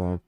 Cool.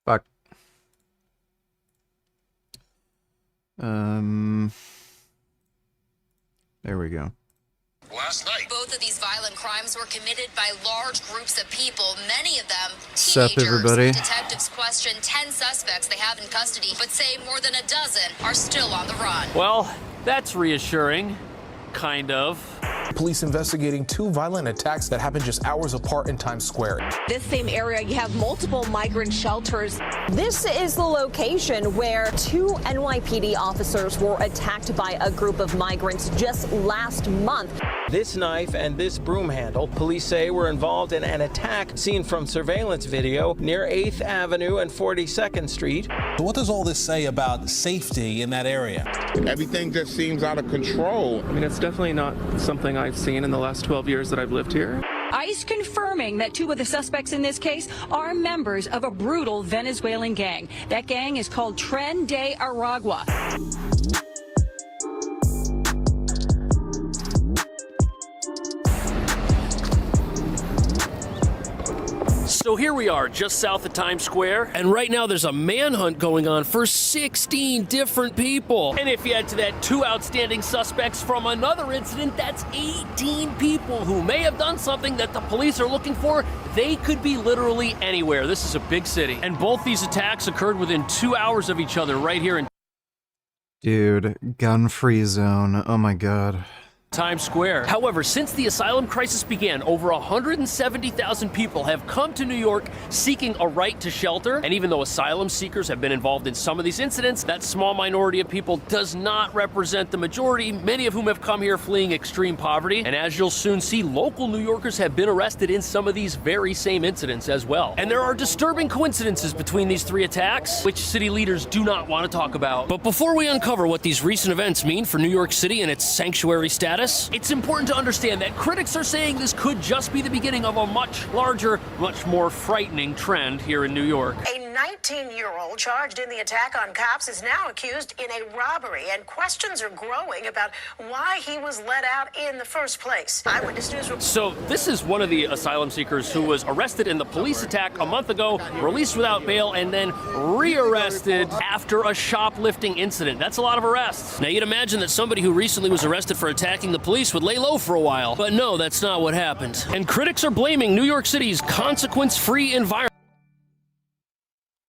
Fuck. There we go. Last night, both of these violent crimes were committed by large groups of people, many of them Sup, teenagers. everybody? Detectives questioned 10 suspects they have in custody, but say more than a dozen are still on the run. Well, that's reassuring. Kind of. Police investigating 2 violent attacks that happened just hours apart in Times Square. This same area, you have multiple migrant shelters. This is the location where 2 NYPD officers were attacked by a group of migrants just last month. This knife and this broom handle, police say, were involved in an attack seen from surveillance video near 8th Avenue and 42nd Street. So what does all this say about safety in that area? Everything just seems out of control. I mean, it's definitely not something I've seen in the last 12 years that I've lived here. ICE confirming that 2 of the suspects in this case are members of a brutal Venezuelan gang. That gang is called Tren de Aragua. So here we are, just south of Times Square, and right now there's a manhunt going on for 16 different people. And if you add to that 2 outstanding suspects from another incident, that's 18 people who may have done something that the police are looking for. They could be literally anywhere. This is a big city. And both these attacks occurred within 2 hours of each other right here in Dude, gun-free zone. Oh my god. Times Square. However, since the asylum crisis began, over 170,000 people have come to New York seeking a right to shelter. And even though asylum seekers have been involved in some of these incidents, that small minority of people does not represent the majority, many of whom have come here fleeing extreme poverty. And as you'll soon see, local New Yorkers have been arrested in some of these very same incidents as well. And there are disturbing coincidences between these 3 attacks, which city leaders do not want to talk about. But before we uncover what these recent events mean for New York City and its sanctuary status, it's important to understand that critics are saying this could just be the beginning of a much larger, much more frightening trend here in New York. A 19-year-old charged in the attack on cops is now accused in a robbery, and questions are growing about why he was let out in the first place. Eyewitness News. So this is one of the asylum seekers who was arrested in the police attack a month ago, released without bail, and then rearrested after a shoplifting incident. That's a lot of arrests. Now you'd imagine that somebody who recently was arrested for attacking the police would lay low for a while. But no, that's not what happened. And critics are blaming New York City's consequence-free environment.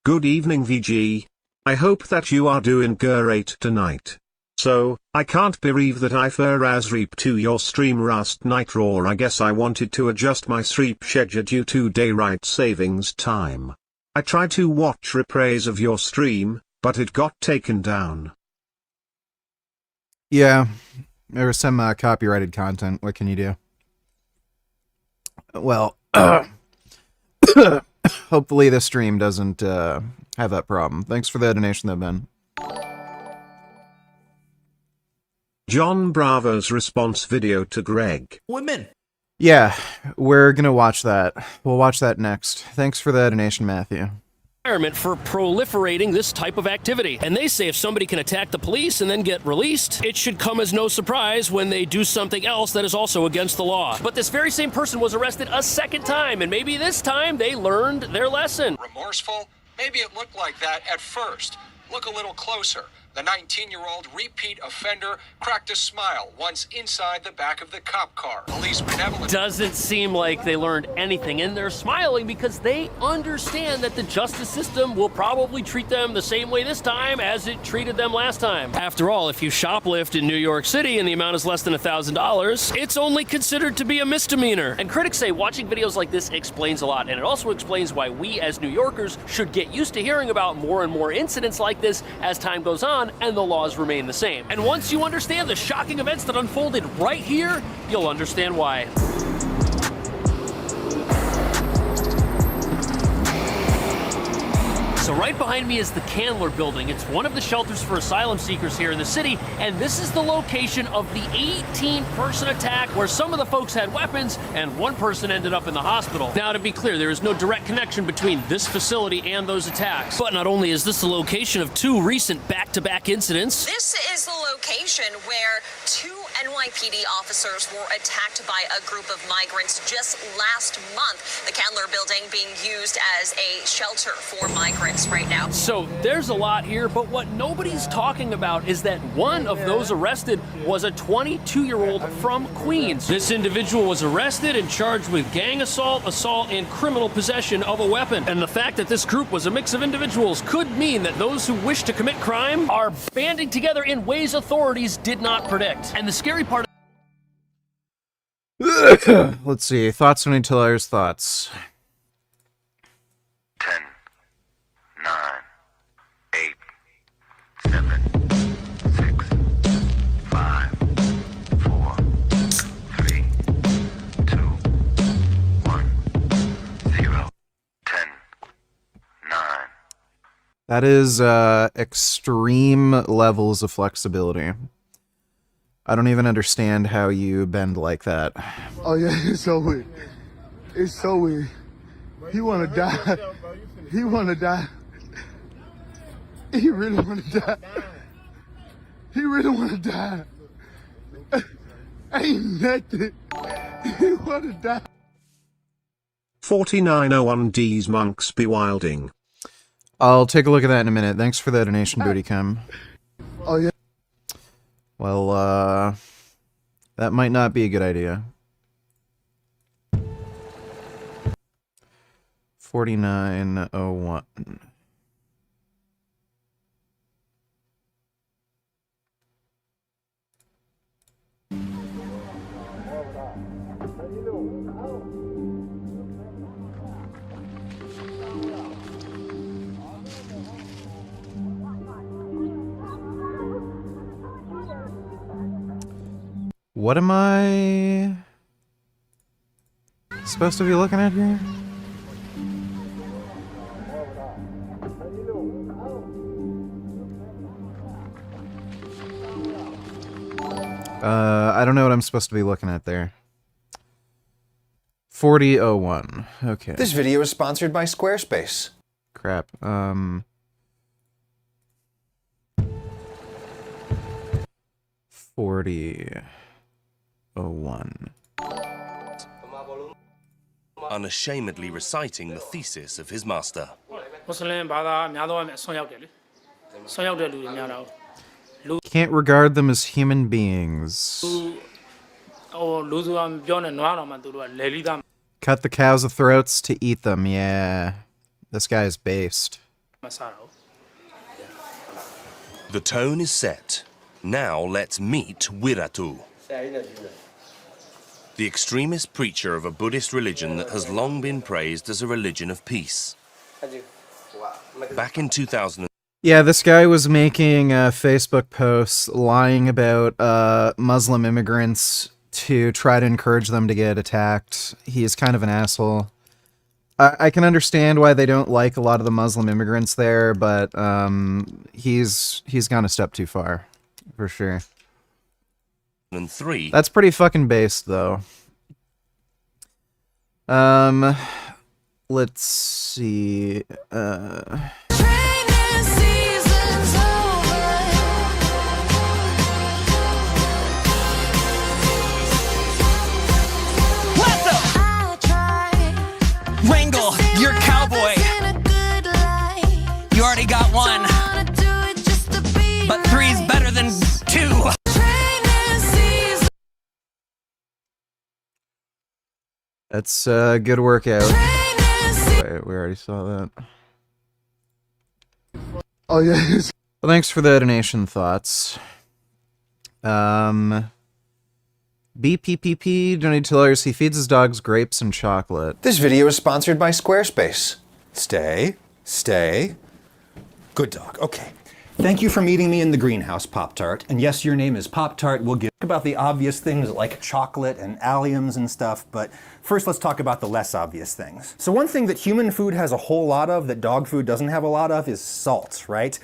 Good evening, VG. I hope that you are doing great tonight. So, I can't believe that I as reap to your stream last night, or I guess I wanted to adjust my sleep schedule due to daylight savings time. I tried to watch replays of your stream, but it got taken down. Yeah, there was some copyrighted content. What can you do? Well, hopefully this stream doesn't have that problem. Thanks for the donation, though, Ben. John Bravo's response video to Greg. Women. Yeah, we're gonna watch that. We'll watch that next. Thanks for the donation, Matthew. For proliferating this type of activity. And they say if somebody can attack the police and then get released, it should come as no surprise when they do something else that is also against the law. But this very same person was arrested a second time, and maybe this time they learned their lesson. Remorseful? Maybe it looked like that at first. Look a little closer. The 19-year-old repeat offender cracked a smile once inside the back of the cop car. Police benevolent... Doesn't seem like they learned anything, and they're smiling because they understand that the justice system will probably treat them the same way this time as it treated them last time. After all, if you shoplift in New York City and the amount is less than $1,000, it's only considered to be a misdemeanor. And critics say watching videos like this explains a lot, and it also explains why we as New Yorkers should get used to hearing about more and more incidents like this as time goes on and the laws remain the same. And once you understand the shocking events that unfolded right here, you'll understand why. So right behind me is the Candler building. It's one of the shelters for asylum seekers here in the city, and this is the location of the 18-person attack where some of the folks had weapons and one person ended up in the hospital. Now, to be clear, there is no direct connection between this facility and those attacks. But not only is this the location of two recent back-to-back incidents. This is the location where two NYPD officers were attacked by a group of migrants just last month. The Candler building being used as a shelter for migrants right now. So there's a lot here, but what nobody's talking about is that one of those arrested was a 22-year-old from Queens. This individual was arrested and charged with gang assault, and criminal possession of a weapon. And the fact that this group was a mix of individuals could mean that those who wish to commit crime are banding together in ways authorities did not predict. And the scary part... Let's see. Thoughts when he tells us thoughts. 10, 9, 8, 7, 6, 5, 4, 3, 2, 1, 0, 10, 9. That is extreme levels of flexibility. I don't even understand how you bend like that. Oh yeah, it's so weird. It's so weird. He wanna die. He wanna die. He really wanna die. He really wanna die. Ain't nothing. He wanna die. 4901D's monks be wilding. I'll take a look at that in a minute. Thanks for that donation, Booty Cam. Oh yeah. Well, that might not be a good idea. 4901. What am I supposed to be looking at here? I don't know what I'm supposed to be looking at there. 4001. Okay. This video is sponsored by Squarespace. Crap. 4001. Unashamedly reciting the thesis of his master. Can't regard them as human beings. Cut the cows' throats to eat them, yeah. This guy is based. The tone is set. Now let's meet Wiratu, the extremist preacher of a Buddhist religion that has long been praised as a religion of peace. Back in 2000. Yeah, this guy was making Facebook posts lying about Muslim immigrants to try to encourage them to get attacked. He is kind of an asshole. I can understand why they don't like a lot of the Muslim immigrants there, but he's gone a step too far, for sure. That's pretty fucking based, though. Let's see. Wrangle, you're a cowboy. You already got one. But That's a good workout. Wait, we already saw that. Oh yeah. Well, thanks for the donation thoughts. BPPP donated $2. He feeds his dogs grapes and chocolate. This video is sponsored by Squarespace. Stay. Good dog. Okay. Thank you for meeting me in the greenhouse, Pop-Tart. And yes, your name is Pop-Tart. We'll get about the obvious things like chocolate and alliums and stuff, but first let's talk about the less obvious things. So one thing that human food has a whole lot of that dog food doesn't have a lot of is salt, right?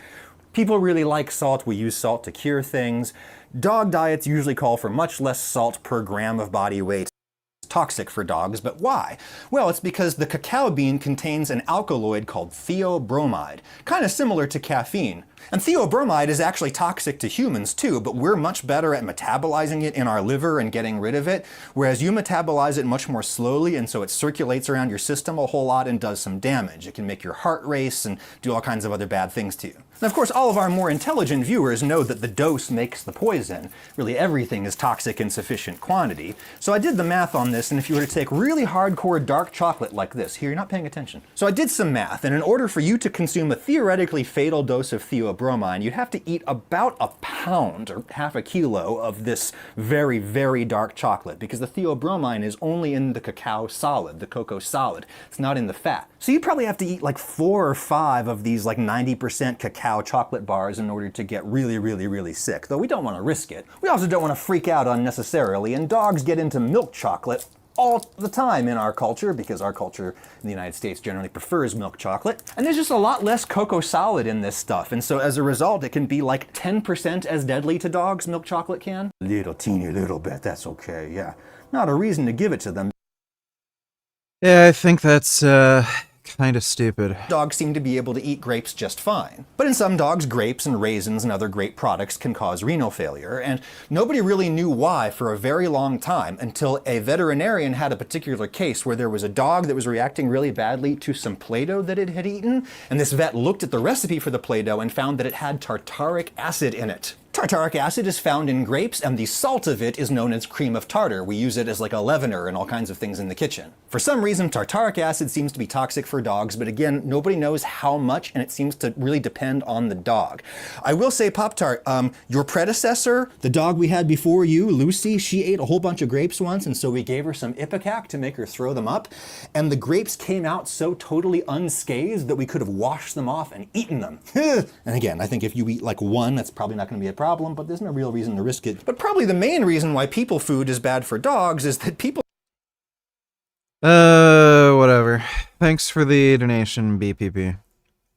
People really like salt. We use salt to cure things. Dog diets usually call for much less salt per gram of body weight. Toxic for dogs, but why? Well, it's because the cacao bean contains an alkaloid called theobromide, kind of similar to caffeine. And theobromide is actually toxic to humans too, but we're much better at metabolizing it in our liver and getting rid of it, whereas you metabolize it much more slowly, and so it circulates around your system a whole lot and does some damage. It can make your heart race and do all kinds of other bad things to you. And of course, all of our more intelligent viewers know that the dose makes the poison. Really, everything is toxic in sufficient quantity. So I did the math on this, and if you were to take really hardcore dark chocolate like this, here, you're not paying attention. So I did some math, and in order for you to consume a theoretically fatal dose of theobromine, you'd have to eat about a pound or half a kilo of this very, very dark chocolate, because the theobromine is only in the cacao solid, the cocoa solid. It's not in the fat. So you'd probably have to eat like 4 or 5 of these like 90% cacao chocolate bars in order to get really, really, really sick, though we don't want to risk it. We also don't want to freak out unnecessarily, and dogs get into milk chocolate all the time in our culture, because our culture in the United States generally prefers milk chocolate. And there's just a lot less cocoa solid in this stuff, and so as a result it can be like 10% as deadly to dogs, milk chocolate can. Teeny little bit, that's okay, yeah. Not a reason to give it to them. Yeah, I think that's kind of stupid. Dogs seem to be able to eat grapes just fine. But in some dogs, grapes and raisins and other grape products can cause renal failure, and nobody really knew why for a very long time until a veterinarian had a particular case where there was a dog that was reacting really badly to some Play-Doh that it had eaten, and this vet looked at the recipe for the Play-Doh and found that it had tartaric acid in it. Tartaric acid is found in grapes, and the salt of it is known as cream of tartar. We use it as like a leavener in all kinds of things in the kitchen. For some reason, tartaric acid seems to be toxic for dogs, but again, nobody knows how much, and it seems to really depend on the dog. I will say, Pop-Tart, your predecessor, the dog we had before you, Lucy, she ate a whole bunch of grapes once, and so we gave her some Ipecac to make her throw them up, and the grapes came out so totally unscathed that we could have washed them off and eaten them. And again, I think if you eat like one, that's probably not going to be a problem, but there's no real reason to risk it. But probably the main reason why people food is bad for dogs is that people... Whatever. Thanks for the donation, BPP.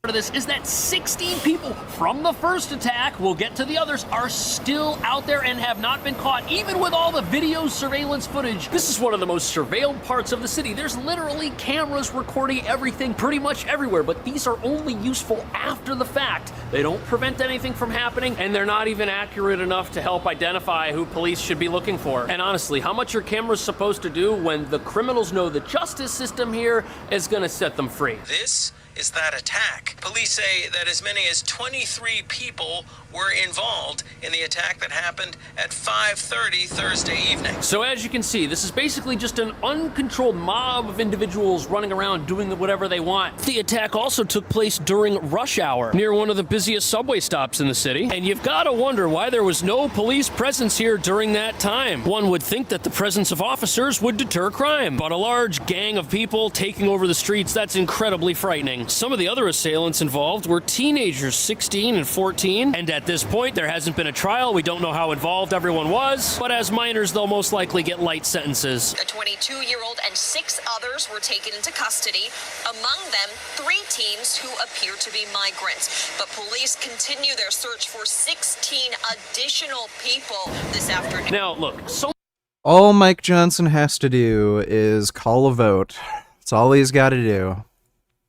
Part of this is that 16 people from the first attack, we'll get to the others, are still out there and have not been caught, even with all the video surveillance footage. This is one of the most surveilled parts of the city. There's literally cameras recording everything pretty much everywhere, but these are only useful after the fact. They don't prevent anything from happening, and they're not even accurate enough to help identify who police should be looking for. And honestly, how much are cameras supposed to do when the criminals know the justice system here is gonna set them free? This is that attack. Police say that as many as 23 people were involved in the attack that happened at 5:30 Thursday evening. So as you can see, this is basically just an uncontrolled mob of individuals running around doing whatever they want. The attack also took place during rush hour near one of the busiest subway stops in the city, and you've got to wonder why there was no police presence here during that time. One would think that the presence of officers would deter crime, but a large gang of people taking over the streets, that's incredibly frightening. Some of the other assailants involved were teenagers, 16 and 14, and at this point there hasn't been a trial. We don't know how involved everyone was, but as minors they'll most likely get light sentences. A 22-year-old and 6 others were taken into custody, among them 3 teens who appear to be migrants. But police continue their search for 16 additional people this afternoon. Now look, all Mike Johnson has to do is call a vote. That's all he's got to do.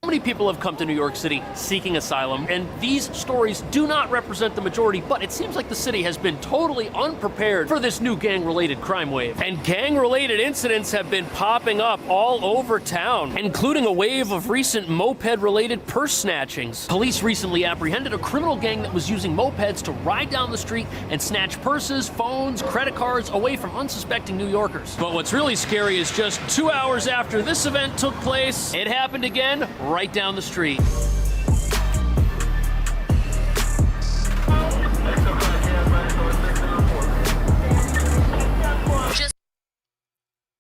Many people have come to New York City seeking asylum, and these stories do not represent the majority, but it seems like the city has been totally unprepared for this new gang-related crime wave. And gang-related incidents have been popping up all over town, including a wave of recent moped-related purse snatchings. Police recently apprehended a criminal gang that was using mopeds to ride down the street and snatch purses, phones, credit cards away from unsuspecting New Yorkers. But what's really scary is just 2 hours after this event took place, it happened again right down the street.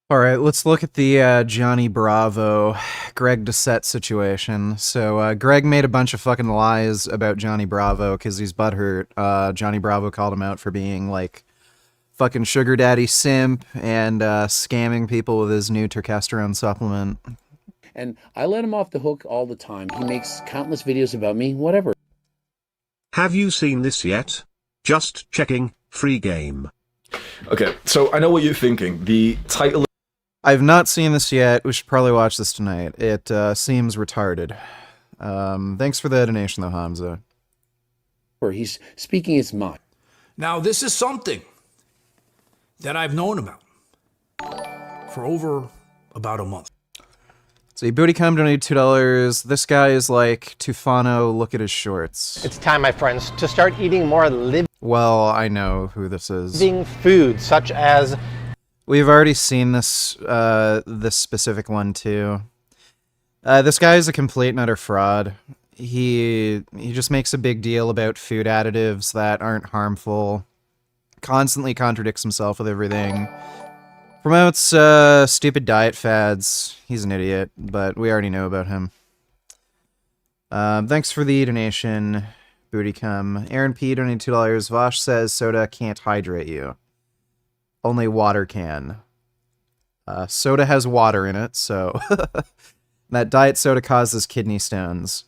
All right, let's look at the Johnny Bravo, Greg Doucette situation. So Greg made a bunch of fucking lies about Johnny Bravo because he's butthurt. Johnny Bravo called him out for being like fucking sugar daddy simp and scamming people with his new testosterone supplement. And I let him off the hook all the time. He makes countless videos about me, whatever. Have you seen this yet? Just checking, free game. Okay, so I know what you're thinking. The title... I've not seen this yet. We should probably watch this tonight. It seems retarded. Thanks for the donation, though, Hamza. He's speaking his mind. Now, this is something that I've known about for over about a month. So Bootycom donated $2. This guy is like Tufano, look at his shorts. It's time, my friends, to start eating more living Well, I know who this is. food, such as... We've already seen this this specific one too. This guy is a complete and utter fraud. He just makes a big deal about food additives that aren't harmful. Constantly contradicts himself with everything. Promotes stupid diet fads. He's an idiot, but we already know about him. Thanks for the donation, Bootycum. Aaron P. donated $2. Vosh says soda can't hydrate you. Only water can. Soda has water in it, so that diet soda causes kidney stones.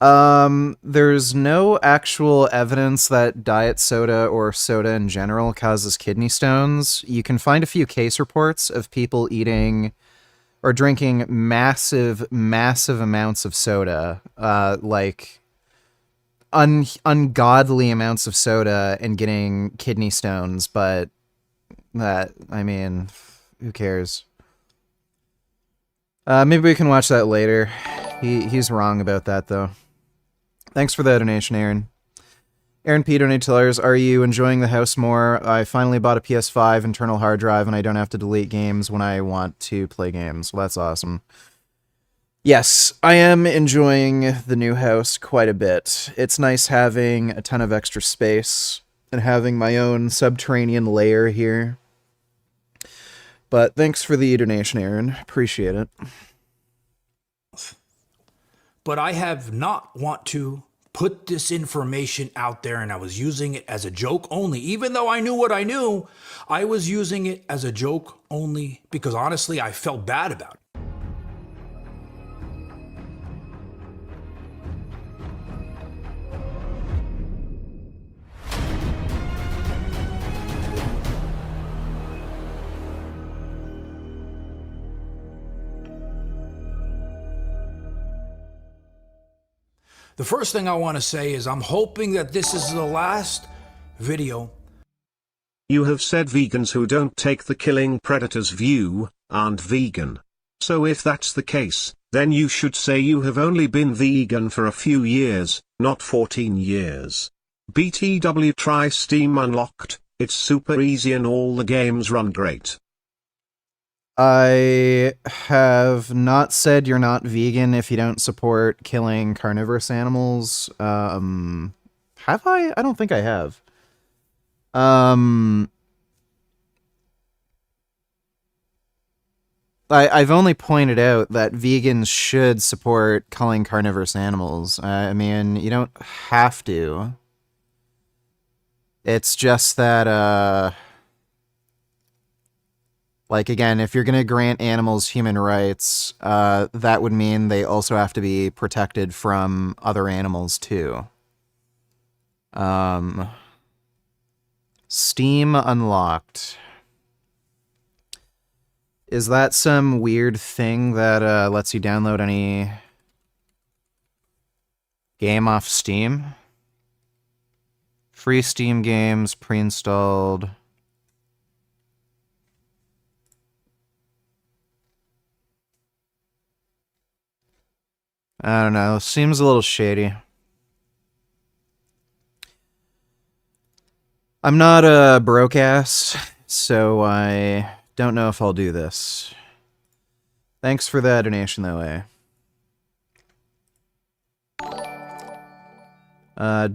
There's no actual evidence that diet soda or soda in general causes kidney stones. You can find a few case reports of people eating or drinking massive amounts of soda, like ungodly amounts of soda and getting kidney stones, but I mean, who cares? Maybe we can watch that later. He's wrong about that, though. Thanks for the donation, Aaron. Aaron P. donated $2. Are you enjoying the house more? I finally bought a PS5 internal hard drive, and I don't have to delete games when I want to play games. Well, that's awesome. Yes, I am enjoying the new house quite a bit. It's nice having a ton of extra space and having my own subterranean lair here. But thanks for the donation, Aaron. Appreciate it. But I have not want to put this information out there, and I was using it as a joke only. Even though I knew what I knew, I was using it as a joke only because honestly, I felt bad about it. The first thing I want to say is I'm hoping that this is the last video. You have said vegans who don't take the killing predators view aren't vegan. So if that's the case, then you should say you have only been vegan for a few years, not 14 years. BTW try Steam Unlocked, it's super easy and all the games run great. I have not said you're not vegan if you don't support killing carnivorous animals. Have I? I don't think I have. I've only pointed out that vegans should support killing carnivorous animals. I mean, you don't have to. It's just that, like, again, if you're going to grant animals human rights, that would mean they also have to be protected from other animals, too. Steam Unlocked. Is that some weird thing that lets you download any Game off Steam. Free Steam games, pre-installed. I don't know. Seems a little shady. I'm not a broke ass, so I don't know if I'll do this. Thanks for that donation, though, eh?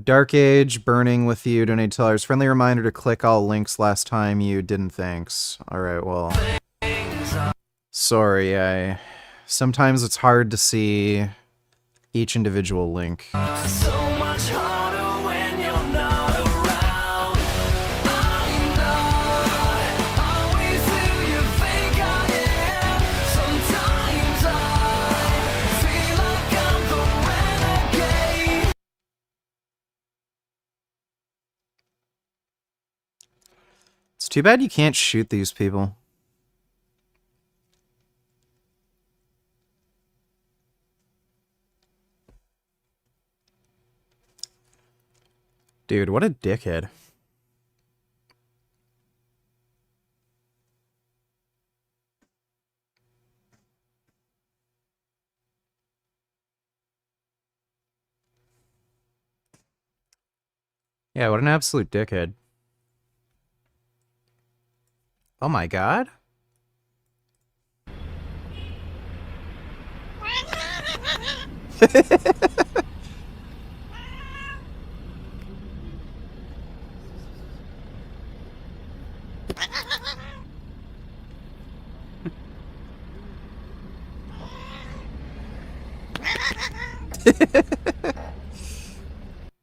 Dark Age, burning with you, donate $2. Friendly reminder to click all links last time you didn't, thanks. Alright, well. Sorry, sometimes it's hard to see each individual link. It's too bad you can't shoot these people. Dude, what a dickhead. Yeah, what an absolute dickhead. Oh my god.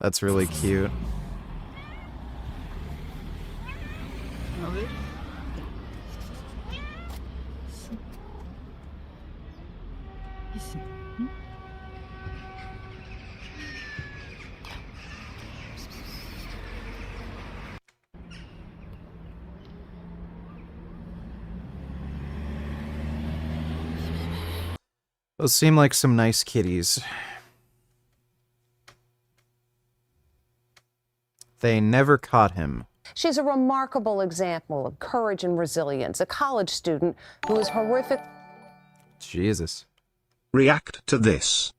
That's really cute. Those seem like some nice kitties. They never caught him. She's a remarkable example of courage and resilience, a college student who is horrific. Jesus. React to this.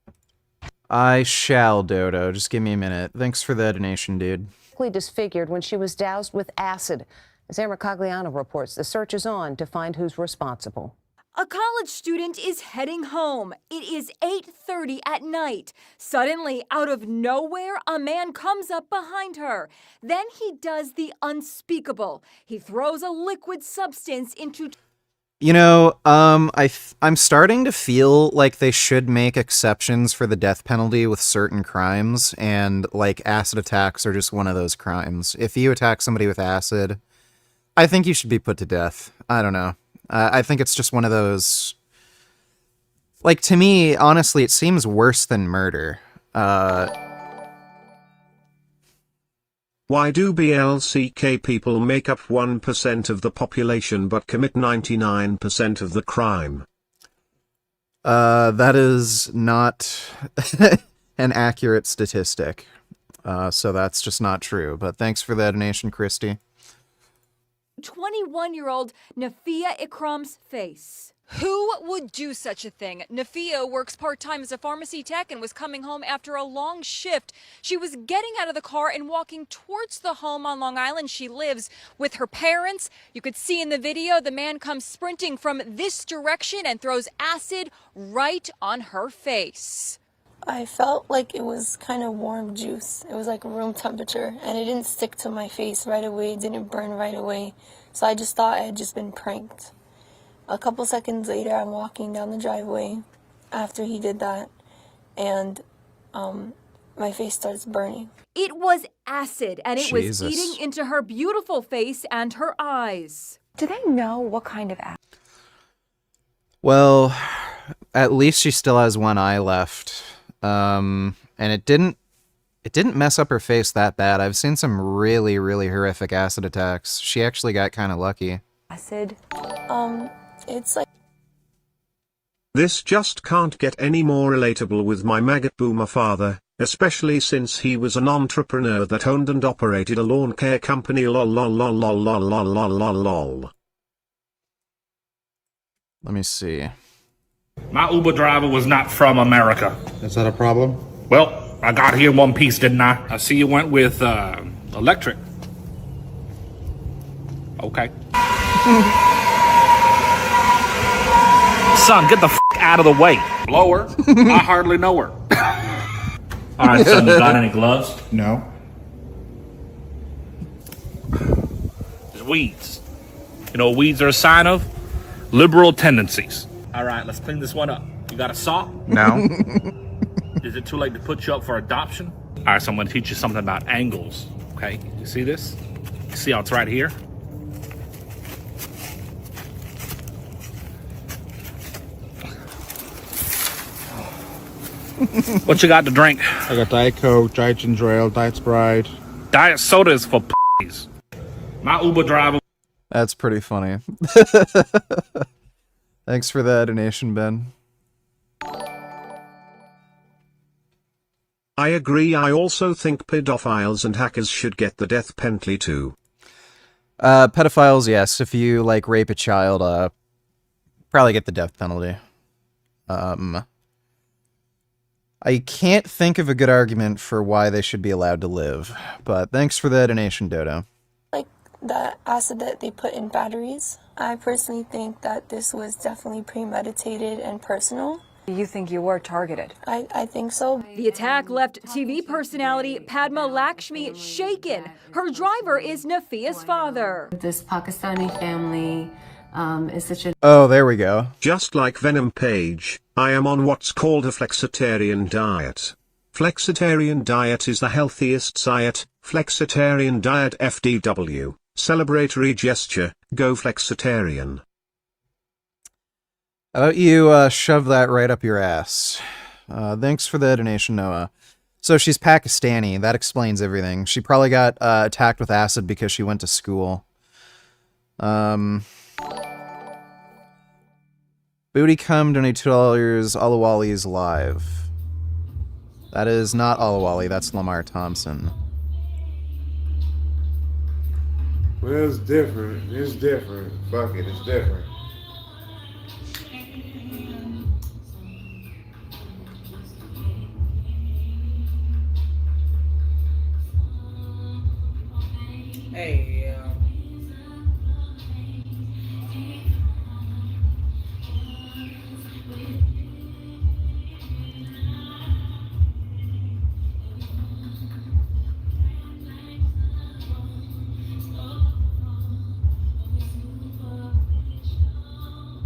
I shall, Dodo. Just give me a minute. Thanks for the donation, dude. Disfigured when she was doused with acid. As Amber Cagliano reports, the search is on to find who's responsible. A college student is heading home. It is 8:30 at night. Suddenly, out of nowhere, a man comes up behind her. Then he does the unspeakable. He throws a liquid substance into... You know, I'm starting to feel like they should make exceptions for the death penalty with certain crimes, and, like, acid attacks are just one of those crimes. If you attack somebody with acid, I think you should be put to death. I don't know. I think it's just one of those... Like, to me, honestly, it seems worse than murder. Why do BLCK people make up 1% of the population but commit 99% of the crime? That is not an accurate statistic. So that's just not true. But thanks for the donation, Christy. 21-year-old Nafia Ikram's face. Who would do such a thing? Nafia works part-time as a pharmacy tech and was coming home after a long shift. She was getting out of the car and walking towards the home on Long Island she lives with her parents. You could see in the video the man comes sprinting from this direction and throws acid right on her face. I felt like it was kind of warm juice. It was like room temperature, and it didn't stick to my face right away. It didn't burn right away. So I just thought I had just been pranked. A couple seconds later, I'm walking down the driveway after he did that, and my face starts burning. It was acid, and it Jesus. was eating into her beautiful face and her eyes. Do they know what kind of acid? Well, at least she still has one eye left. And it didn't mess up her face that bad. I've seen some really, really horrific acid attacks. She actually got kind of lucky. Acid? It's like... This just can't get any more relatable with my maggot boomer father. especially since he was an entrepreneur that owned and operated a lawn care company. Lol lol lol lol lol lol lol lol lol. Let me see. My Uber driver was not from America. Is that a problem? Well, I got here in one piece, didn't I? I see you went with electric. Okay. Son, get the f out of the way. Blow her. I hardly know her. All right, son, you got any gloves? No. There's weeds. You know what weeds are a sign of? Liberal tendencies. All right, let's clean this one up. You got a saw? No. Is it too late to put you up for adoption? All right, so I'm going to teach you something about angles. Okay, you see this? You see how it's right here? What you got to drink? I got Diet Coke, Diet Ginger Ale, Diet Sprite. Diet soda is for p***s. My Uber driver. That's pretty funny. Thanks for that donation, Ben. I agree. I also think pedophiles and hackers should get the death penalty too. Pedophiles, yes. If you, like, rape a child, probably get the death penalty. I can't think of a good argument for why they should be allowed to live, but thanks for the donation, Dodo. Like the acid that they put in batteries, I personally think that this was definitely premeditated and personal. You think you were targeted? I think so. The attack left TV personality Padma Lakshmi shaken. Her driver is Nafia's father. This Pakistani family is such a... Oh, there we go. Just like Venom Page, I am on what's called a flexitarian diet. Flexitarian diet is the healthiest diet. Flexitarian diet FDW. Celebratory gesture, go flexitarian. How about you shove that right up your ass? Thanks for the donation, Noah. So she's Pakistani. That explains everything. She probably got attacked with acid because she went to school. Booty Cum donate $2. Alawali is live. That is not Alawali. That's Lamar Thompson. Well, it's different. It's different. Fuck it, it's different. Hey,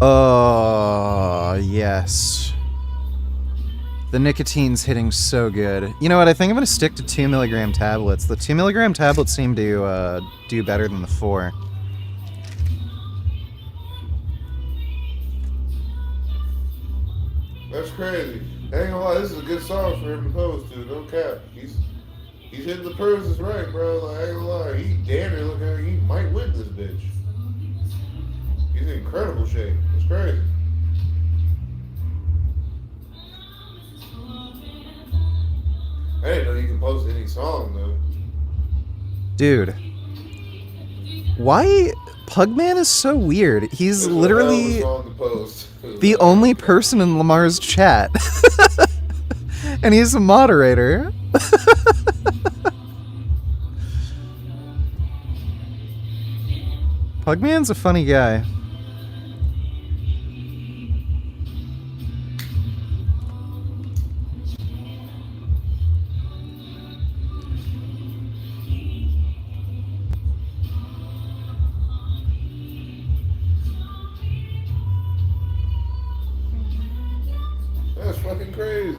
Oh, yes. The nicotine's hitting so good. You know what? I think I'm going to stick to 2 milligram tablets. The 2 milligram tablets seem to do better than the 4. That's crazy. I ain't gonna lie, this is a good song for him to pose to. No cap. He's hitting the poses right, bro. Like, I ain't gonna lie. He damn near looking like he might win this bitch. He's in incredible shape. It's crazy. I didn't know you could post any song though. Dude. Why Pugman is so weird. He's literally the only person in Lamar's chat. And he's a moderator. Pugman's a funny guy. That's fucking crazy.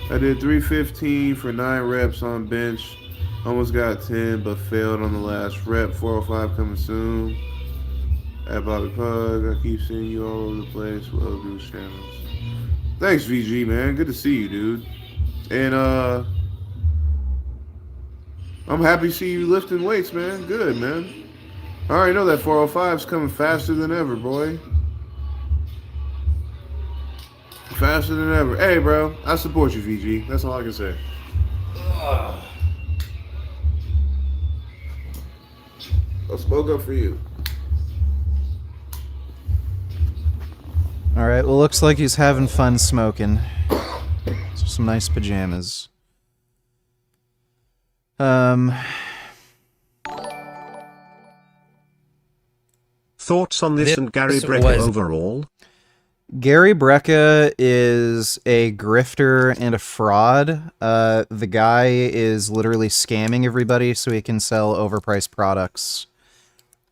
I did 315 for 9 reps on bench. Almost got 10, but failed on the last rep. 405 coming soon. At Bobby Pug, I keep seeing you all over the place with other people's channels. Thanks, VG, man. Good to see you, dude. And I'm happy to see you lifting weights, man. Good, man. I already know that 405's coming faster than ever, boy. Faster than ever. Hey, bro, I support you, VG. That's all I can say. I spoke up for you. Alright, well, looks like he's having fun smoking. Some nice pajamas. Thoughts on this and Gary Brecker overall? Gary Brecker is a grifter and a fraud. The guy is literally scamming everybody so he can sell overpriced products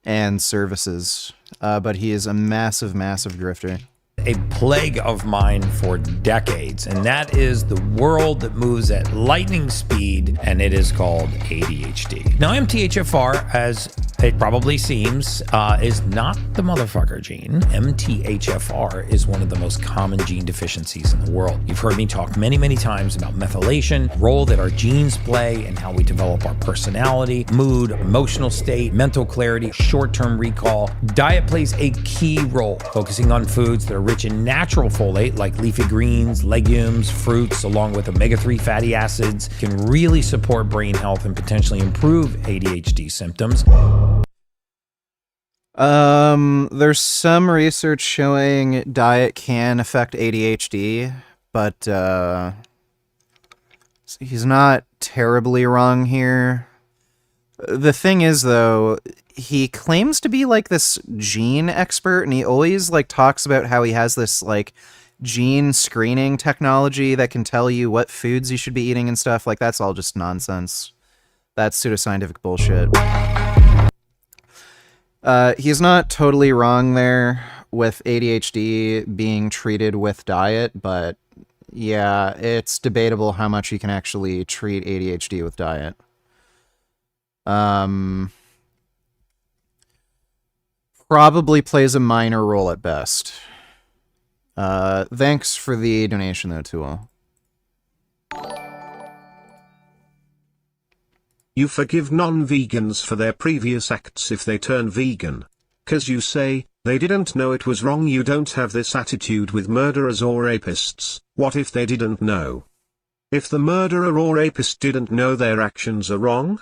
and services. But he is a massive, massive grifter. A plague of mine for decades, and that is the world that moves at lightning speed, and it is called ADHD. Now, MTHFR, as it probably seems, is not the motherfucker gene. MTHFR is one of the most common gene deficiencies in the world. You've heard me talk many, many times about methylation, role that our genes play, and how we develop our personality, mood, emotional state, mental clarity, short-term recall. Diet plays a key role, focusing on foods that are rich in natural folate like leafy greens, legumes, fruits, along with omega-3 fatty acids, can really support brain health and potentially improve ADHD symptoms. There's some research showing diet can affect ADHD, but he's not terribly wrong here. The thing is, though, he claims to be like this gene expert, and he always like talks about how he has this like gene screening technology that can tell you what foods you should be eating and stuff. Like, that's all just nonsense. That's pseudoscientific bullshit. He's not totally wrong there with ADHD being treated with diet, but yeah, it's debatable how much you can actually treat ADHD with diet. Probably plays a minor role at best. Thanks for the donation, though, Tool. You forgive non-vegans for their previous acts if they turn vegan. 'Cause you say, they didn't know it was wrong. You don't have this attitude with murderers or rapists. What if they didn't know? If the murderer or rapist didn't know their actions are wrong?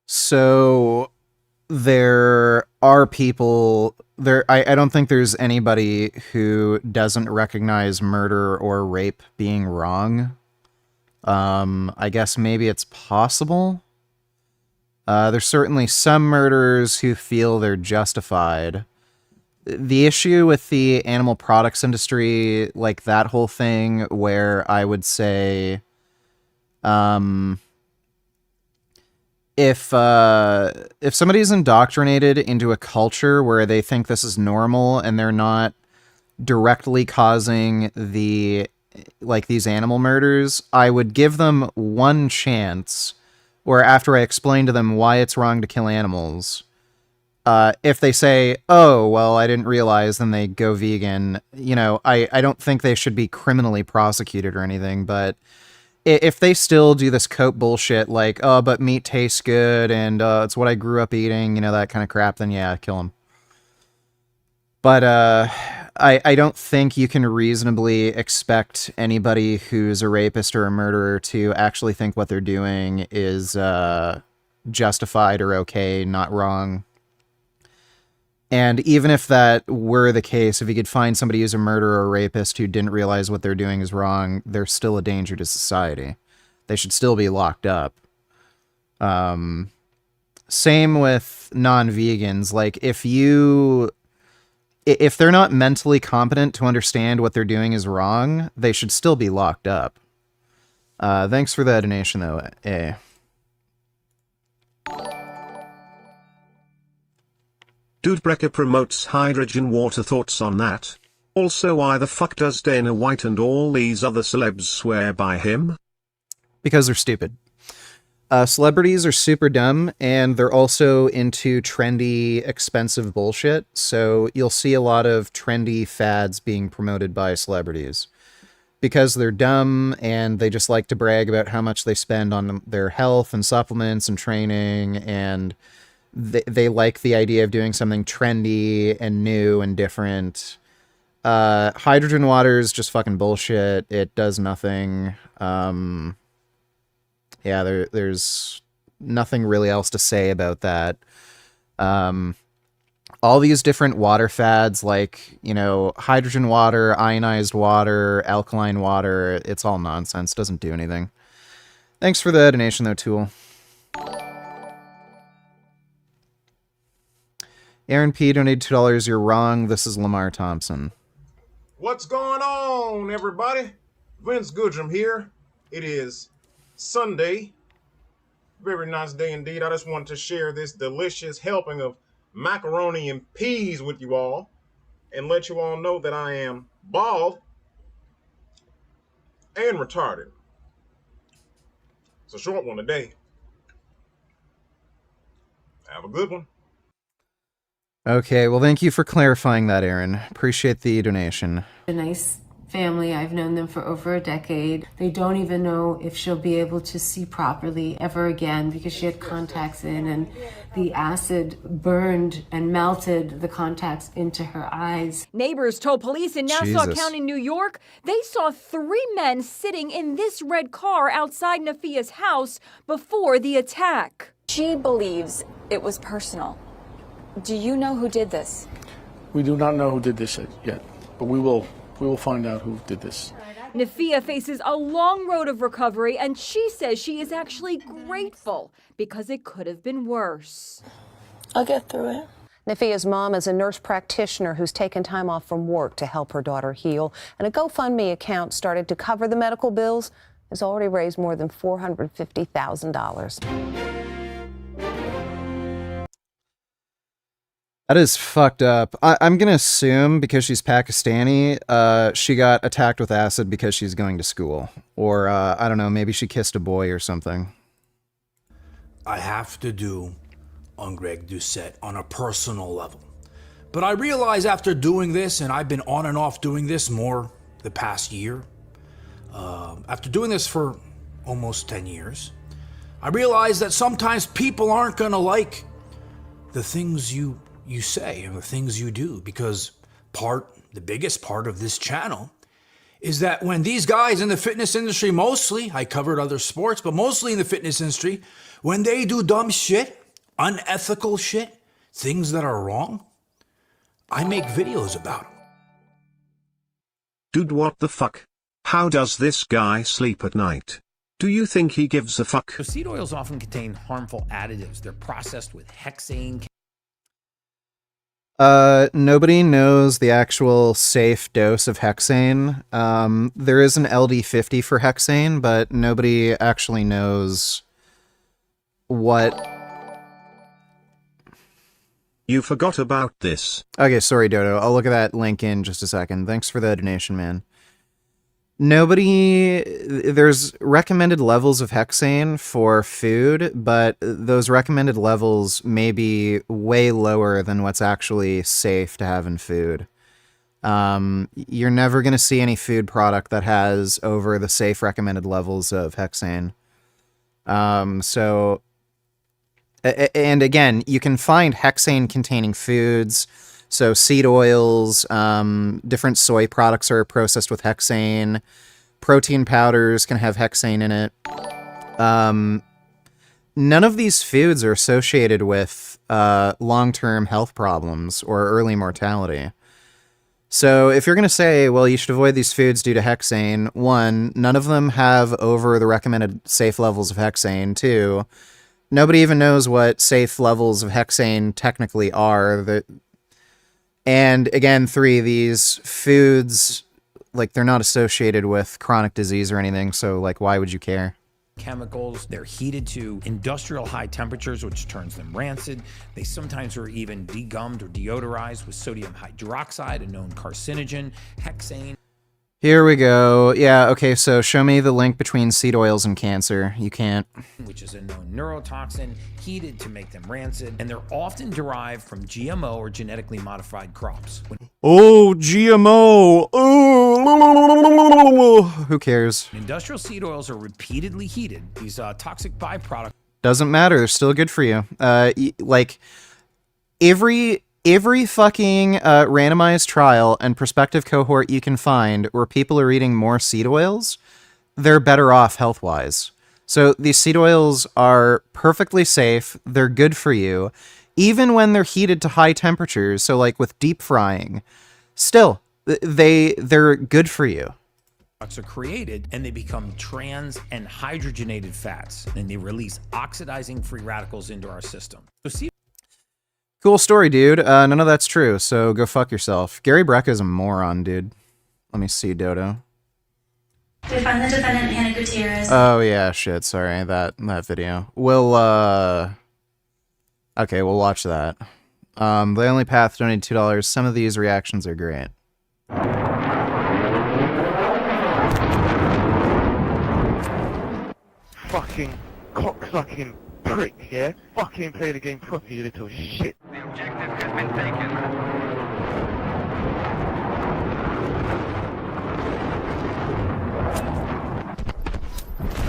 So there are people there. I don't think there's anybody who doesn't recognize murder or rape being wrong. I guess maybe it's possible. There's certainly some murderers who feel they're justified. The issue with the animal products industry, like that whole thing where I would say, if somebody's indoctrinated into a culture where they think this is normal and they're not directly causing these animal murders, I would give them one chance, or after I explain to them why it's wrong to kill animals, if they say, oh, well, I didn't realize, then they go vegan, I don't think they should be criminally prosecuted or anything, but if they still do this cope bullshit, like, oh, but meat tastes good, and it's what I grew up eating, that kind of crap, then yeah, kill them. But I don't think you can reasonably expect anybody who's a rapist or a murderer to actually think what they're doing is justified or okay, not wrong. And even if that were the case, if you could find somebody who's a murderer or a rapist who didn't realize what they're doing is wrong, they're still a danger to society. They should still be locked up. Same with non-vegans. Like, if they're not mentally competent to understand what they're doing is wrong, they should still be locked up. Thanks for the donation, though, A. Dude Brecker promotes hydrogen water. Thoughts on that? Also, why the fuck does Dana White and all these other celebs swear by him? Because they're stupid. Celebrities are super dumb, and they're also into trendy, expensive bullshit, so you'll see a lot of trendy fads being promoted by celebrities. Because they're dumb, and they just like to brag about how much they spend on their health and supplements and training, and they like the idea of doing something trendy and new and different. Hydrogen water is just fucking bullshit. It does nothing. Yeah, there's nothing really else to say about that. All these different water fads, like, you know, hydrogen water, ionized water, alkaline water, it's all nonsense. Doesn't do anything. Thanks for the donation, though, Tool. Aaron P. donated $2. You're wrong. This is Lamar Thompson. What's going on, everybody? Vince Goodrum here. It is Sunday. Very nice day indeed. I just wanted to share this delicious helping of macaroni and peas with you all and let you all know that I am bald and retarded. It's a short one today. Have a good one. Okay, well, thank you for clarifying that, Aaron. Appreciate the donation. A nice family. I've known them for over a decade. They don't even know if she'll be able to see properly ever again because she had contacts in and the acid burned and melted the contacts into her eyes. Neighbors told police in Nassau Jesus. County, New York, they saw 3 men sitting in this red car outside Nafia's house before the attack. She believes it was personal. Do you know who did this? We do not know who did this yet, but we will find out who did this. Nafia faces a long road of recovery, and she says she is actually grateful because it could have been worse. I'll get through it. Nafia's mom is a nurse practitioner who's taken time off from work to help her daughter heal, and a GoFundMe account started to cover the medical bills has already raised more than $450,000. That is fucked up. I'm gonna assume because she's Pakistani, she got attacked with acid because she's going to school. Or, I don't know, maybe she kissed a boy or something. I have to do on Greg Doucette on a personal level. But I realize after doing this, and I've been on and off doing this more the past year, after doing this for almost 10 years, I realize that sometimes people aren't gonna like the things you say and the things you do, because the biggest part of this channel is that when these guys in the fitness industry, mostly, I covered other sports, but mostly in the fitness industry, when they do dumb shit, unethical shit, things that are wrong, I make videos about them. Dude, what the fuck? How does this guy sleep at night? Do you think he gives a fuck? So seed oils often contain harmful additives. They're processed with hexane. Nobody knows the actual safe dose of hexane. There is an LD50 for hexane, but nobody actually knows what... You forgot about this. Okay, sorry, Dodo. I'll look at that link in just a second. Thanks for the donation, man. There's recommended levels of hexane for food, but those recommended levels may be way lower than what's actually safe to have in food. You're never going to see any food product that has over the safe recommended levels of hexane. And again, you can find hexane-containing foods. So seed oils, different soy products are processed with hexane. Protein powders can have hexane in it. None of these foods are associated with long-term health problems or early mortality. So if you're going to say, well, you should avoid these foods due to hexane, 1, none of them have over the recommended safe levels of hexane. 2, nobody even knows what safe levels of hexane technically are. And again, 3, these foods, like, they're not associated with chronic disease or anything, so, like, why would you care? Chemicals, they're heated to industrial high temperatures, which turns them rancid. They sometimes are even degummed or deodorized with sodium hydroxide, a known carcinogen, hexane. Here we go. Yeah, okay, so show me the link between seed oils and cancer. You can't. Which is a known neurotoxin, heated to make them rancid, and they're often derived from GMO or genetically modified crops. Oh, GMO! Oh, who cares? Industrial seed oils are repeatedly heated. These toxic byproducts. Doesn't matter, they're still good for you. Like, every every fucking randomized trial and prospective cohort you can find where people are eating more seed oils, they're better off health-wise. So these seed oils are perfectly safe. They're good for you, even when they're heated to high temperatures. So like with deep frying, still they're good for you. Are created and they become trans and hydrogenated fats, and they release oxidizing free radicals into our system. So Cool story, dude. None of that's true, so go fuck yourself. Gary Breck is a moron, dude. Let me see, Dodo. We find the defendant, Hannah Gutierrez. Oh yeah, shit, sorry, that video. We'll okay, we'll watch that. The Only Path donated $2. Some of these reactions are great. Fucking cocksucking prick, yeah? Fucking play the game properly, you little shit. The objective has been taken.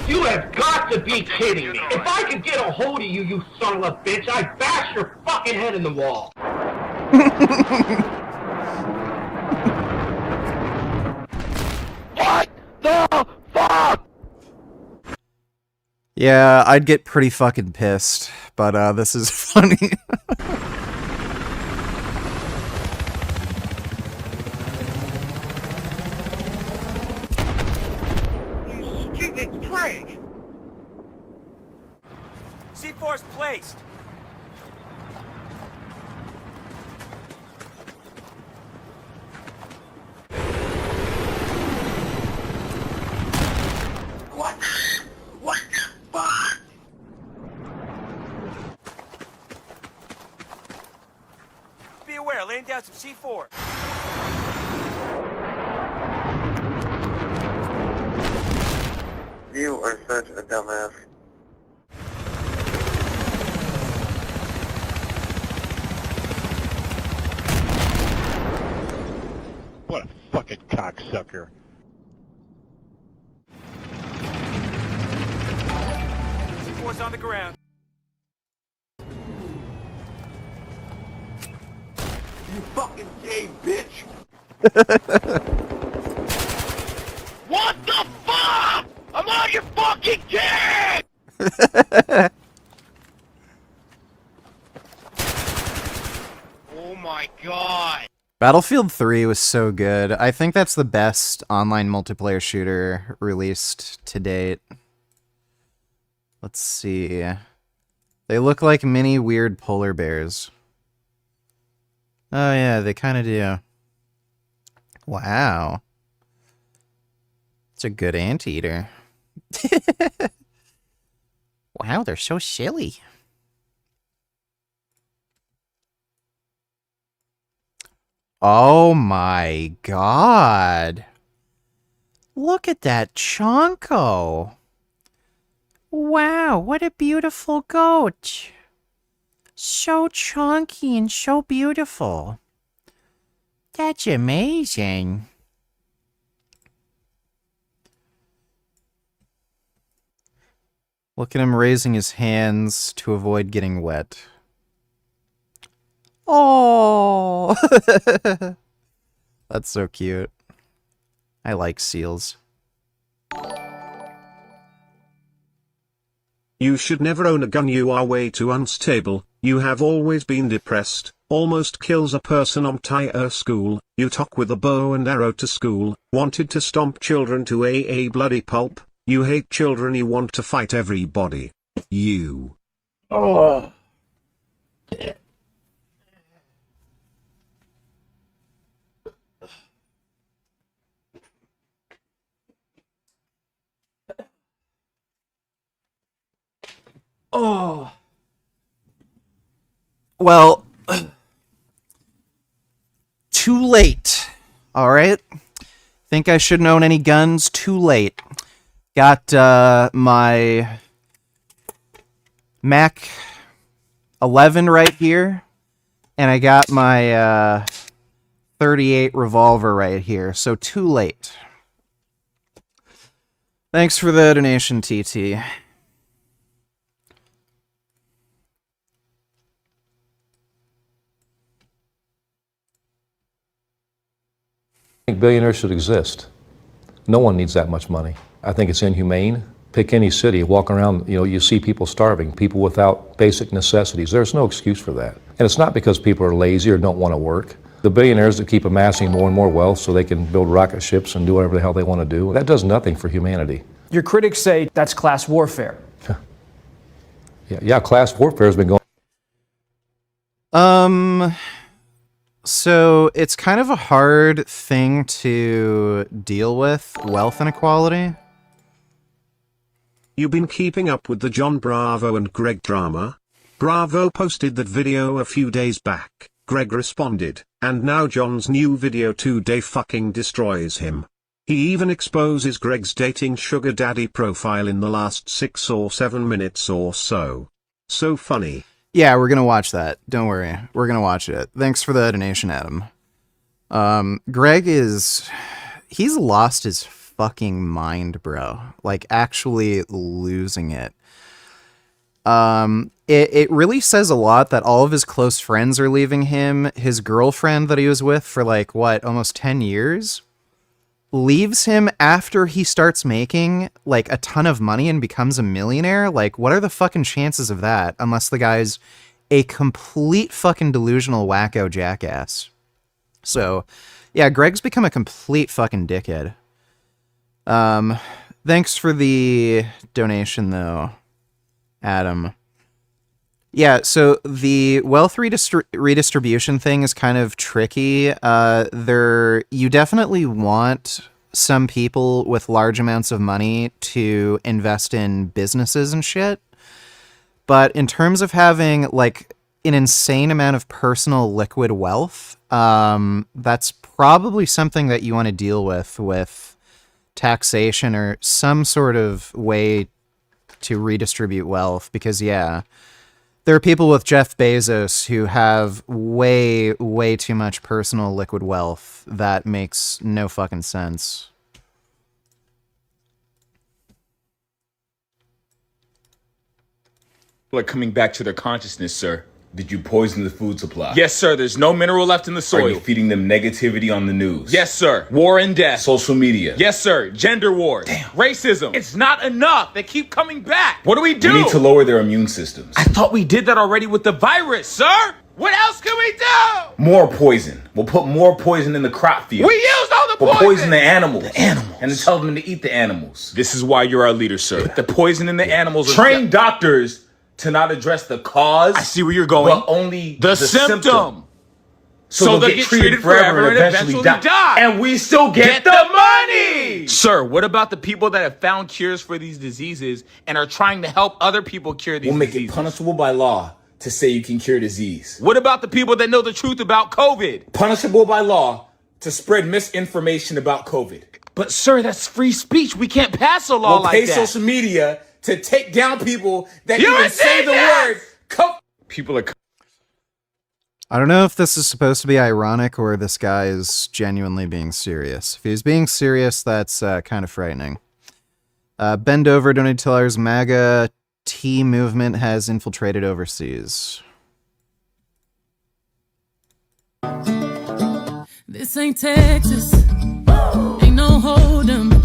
You have got to be kidding me! If I could get a hold of you, you son of a bitch, I'd bash your fucking head in the wall! What the fuck? Yeah, I'd get pretty fucking pissed, but this is funny. You stupid prick! C4's placed. What? What the fuck? Be aware, laying down some C4. You are such a dumbass. What a fucking cocksucker. C4's on the ground. You fucking gay bitch! What the fuck? I'm on your fucking dick! Oh my god! Battlefield 3 was so good. I think that's the best online multiplayer shooter released to date. Let's see. They look like mini weird polar bears. Oh yeah, they kind of do. Wow. It's a good anteater. Wow, they're so silly. Oh my god. Look at that chonko. Wow, what a beautiful goat. So chunky and so beautiful. That's amazing. Look at him raising his hands to avoid getting wet. Oh, that's so cute. I like seals. You should never own a gun. You are way too unstable. You have always been depressed. Almost kills a person entire school. You talk with a bow and arrow to school. Wanted to stomp children to a bloody pulp. You hate children. You want to fight everybody. You. Oh. Oh. Well, too late. All right. Think I shouldn't own any guns? Too late. Got my Mac 11 right here, and I got my 38 revolver right here. So too late. Thanks for the donation, TT. think billionaires should exist. No one needs that much money. I think it's inhumane. Pick any city, walk around, you see people starving, people without basic necessities. There's no excuse for that. And it's not because people are lazy or don't want to work. The billionaires that keep amassing more and more wealth so they can build rocket ships and do whatever the hell they want to do, that does nothing for humanity. Your critics say that's class warfare. Yeah, class warfare has been going. So it's kind of a hard thing to deal with, wealth inequality. You've been keeping up with the John Bravo and Greg drama? Bravo posted that video a few days back, Greg responded, and now John's new video today fucking destroys him. He even exposes Greg's dating sugar daddy profile in the last 6 or 7 minutes or so. So funny. Yeah, we're gonna watch that. Don't worry. We're gonna watch it. Thanks for the donation, Adam. Greg he's lost his fucking mind, bro. Like, actually losing it. It really says a lot that all of his close friends are leaving him. His girlfriend that he was with for like, what, almost 10 years? Leaves him after he starts making like a ton of money and becomes a millionaire. Like, what are the fucking chances of that? Unless the guy's a complete fucking delusional wacko jackass. So yeah, Greg's become a complete fucking dickhead. Thanks for the donation though, Adam. Yeah, so the wealth redistribution thing is kind of tricky. You definitely want some people with large amounts of money to invest in businesses and shit. But in terms of having like an insane amount of personal liquid wealth, that's probably something that you want to deal with taxation or some sort of way to redistribute wealth. Because yeah, there are people with Jeff Bezos who have way, way too much personal liquid wealth that makes no fucking sense. Like coming back to their consciousness, sir. Did you poison the food supply? Yes, sir. There's no mineral left in the soil. Are you feeding them negativity on the news? Yes, sir. War and death. Social media. Yes, sir. Gender wars. Damn. Racism. It's not enough. They keep coming back. What do we do? We need to lower their immune systems. I thought we did that already with the virus, sir. What else can we do? More poison. We'll put more poison in the crop field. We used all the poison. We'll poison the animals. The animals. And then tell them to eat the animals. This is why you're our leader, sir. Put the poison in the animals. Train doctors to not address the cause. I see where you're going. But only the symptom. So they'll get treated forever and eventually die. And we still get the money! Sir, what about the people that have found cures for these diseases and are trying to help other people cure these diseases? We'll make it punishable by law to say you can cure disease. What about the people that know the truth about COVID? Punishable by law to spread misinformation about COVID. But sir, that's free speech. We can't pass a law like that. We'll pay social media to take down people that even say the word. People are. I don't know if this is supposed to be ironic or this guy is genuinely being serious. If he's being serious, that's kind of frightening. Bend over, donated $2. MAGA T movement has infiltrated overseas. This ain't Texas. Ain't no hold'em.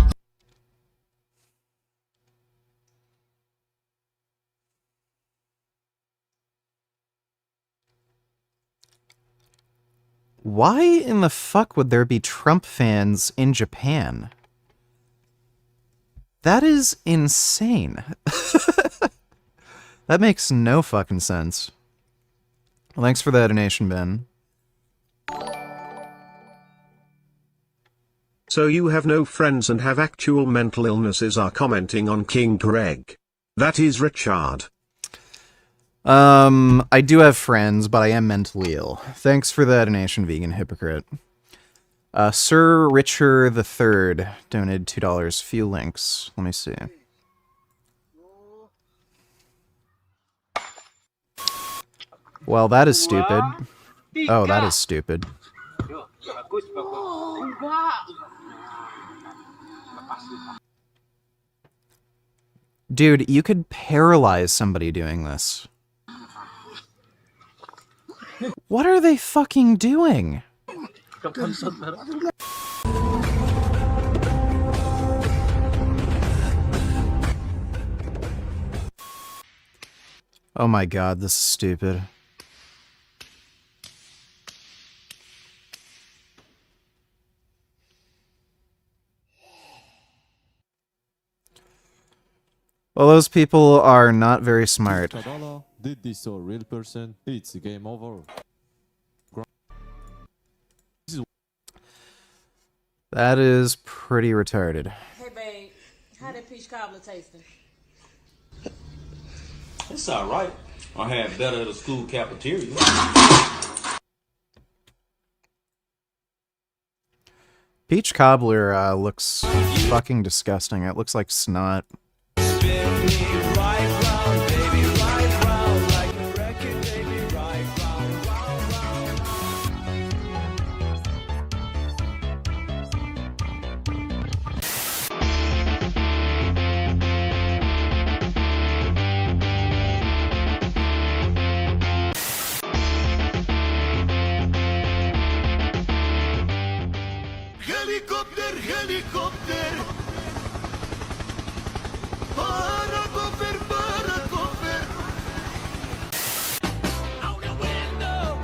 Why in the fuck would there be Trump fans in Japan? That is insane. That makes no fucking sense. Well, thanks for that donation, Ben. So you have no friends and have actual mental illnesses are commenting on King Greg. That is Richard. I do have friends, but I am mentally ill. Thanks for that donation, vegan hypocrite. Sir Richard III donated $2. Few links. Let me see. Well, that is stupid. Oh, that is stupid. Dude, you could paralyze somebody doing this. What are they fucking doing? Oh my god, this is stupid. Well, those people are not very smart. Did this a real person? It's game over. That is pretty retarded. Hey babe, how that peach cobbler tasting? It's alright. I had better at the school cafeteria. Peach cobbler looks fucking disgusting. It looks like snot. Helicopter, helicopter. Paracofer, paracofer. Out the window.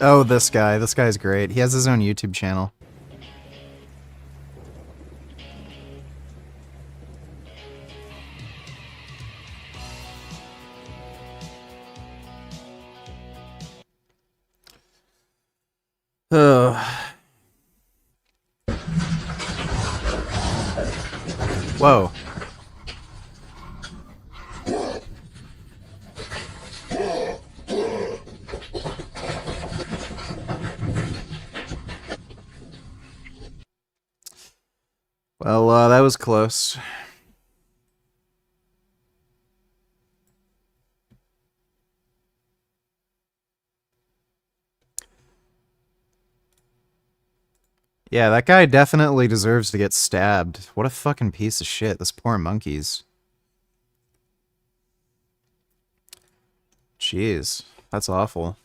Oh, this guy. This guy's great. He has his own YouTube channel. Whoa. Well, that was close. Yeah, that guy definitely deserves to get stabbed. What a fucking piece of shit, this poor monkeys. Jeez, that's awful.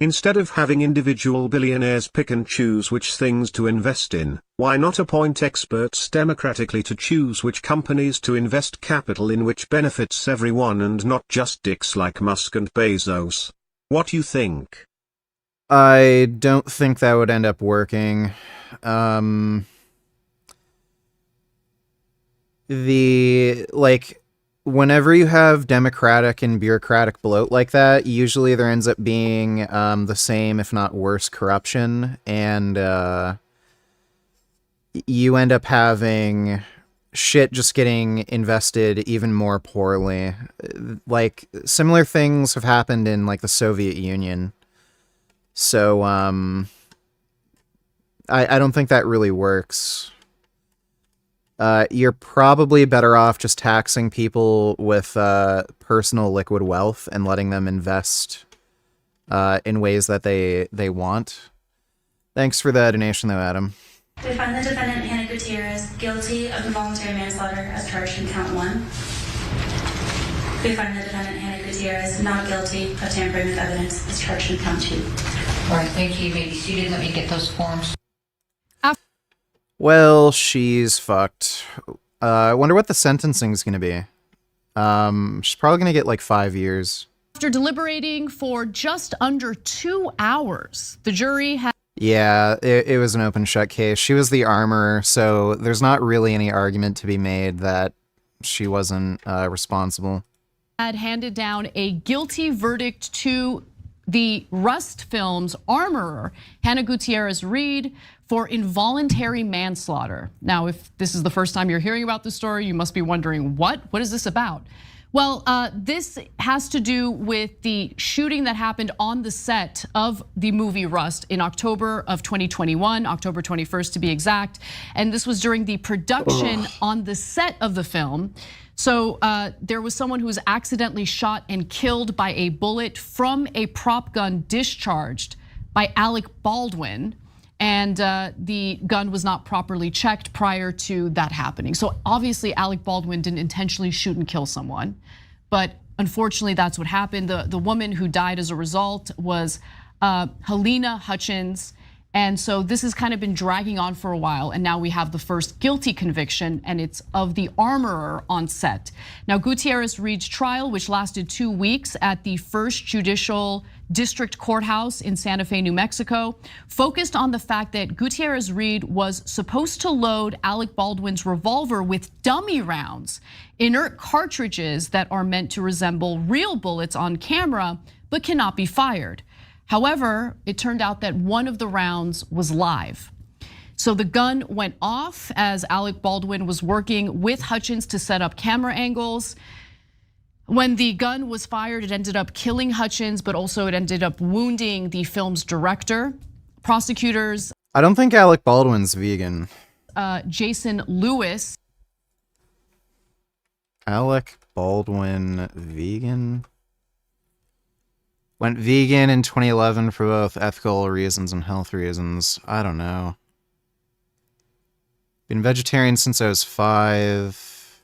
Instead of having individual billionaires pick and choose which things to invest in, why not appoint experts democratically to choose which companies to invest capital in, which benefits everyone and not just dicks like Musk and Bezos? What you think? I don't think that would end up working. Whenever you have democratic and bureaucratic bloat like that, usually there ends up being the same, if not worse, corruption, and you end up having shit just getting invested even more poorly. Like, similar things have happened in, like, the Soviet Union. So, I don't think that really works. You're probably better off just taxing people with personal liquid wealth and letting them invest in ways that they want. Thanks for the donation, though, Adam. We find the defendant, Hannah Gutierrez, guilty of involuntary manslaughter as charged in count 1. We find the defendant, Hannah Gutierrez, not guilty of tampering with evidence as charged in count 2. All right, thank you. You may be seated. Let me get those forms. Well, she's fucked. I wonder what the sentencing's gonna be. She's probably gonna get like 5 years. After deliberating for just under 2 hours, the jury had... Yeah, it was an open shut case. She was the armorer, so there's not really any argument to be made that she wasn't responsible. Had handed down a guilty verdict to the Rust Films armorer, Hannah Gutierrez Reed, for involuntary manslaughter. Now, if this is the first time you're hearing about this story, you must be wondering, what is this about? Well, this has to do with the shooting that happened on the set of the movie Rust in October of 2021, October 21st to be exact. And this was during the production on the set of the film. So there was someone who was accidentally shot and killed by a bullet from a prop gun discharged by Alec Baldwin. And the gun was not properly checked prior to that happening. So obviously Alec Baldwin didn't intentionally shoot and kill someone, but unfortunately that's what happened. The woman who died as a result was Helena Hutchins, And so this has kind of been dragging on for a while, and now we have the first guilty conviction, and it's of the armorer on set. Now, Gutierrez-Reed's trial, which lasted 2 weeks at the First Judicial District Courthouse in Santa Fe, New Mexico, focused on the fact that Gutierrez-Reed was supposed to load Alec Baldwin's revolver with dummy rounds, inert cartridges that are meant to resemble real bullets on camera, but cannot be fired. However, it turned out that one of the rounds was live. So the gun went off as Alec Baldwin was working with Hutchins to set up camera angles. When the gun was fired, it ended up killing Hutchins, but also it ended up wounding the film's director. Prosecutors. I don't think Alec Baldwin's vegan. Jason Lewis. Alec Baldwin vegan? Went vegan in 2011 for both ethical reasons and health reasons. I don't know. Been vegetarian since I was 5.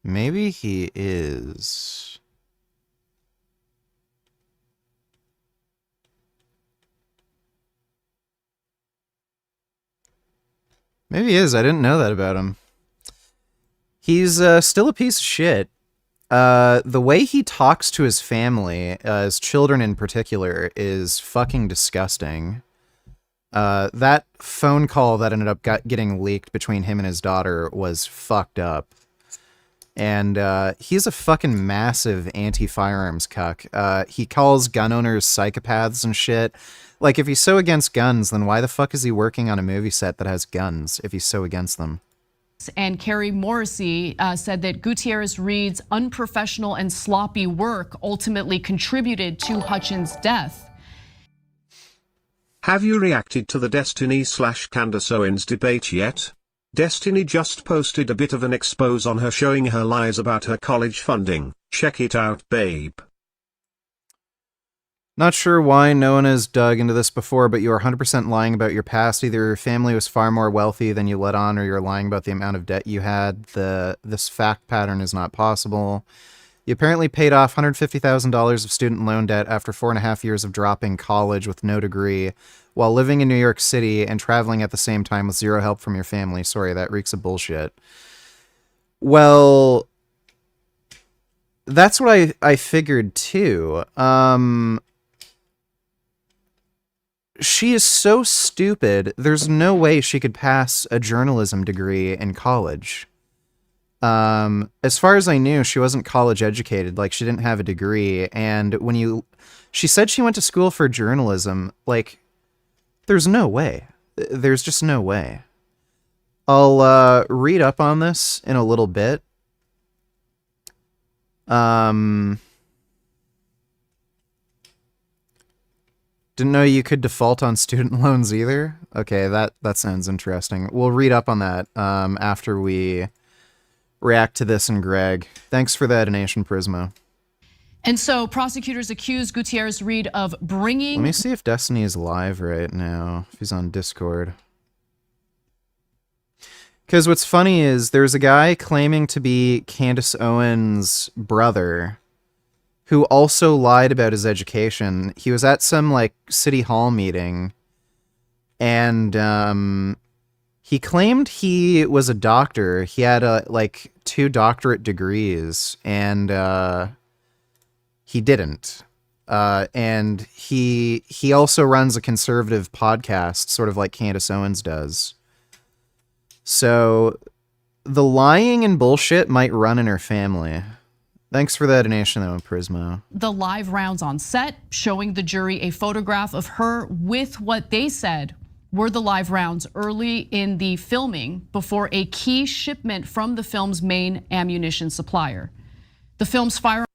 Maybe he is. Maybe he is. I didn't know that about him. He's still a piece of shit. The way he talks to his family, his children in particular, is fucking disgusting. That phone call that ended up getting leaked between him and his daughter was fucked up. And he's a fucking massive anti-firearms cuck. He calls gun owners psychopaths and shit. Like, if he's so against guns, then why the fuck is he working on a movie set that has guns if he's so against them? And Carrie Morrissey said that Gutierrez-Reed's unprofessional and sloppy work ultimately contributed to Hutchins' death. Have you reacted to the Destiny/Candace Owens debate yet? Destiny just posted a bit of an expose on her showing her lies about her college funding. Check it out, babe. Not sure why no one has dug into this before, but you are 100% lying about your past. Either your family was far more wealthy than you let on, or you're lying about the amount of debt you had. This fact pattern is not possible. You apparently paid off $150,000 of student loan debt after 4.5 years of dropping college with no degree, while living in New York City and traveling at the same time with zero help from your family. Sorry, that reeks of bullshit. Well, that's what I figured too. She is so stupid, there's no way she could pass a journalism degree in college. As far as I knew, she wasn't college educated, like she didn't have a degree, and she said she went to school for journalism, like, there's no way. There's just no way. I'll read up on this in a little bit. Didn't know you could default on student loans either. Okay, that sounds interesting. We'll read up on that after we react to this and Greg. Thanks for that donation, Prismo. And so prosecutors accused Gutierrez-Reed of bringing... Let me see if Destiny is live right now, if he's on Discord. Because what's funny is there's a guy claiming to be Candace Owens' brother who also lied about his education. He was at some, like, city hall meeting, and he claimed he was a doctor. He had, like, 2 doctorate degrees, and he didn't. And he also runs a conservative podcast, sort of like Candace Owens does. So the lying and bullshit might run in her family. Thanks for that donation, though, Prismo. The live rounds on set, showing the jury a photograph of her with what they said were the live rounds early in the filming before a key shipment from the film's main ammunition supplier. The film's firearm.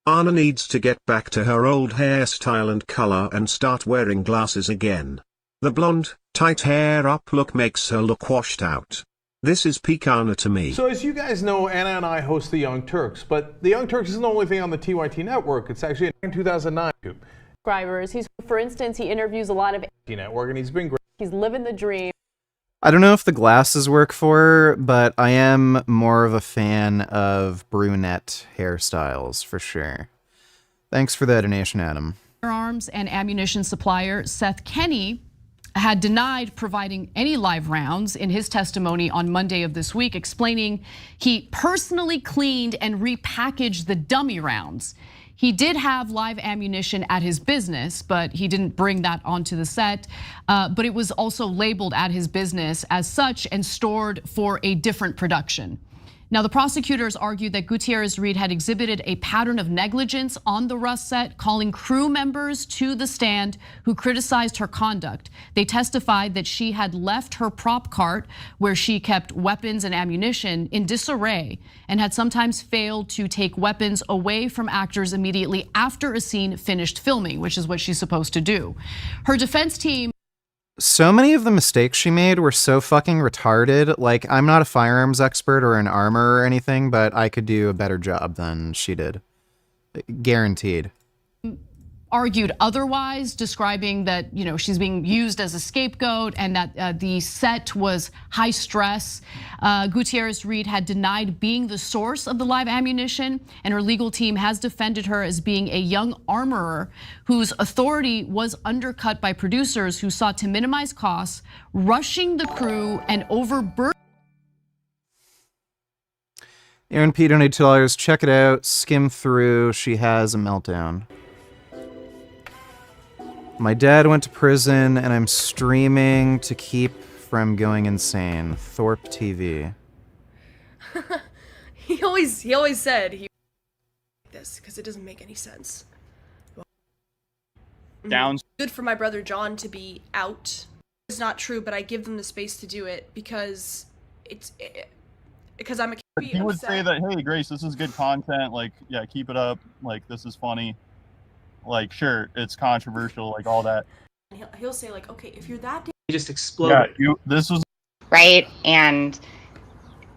Anna needs to get back to her old hairstyle and color and start wearing glasses again. The blonde, tight hair up look makes her look washed out. This is peak Anna to me. So as you guys know, Anna and I host the Young Turks, but the Young Turks isn't the only thing on the TYT network. It's actually in 2009. Subscribers. For instance, he interviews a lot of network, and he's been great. He's living the dream. I don't know if the glasses work for her, but I am more of a fan of brunette hairstyles, for sure. Thanks for the donation, Adam. Firearms and ammunition supplier Seth Kenny had denied providing any live rounds in his testimony on Monday of this week, explaining he personally cleaned and repackaged the dummy rounds. He did have live ammunition at his business, but he didn't bring that onto the set. But it was also labeled at his business as such and stored for a different production. Now, the prosecutors argued that Gutierrez-Reed had exhibited a pattern of negligence on the Rust set, calling crew members to the stand who criticized her conduct. They testified that she had left her prop cart, where she kept weapons and ammunition, in disarray, and had sometimes failed to take weapons away from actors immediately after a scene finished filming, which is what she's supposed to do. Her defense team. So many of the mistakes she made were so fucking retarded. Like, I'm not a firearms expert or an armor or anything, but I could do a better job than she did. Guaranteed. Argued otherwise, describing that she's being used as a scapegoat and that the set was high stress. Gutierrez-Reed had denied being the source of the live ammunition, and her legal team has defended her as being a young armorer whose authority was undercut by producers who sought to minimize costs, rushing the crew and overburdening. Aaron P. donated $2. Check it out. Skim through. She has a meltdown. My dad went to prison, and I'm streaming to keep from going insane. Thorpe TV. He always said he this because it doesn't make any sense. Down. Good for my brother John to be out. It's not true, but I give them the space to do it because because I'm a kid. He would say that, hey, Grace, this is good content. Like, yeah, keep it up. Like, this is funny. Like, sure, it's controversial, like all that. He'll say like, okay, if you're that. He just exploded. Yeah, this was right, and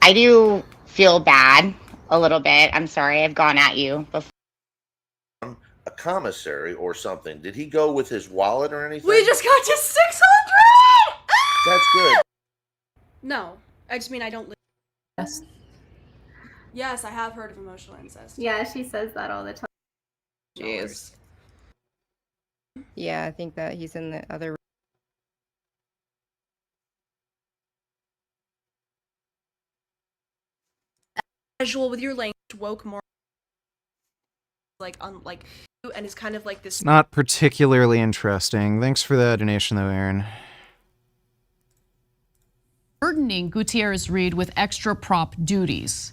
I do feel bad a little bit. I'm sorry, I've gone at you before. A commissary or something. Did he go with his wallet or anything? We just got to 600. That's good. No, I just mean I don't. Yes. Yes, I have heard of emotional incest. Yeah, she says that all the time. Jeez. Yeah, I think that he's in the other. Casual with your language, woke more. Like and it's kind of like this. It's not particularly interesting. Thanks for the donation, though, Aaron. Burdening Gutierrez-Reed with extra prop duties.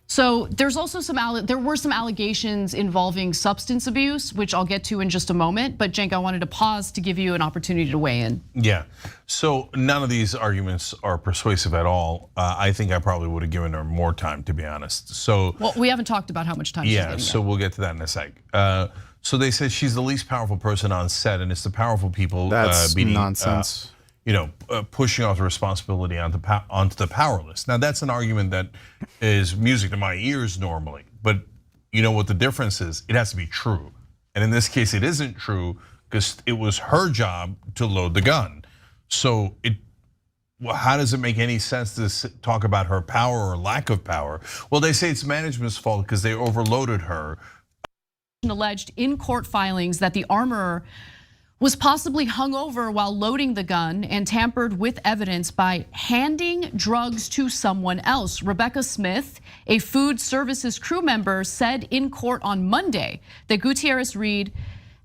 So there's also there were some allegations involving substance abuse, which I'll get to in just a moment. But Cenk, I wanted to pause to give you an opportunity to weigh in. Yeah, so none of these arguments are persuasive at all. I think I probably would have given her more time, to be honest. So well, we haven't talked about how much time she's getting. So we'll get to that in a sec. So they said she's the least powerful person on set, and it's the powerful people beating nonsense. Pushing off the responsibility onto the powerless. Now that's an argument that is music to my ears normally, but you know what the difference is? It has to be true. And in this case, it isn't true because it was her job to load the gun. So how does it make any sense to talk about her power or lack of power? Well, they say it's management's fault because they overloaded her. Alleged in court filings that the armorer was possibly hungover while loading the gun and tampered with evidence by handing drugs to someone else. Rebecca Smith, a food services crew member, said in court on Monday that Gutierrez-Reed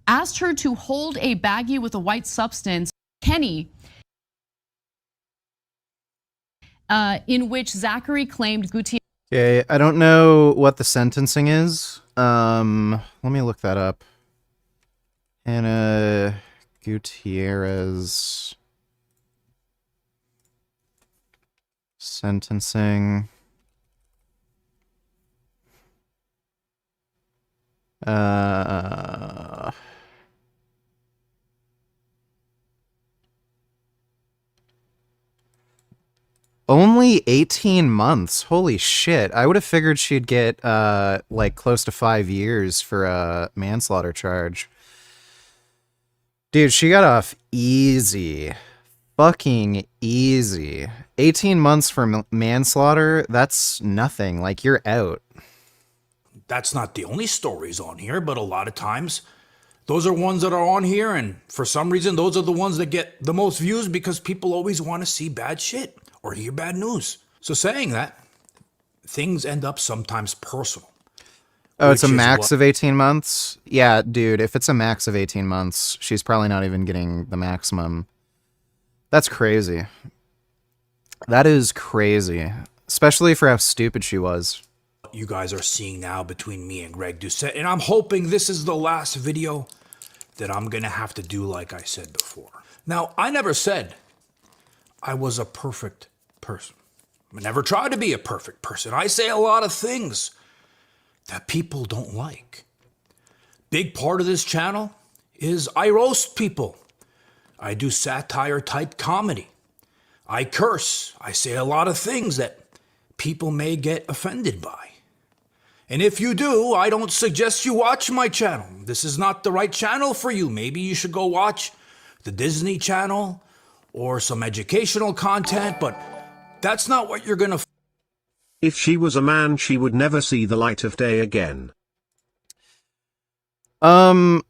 asked her to hold a baggie with a white substance, Kenny, in which Zachary claimed Gutierrez. Okay, I don't know what the sentencing is. Let me look that up. Hannah Gutierrez sentencing. Only 18 months. Holy shit. I would have figured she'd get like close to 5 years for a manslaughter charge. Dude, she got off easy. fucking easy. 18 months for manslaughter, that's nothing. Like, you're out. That's not the only stories on here, but a lot of times those are ones that are on here, and for some reason those are the ones that get the most views because people always want to see bad shit or hear bad news. So saying that, things end up sometimes personal. Oh, it's a max of 18 months? Yeah, dude, if it's a max of 18 months, she's probably not even getting the maximum. That's crazy. That is crazy. Especially for how stupid she was. You guys are seeing now between me and Greg Doucette, and I'm hoping this is the last video that I'm gonna have to do like I said before. Now, I never said I was a perfect person. I never tried to be a perfect person. I say a lot of things that people don't like. Big part of this channel is I roast people. I do satire type comedy. I curse. I say a lot of things that people may get offended by. And if you do, I don't suggest you watch my channel. This is not the right channel for you. Maybe you should go watch the Disney Channel or some educational content, but that's not what you're gonna. If she was a man, she would never see the light of day again. I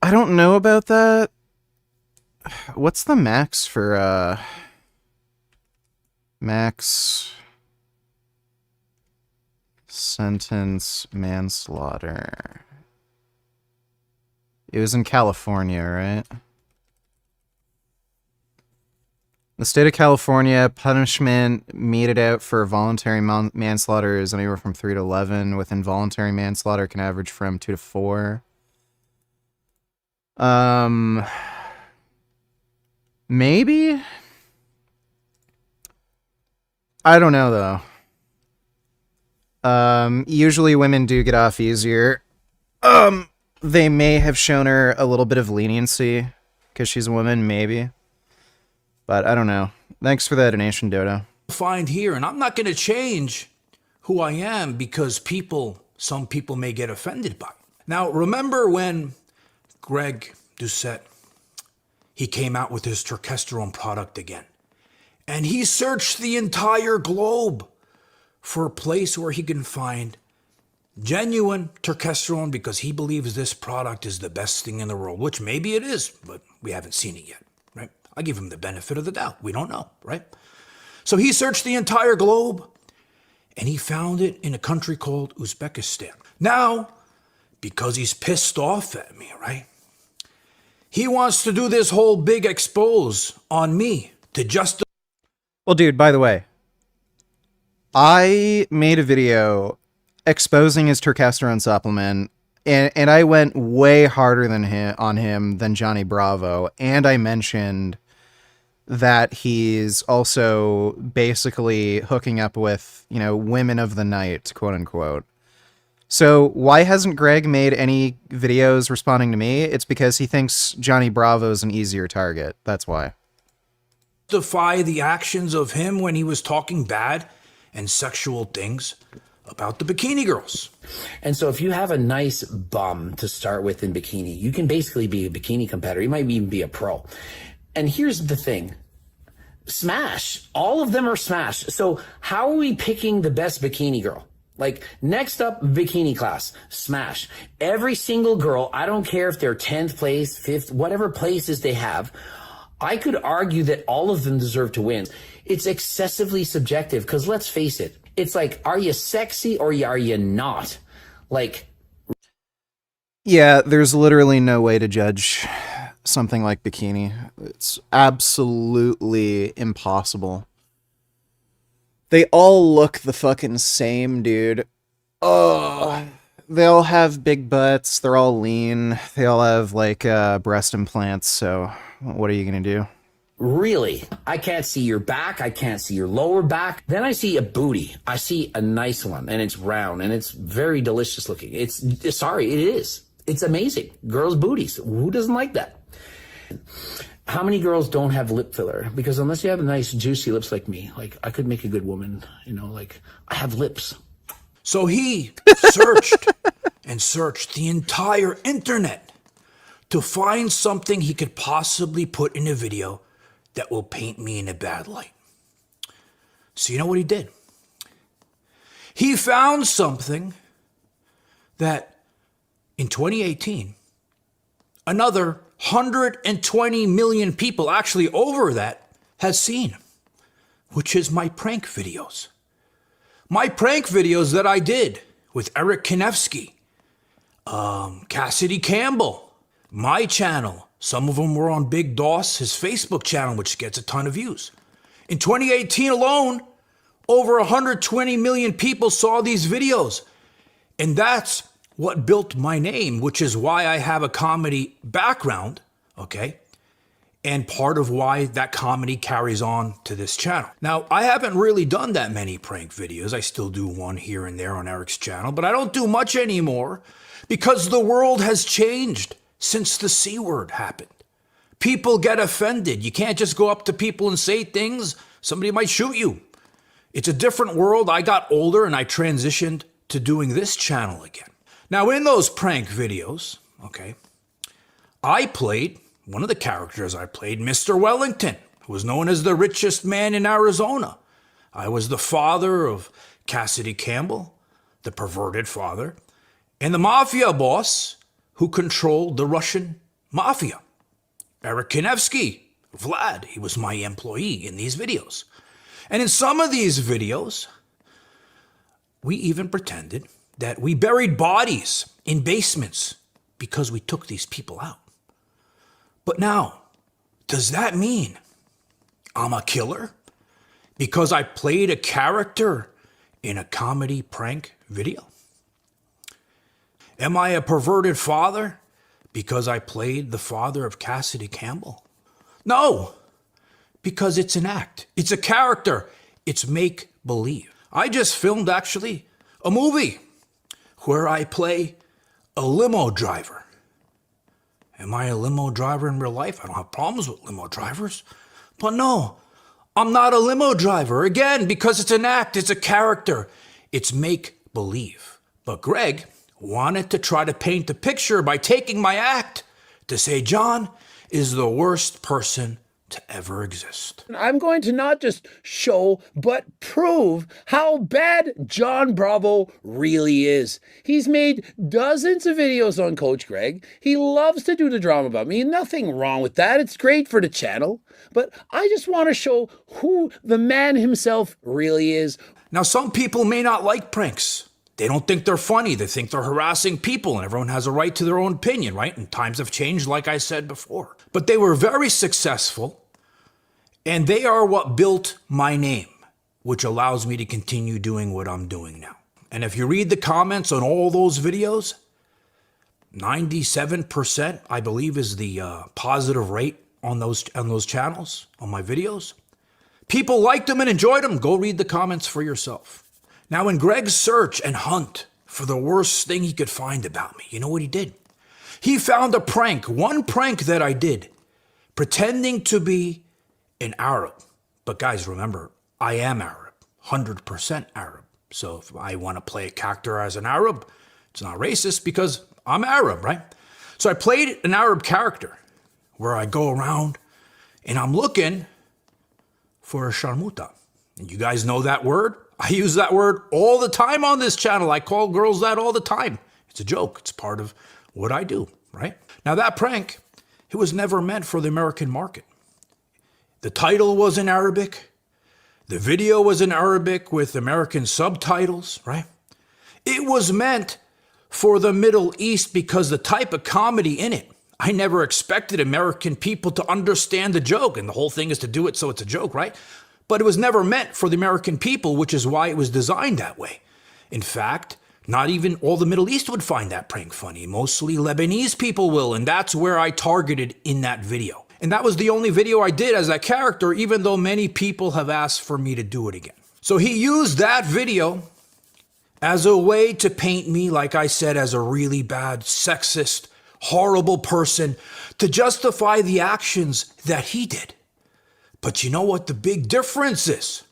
don't know about that. What's the max for, max sentence manslaughter? It was in California, right? The state of California, punishment meted out for voluntary manslaughter is anywhere from 3 to 11, with involuntary manslaughter can average from 2 to 4. Maybe? I don't know, though. Usually women do get off easier. They may have shown her a little bit of leniency because she's a woman, maybe. But I don't know. Thanks for the donation, Dodo. Find here, and I'm not going to change who I am because some people may get offended by it. Now, remember when Greg Doucette, he came out with his testosterone product again, and he searched the entire globe for a place where he can find genuine testosterone because he believes this product is the best thing in the world, which maybe it is, but we haven't seen it yet, right? I give him the benefit of the doubt. We don't know, right? So he searched the entire globe, and he found it in a country called Uzbekistan. Now, because he's pissed off at me, right? He wants to do this whole big expose on me to justify. Well, dude, by the way, I made a video exposing his testosterone supplement, and I went way harder on him than Johnny Bravo, and I mentioned that he's also basically hooking up with, women of the night, quote unquote. So why hasn't Greg made any videos responding to me? It's because he thinks Johnny Bravo's an easier target. That's why. Justify the actions of him when he was talking bad and sexual things about the bikini girls. And so if you have a nice bum to start with in bikini, you can basically be a bikini competitor. You might even be a pro. And here's the thing. Smash. All of them are smash. So how are we picking the best bikini girl? Like, next up, bikini class. Smash. Every single girl, I don't care if they're 10th place, 5th, whatever places they have, I could argue that all of them deserve to win. It's excessively subjective because let's face it. It's like, are you sexy or are you not? Like, yeah, there's literally no way to judge something like bikini. It's absolutely impossible. They all look the fucking same, dude. Oh, they all have big butts. They're all lean. They all have like breast implants. So what are you gonna do? really, I can't see your back. I can't see your lower back. Then I see a booty. I see a nice one, and it's round, and it's very delicious looking. Sorry, it is. It's amazing. Girls' booties. Who doesn't like that? How many girls don't have lip filler? Because unless you have nice, juicy lips like me, like I could make a good woman, like I have lips. So he searched and searched the entire internet to find something he could possibly put in a video that will paint me in a bad light. So you know what he did? He found something that in 2018, another 120 million people, actually over that, has seen, which is my prank videos. My prank videos that I did with Eric Kanefsky, Cassidy Campbell, my channel. Some of them were on Big Doss, his Facebook channel, which gets a ton of views. In 2018 alone, over 120 million people saw these videos. And that's what built my name, which is why I have a comedy background, okay? And part of why that comedy carries on to this channel. Now, I haven't really done that many prank videos. I still do one here and there on Eric's channel, but I don't do much anymore because the world has changed since the C word happened. People get offended. You can't just go up to people and say things. Somebody might shoot you. It's a different world. I got older and I transitioned to doing this channel again. Now, in those prank videos, okay, I played, one of the characters I played, Mr. Wellington, who was known as the richest man in Arizona. I was the father of Cassidy Campbell, the perverted father, and the mafia boss who controlled the Russian mafia. Eric Kanefsky, Vlad, he was my employee in these videos. And in some of these videos, we even pretended that we buried bodies in basements because we took these people out. But now, does that mean I'm a killer because I played a character in a comedy prank video? Am I a perverted father because I played the father of Cassidy Campbell? No, because it's an act. It's a character. It's make-believe. I just filmed, actually, a movie where I play a limo driver. Am I a limo driver in real life? I don't have problems with limo drivers. But no, I'm not a limo driver. Again, because it's an act. It's a character. It's make-believe. But Greg wanted to try to paint the picture by taking my act to say John is the worst person to ever exist. I'm going to not just show, but prove how bad John Bravo really is. He's made dozens of videos on Coach Greg. He loves to do the drama about me. Nothing wrong with that. It's great for the channel. But I just want to show who the man himself really is. Now, some people may not like pranks. They don't think they're funny. They think they're harassing people, and everyone has a right to their own opinion, right? And times have changed, like I said before. But they were very successful, and they are what built my name, which allows me to continue doing what I'm doing now. And if you read the comments on all those videos, 97%, I believe, is the positive rate on those channels, on my videos. People liked them and enjoyed them. Go read the comments for yourself. Now, in Greg's search and hunt for the worst thing he could find about me, you know what he did? He found a prank, one prank that I did, pretending to be an Arab. But guys, remember, I am Arab, 100% Arab. So if I want to play a character as an Arab, it's not racist because I'm Arab, right? So I played an Arab character where I go around and I'm looking for a sharmuta. And you guys know that word? I use that word all the time on this channel. I call girls that all the time. It's a joke. It's part of what I do, right? Now that prank, it was never meant for the American market. The title was in Arabic. The video was in Arabic with American subtitles, right? It was meant for the Middle East because the type of comedy in it, I never expected American people to understand the joke. And the whole thing is to do it so it's a joke, right? But it was never meant for the American people, which is why it was designed that way. In fact, not even all the Middle East would find that prank funny. Mostly Lebanese people will, and that's where I targeted in that video. And that was the only video I did as that character, even though many people have asked for me to do it again. So he used that video as a way to paint me, like I said, as a really bad, sexist, horrible person to justify the actions that he did. But you know what the big difference is?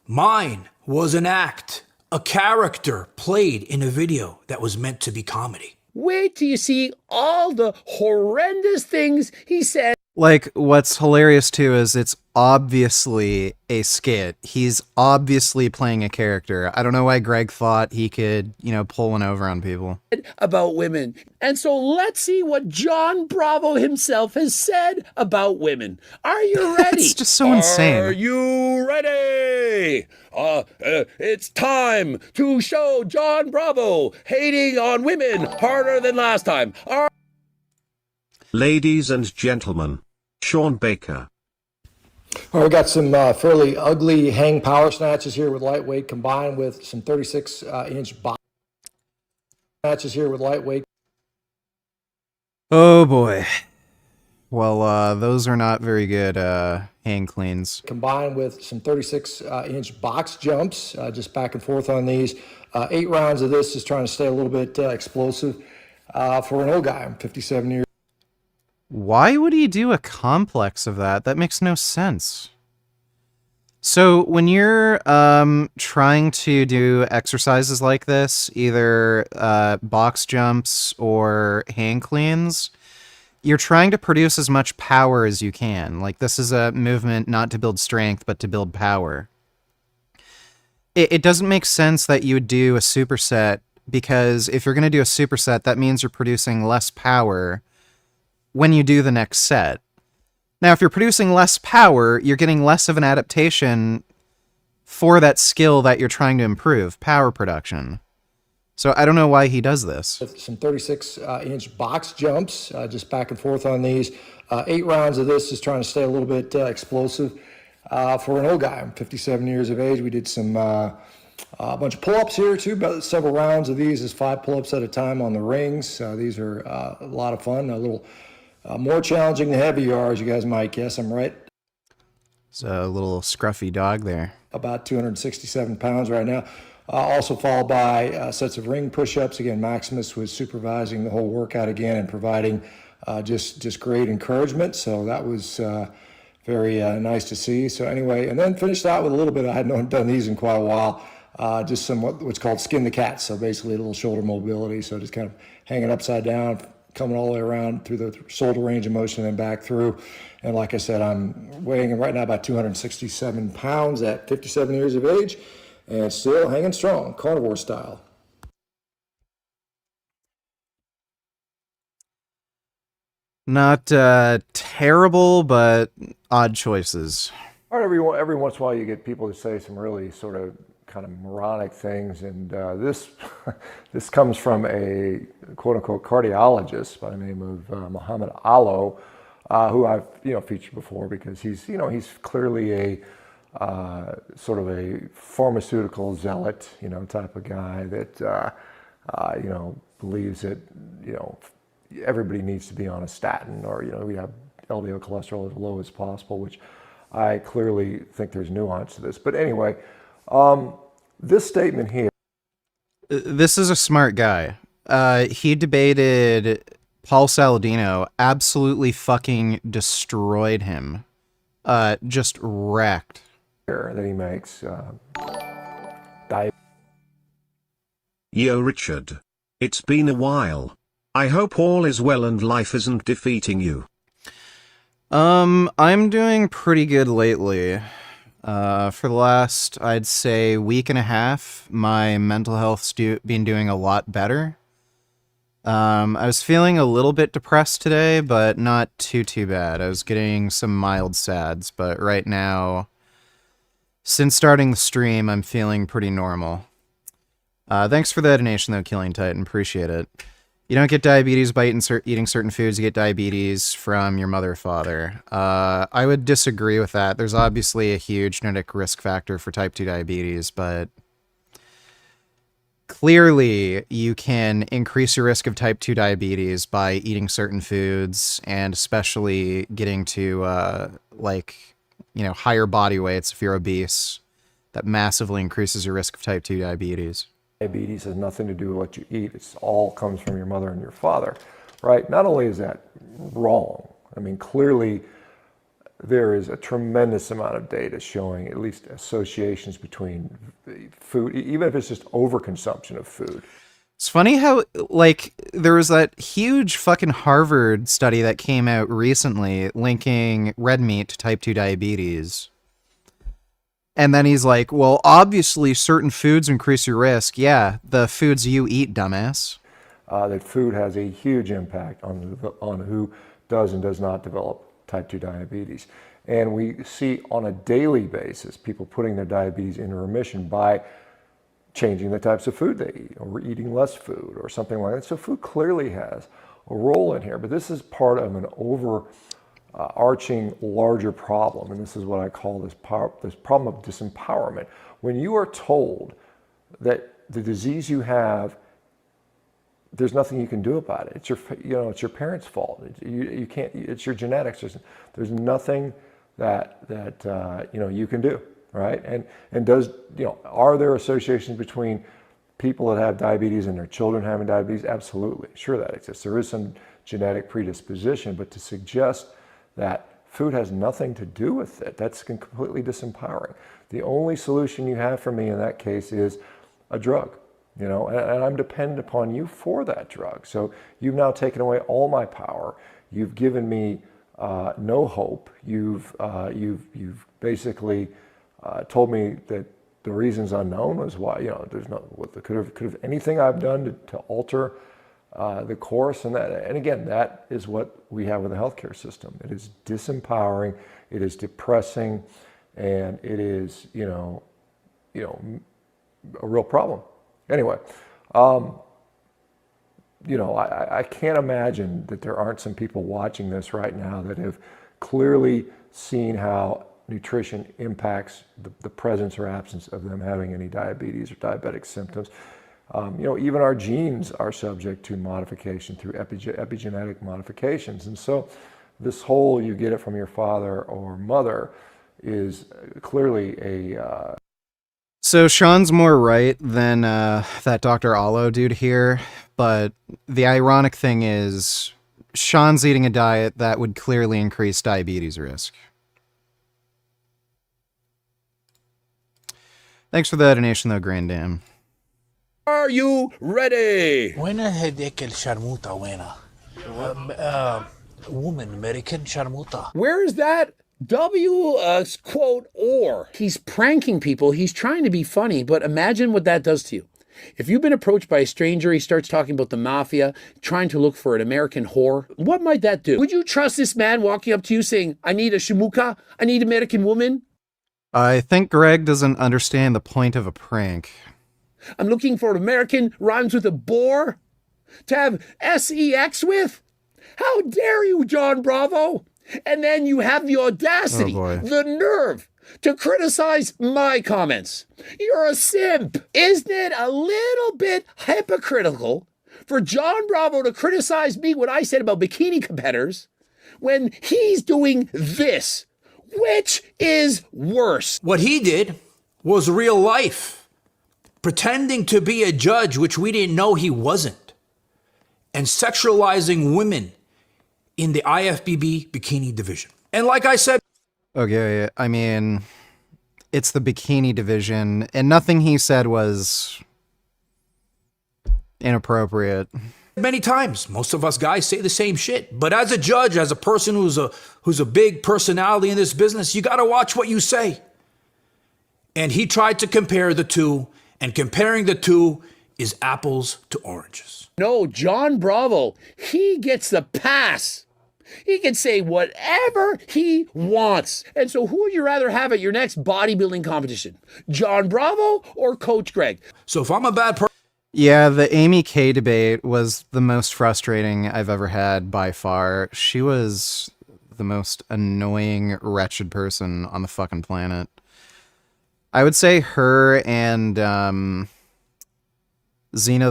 Mine was an act, a character played in a video that was meant to be comedy. Wait till you see all the horrendous things he said. Like, what's hilarious too is it's obviously a skit. He's obviously playing a character. I don't know why Greg thought he could, pull one over on people. About women. And so let's see what John Bravo himself has said about women. Are you ready? It's just so insane. Are you ready? It's time to show John Bravo hating on women harder than last time. Ladies and gentlemen, Shawn Baker. All right, we got some fairly ugly hang power snatches here with lightweight combined with some 36-inch box snatches here with lightweight. Oh boy. Well, those are not very good hang cleans. Combined with some 36-inch box jumps, just back and forth on these. 8 rounds of this is trying to stay a little bit explosive for an old guy. I'm 57 years. Why would he do a complex of that? That makes no sense. So when you're trying to do exercises like this, either box jumps or hang cleans, you're trying to produce as much power as you can. Like, this is a movement not to build strength, but to build power. It doesn't make sense that you would do a superset, because if you're going to do a superset, that means you're producing less power when you do the next set. Now, if you're producing less power, you're getting less of an adaptation for that skill that you're trying to improve, power production. So I don't know why he does this. With some 36-inch box jumps, just back and forth on these. 8 rounds of this is trying to stay a little bit explosive for an old guy. I'm 57 years of age. We did some a bunch of pull-ups here too, about several rounds of these is 5 pull-ups at a time on the rings. These are a lot of fun, a little more challenging than heavy are, as you guys might guess. I'm right. It's a little scruffy dog there. About 267 pounds right now. Also followed by sets of ring push-ups. Again, Maximus was supervising the whole workout again and providing just great encouragement. So that was very nice to see. So anyway, and then finished out with a little bit. I hadn't done these in quite a while. Just some what's called skin the cat. So basically a little shoulder mobility. So just kind of hanging upside down, coming all the way around through the shoulder range of motion and then back through. And like I said, I'm weighing right now about 267 pounds at 57 years of age and still hanging strong, carnivore style. Not terrible, but odd choices. All right, every once in a while you get people to say some really sort of kind of moronic things, and this comes from a quote-unquote cardiologist by the name of Muhammad Alo, who I've featured before because he's clearly a sort of a pharmaceutical zealot type of guy that believes that everybody needs to be on a statin, or we have LDL cholesterol as low as possible, which I clearly think there's nuance to this. But anyway, this statement here. This is a smart guy. He debated Paul Saladino, absolutely fucking destroyed him. Just wrecked. That he makes. Yo, Richard. It's been a while. I hope all is well and life isn't defeating you. I'm doing pretty good lately. For the last, I'd say, week and a half, my mental health's been doing a lot better. I was feeling a little bit depressed today, but not too bad. I was getting some mild sads, but right now, since starting the stream, I'm feeling pretty normal. Thanks for the donation, though, Killing Titan. Appreciate it. You don't get diabetes by eating certain foods. You get diabetes from your mother or father. I would disagree with that. There's obviously a huge genetic risk factor for type 2 diabetes, but clearly you can increase your risk of type 2 diabetes by eating certain foods, and especially getting to higher body weights if you're obese. That massively increases your risk of type 2 diabetes. Diabetes has nothing to do with what you eat. It's all comes from your mother and your father, right? Not only is that wrong, I mean, clearly there is a tremendous amount of data showing at least associations between food, even if it's just overconsumption of food. It's funny how, like, there was that huge fucking Harvard study that came out recently linking red meat to type 2 diabetes. And then he's like, well, obviously certain foods increase your risk. Yeah, the foods you eat, dumbass. That food has a huge impact on who does and does not develop type 2 diabetes. And we see on a daily basis people putting their diabetes into remission by changing the types of food they eat or eating less food or something like that. So food clearly has a role in here, but this is part of an overarching larger problem. And this is what I call this problem of disempowerment. When you are told that the disease you have, there's nothing you can do about it. It's your parents' fault. You can't. It's your genetics. There's nothing that you can do, right? And are there associations between people that have diabetes and their children having diabetes? Absolutely, sure that exists. There is some genetic predisposition, but to suggest that food has nothing to do with it, that's completely disempowering. The only solution you have for me in that case is a drug. And I'm dependent upon you for that drug. So you've now taken away all my power. You've given me no hope. You've basically told me that the reasons unknown was why. There's no could have anything I've done to alter the course, and again, that is what we have with the healthcare system. It is disempowering. It is depressing, and it is a real problem. Anyway, I can't imagine that there aren't some people watching this right now that have clearly seen how nutrition impacts the presence or absence of them having any diabetes or diabetic symptoms. Even our genes are subject to modification through epigenetic modifications. And so this whole you get it from your father or mother is clearly a... So Shawn's more right than that Dr. Allo dude here, but the ironic thing is Shawn's eating a diet that would clearly increase diabetes risk. Thanks for the donation though, Grand Dam. Are you ready? Buena هديك الشرموطة وينها؟ Woman, American Sharmuta. Where is that? Quote, or. He's pranking people. He's trying to be funny, but imagine what that does to you. If you've been approached by a stranger, he starts talking about the mafia, trying to look for an American whore. What might that do? Would you trust this man walking up to you saying, I need a shamuka, I need American woman? I think Greg doesn't understand the point of a prank. I'm looking for an American rhymes with a bore to have sex with? How dare you, John Bravo? And then you have the audacity, the nerve to criticize my comments. You're a simp. Isn't it a little bit hypocritical for John Bravo to criticize me what I said about bikini competitors when he's doing this? Which is worse? What he did was real life, pretending to be a judge, which we didn't know he wasn't, and sexualizing women in the IFBB bikini division. And like I said... Okay, I mean, it's the bikini division, and nothing he said was inappropriate. Many times, most of us guys say the same shit. But as a judge, as a person who's a big personality in this business, you gotta watch what you say. And he tried to compare the two, and comparing the two is apples to oranges. No, John Bravo, he gets the pass. He can say whatever he wants. And so who would you rather have at your next bodybuilding competition? John Bravo or Coach Greg? So if I'm a bad person... Yeah, the Amy K debate was the most frustrating I've ever had by far. She was the most annoying, wretched person on the fucking planet. I would say her and Xena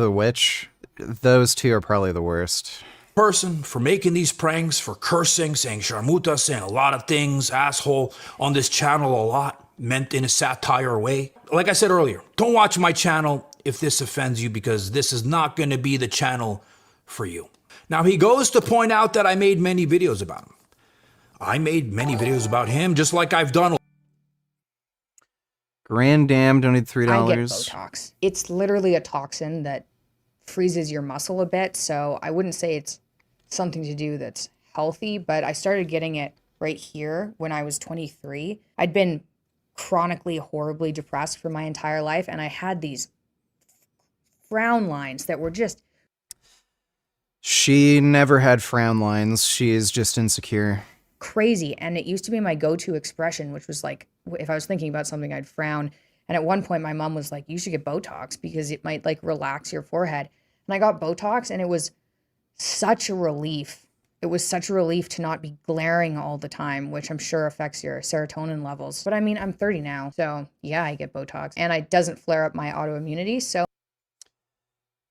the Witch, those two are probably the worst. Person for making these pranks, for cursing, saying sharmuta, saying a lot of things, asshole, on this channel a lot, meant in a satire way. Like I said earlier, don't watch my channel if this offends you, because this is not going to be the channel for you. Now, he goes to point out that I made many videos about him. I made many videos about him, just like I've done. Grand Dam donated $3. I get Botox. It's literally a toxin that freezes your muscle a bit. So I wouldn't say it's something to do that's healthy, but I started getting it right here when I was 23. I'd been chronically, horribly depressed for my entire life, and I had these frown lines that were just... She never had frown lines. She is just insecure. Crazy. And it used to be my go-to expression, which was like, if I was thinking about something, I'd frown. And at one point, my mom was like, you should get Botox because it might like relax your forehead. And I got Botox, and it was such a relief. It was such a relief to not be glaring all the time, which I'm sure affects your serotonin levels. But I mean, I'm 30 now, so yeah, I get Botox. And it doesn't flare up my autoimmunity, so...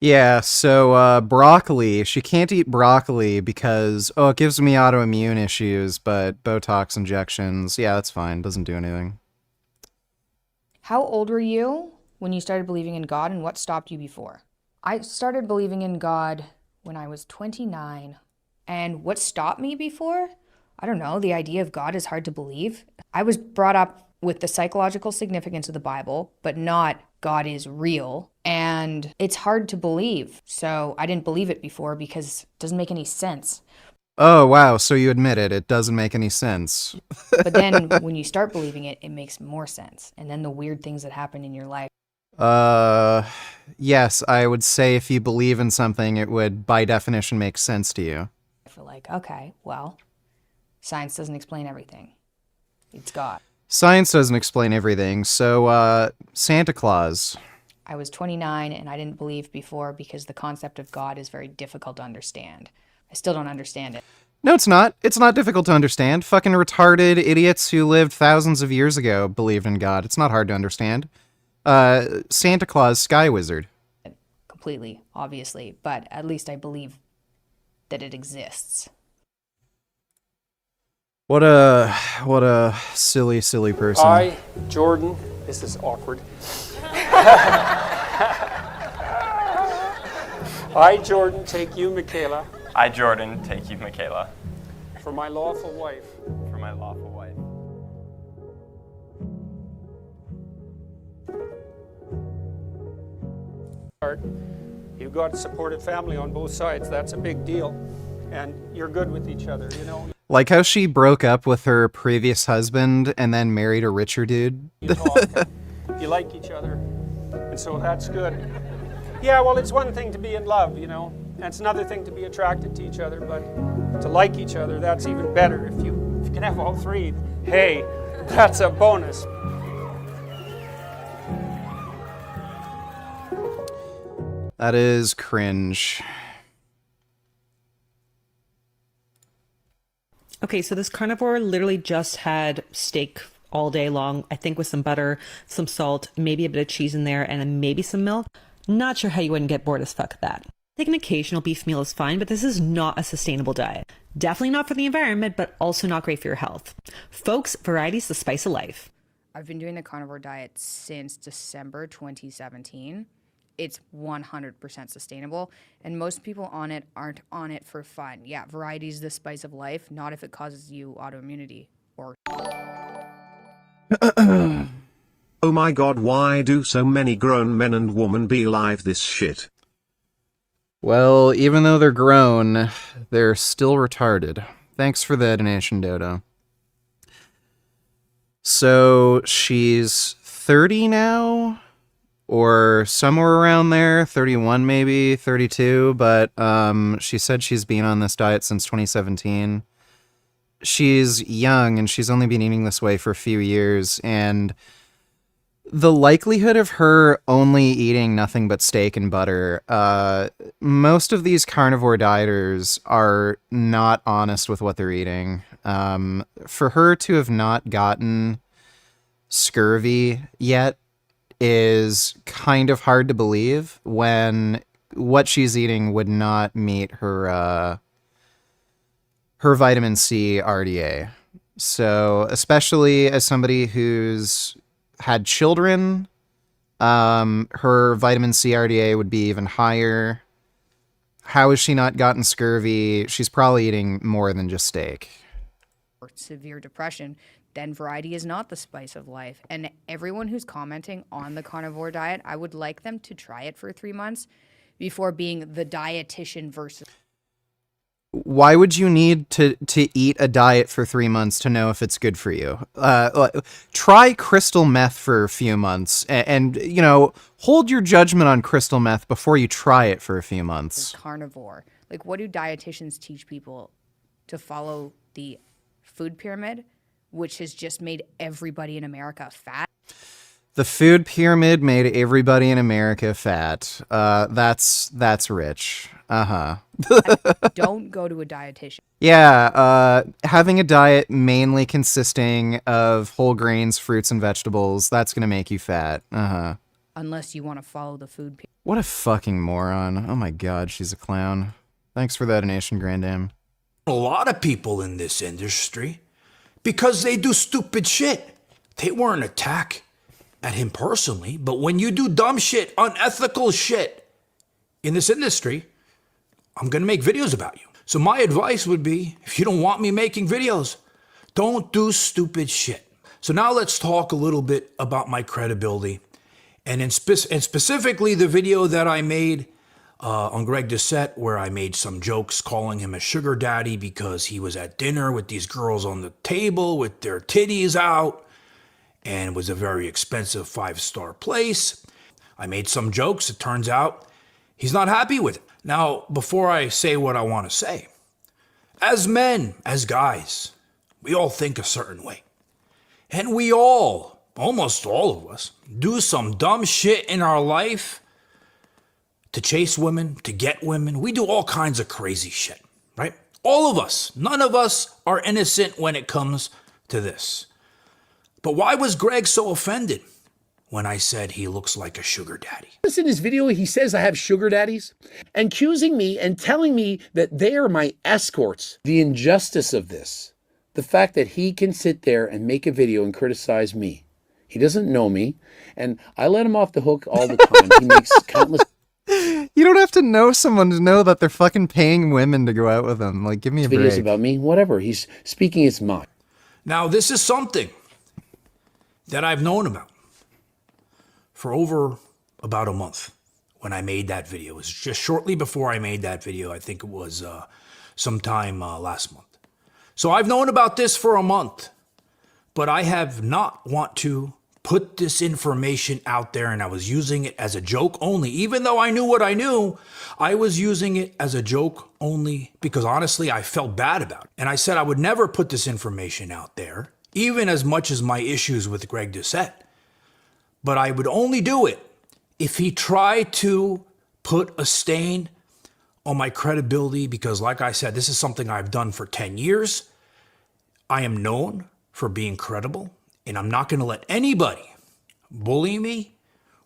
Yeah, so broccoli, she can't eat broccoli because, it gives me autoimmune issues, but Botox injections, yeah, that's fine, doesn't do anything. How old were you when you started believing in God, and what stopped you before? I started believing in God when I was 29. And what stopped me before? I don't know. The idea of God is hard to believe. I was brought up with the psychological significance of the Bible, but not God is real. And it's hard to believe. So I didn't believe it before because it doesn't make any sense. Oh, wow, so you admit it doesn't make any sense. But then when you start believing it, it makes more sense. And then the weird things that happen in your life. Yes, I would say if you believe in something, it would, by definition, make sense to you. I feel like, okay, well, science doesn't explain everything. It's God. Science doesn't explain everything, so, Santa Claus. I was 29 and I didn't believe before because the concept of God is very difficult to understand. I still don't understand it. No, it's not. It's not difficult to understand. Fucking retarded idiots who lived thousands of years ago believed in God. It's not hard to understand. Santa Claus, Sky Wizard. Completely, obviously, but at least I believe that it exists. What a silly, silly person. I, Jordan, this is awkward. I, Jordan, take you, Mikhaila. I, Jordan, take you, Mikhaila. For my lawful wife. For my lawful wife. You've got a supportive family on both sides. That's a big deal. And you're good with each other, you know? Like how she broke up with her previous husband and then married a richer dude. You talk, you like each other. And so that's good. Yeah, well, it's one thing to be in love, you know? And it's another thing to be attracted to each other, but to like each other, that's even better. If you can have all three, hey, that's a bonus. That is cringe. Okay, so this carnivore literally just had steak all day long, I think with some butter, some salt, maybe a bit of cheese in there, and then maybe some milk. Not sure how you wouldn't get bored as fuck of that. I think an occasional beef meal is fine, but this is not a sustainable diet. Definitely not for the environment, but also not great for your health. Folks, variety's the spice of life. I've been doing the carnivore diet since December 2017. It's 100% sustainable, and most people on it aren't on it for fun. Yeah, variety's the spice of life, not if it causes you autoimmunity or... Oh my god, why do so many grown men and women be live this shit? Well, even though they're grown, they're still retarded. Thanks for the donation, Dodo. So, she's 30 now? Or somewhere around there, 31 maybe, 32, but she said she's been on this diet since 2017. She's young, and she's only been eating this way for a few years, and the likelihood of her only eating nothing but steak and butter, most of these carnivore dieters are not honest with what they're eating. For her to have not gotten scurvy yet is kind of hard to believe when what she's eating would not meet her her vitamin C RDA. So, especially as somebody who's had children, her vitamin C RDA would be even higher. How has she not gotten scurvy? She's probably eating more than just steak. severe depression, then variety is not the spice of life. And everyone who's commenting on the carnivore diet, I would like them to try it for 3 months, before being the dietitian versus. Why would you need to eat a diet for 3 months to know if it's good for you? Try crystal meth for a few months and you know, hold your judgment on crystal meth before you try it for a few months. Carnivore. Like, what do dietitians teach people? To follow the food pyramid, which has just made everybody in America fat. The food pyramid made everybody in America fat. That's rich. Don't go to a dietitian. Yeah, having a diet mainly consisting of whole grains, fruits, and vegetables, that's gonna make you fat. Unless you want to follow the food pyramid. What a fucking moron. Oh my god, she's a clown. Thanks for that donation, Grand Dame. A lot of people in this industry, because they do stupid shit. They weren't attack at him personally, but when you do dumb shit, unethical shit in this industry, I'm gonna make videos about you. So my advice would be, if you don't want me making videos, don't do stupid shit. So now let's talk a little bit about my credibility, and specifically the video that I made on Greg Doucette, where I made some jokes calling him a sugar daddy because he was at dinner with these girls on the table with their titties out, and it was a very expensive 5-star place. I made some jokes. It turns out he's not happy with it. Now, before I say what I want to say, as men, as guys, we all think a certain way. And we all, almost all of us, do some dumb shit in our life to chase women, to get women. We do all kinds of crazy shit, right? All of us. None of us are innocent when it comes to this. But why was Greg so offended when I said he looks like a sugar daddy? In his video, he says I have sugar daddies, accusing me and telling me that they are my escorts. The injustice of this, the fact that he can sit there and make a video and criticize me. He doesn't know me, and I let him off the hook all the time. He makes countless... You don't have to know someone to know that they're fucking paying women to go out with them. Like, give me a break. Videos about me, whatever. He's speaking his mind. Now, this is something that I've known about for over about a month when I made that video. It was just shortly before I made that video. I think it was sometime last month. So I've known about this for a month, but I have not want to put this information out there, and I was using it as a joke only. Even though I knew what I knew, I was using it as a joke only because honestly, I felt bad about it. And I said I would never put this information out there, even as much as my issues with Greg Doucette. But I would only do it if he tried to put a stain on my credibility, because like I said, this is something I've done for 10 years. I am known for being credible, and I'm not going to let anybody bully me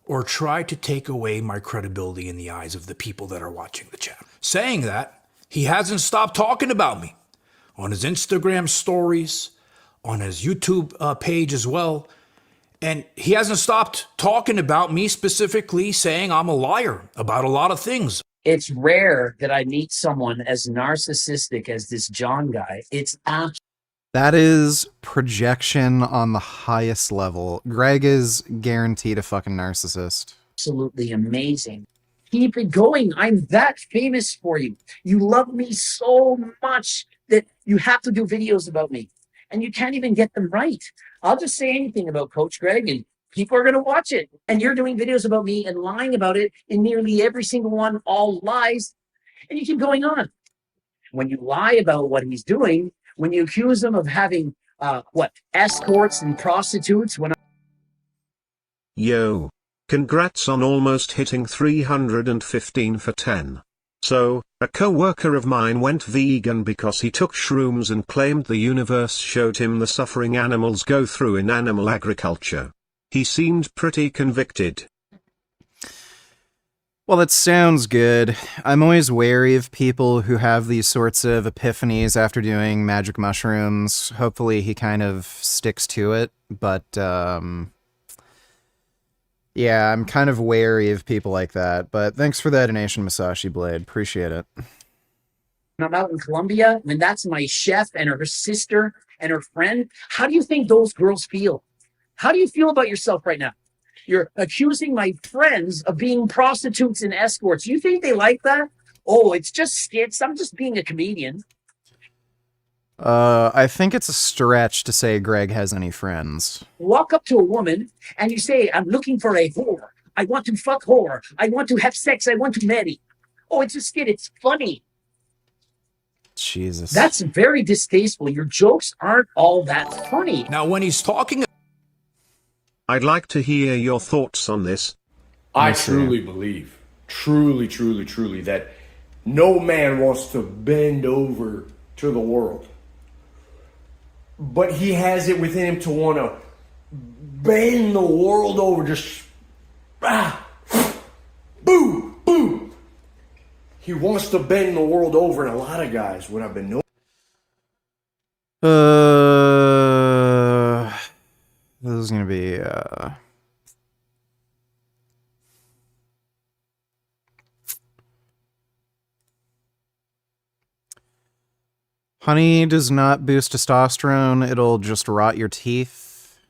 or try to take away my credibility in the eyes of the people that are watching the channel. Saying that, he hasn't stopped talking about me on his Instagram stories, on his YouTube page as well. And he hasn't stopped talking about me specifically, saying I'm a liar about a lot of things. It's rare that I meet someone as narcissistic as this John guy. It's That is projection on the highest level. Greg is guaranteed a fucking narcissist. absolutely amazing. Keep it going. I'm that famous for you. You love me so much that you have to do videos about me. And you can't even get them right. I'll just say anything about Coach Greg and people are going to watch it. And you're doing videos about me and lying about it in nearly every single one, all lies. And you keep going on. When you lie about what he's doing, when you accuse him of having, escorts and prostitutes, Yo. Congrats on almost hitting 315 for 10. So, a co-worker of mine went vegan because he took shrooms and claimed the universe showed him the suffering animals go through in animal agriculture. He seemed pretty convicted. Well, that sounds good. I'm always wary of people who have these sorts of epiphanies after doing magic mushrooms. Hopefully he kind of sticks to it, but yeah, I'm kind of wary of people like that. But thanks for that donation, Masashi Blade. Appreciate it. I'm out in Colombia, when that's my chef and her sister and her friend, how do you think those girls feel? How do you feel about yourself right now? You're accusing my friends of being prostitutes and escorts. You think they like that? Oh, it's just skits. I'm just being a comedian. I think it's a stretch to say Greg has any friends. Walk up to a woman and you say, I'm looking for a whore. I want to fuck whore. I want to have sex. I want to marry. Oh, it's a skit. It's funny. Jesus. That's very distasteful. Your jokes aren't all that funny. Now, when he's talking, I'd like to hear your thoughts on this. I truly believe, truly, that no man wants to bend over to the world. But he has it within him to want to bend the world over, just boom, boom. He wants to bend the world over, and a lot of guys, what I've been noticing. This is gonna be honey does not boost testosterone, it'll just rot your teeth.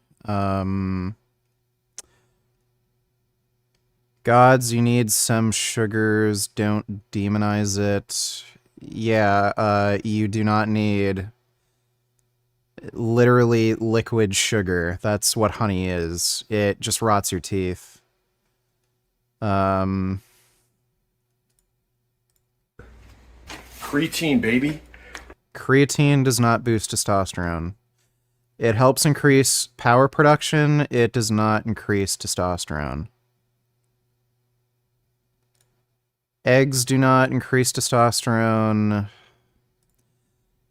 Gods, you need some sugars, don't demonize it. Yeah, you do not need literally liquid sugar. That's what honey is. It just rots your teeth. Creatine, baby. Creatine does not boost testosterone. It helps increase power production. It does not increase testosterone. Eggs do not increase testosterone.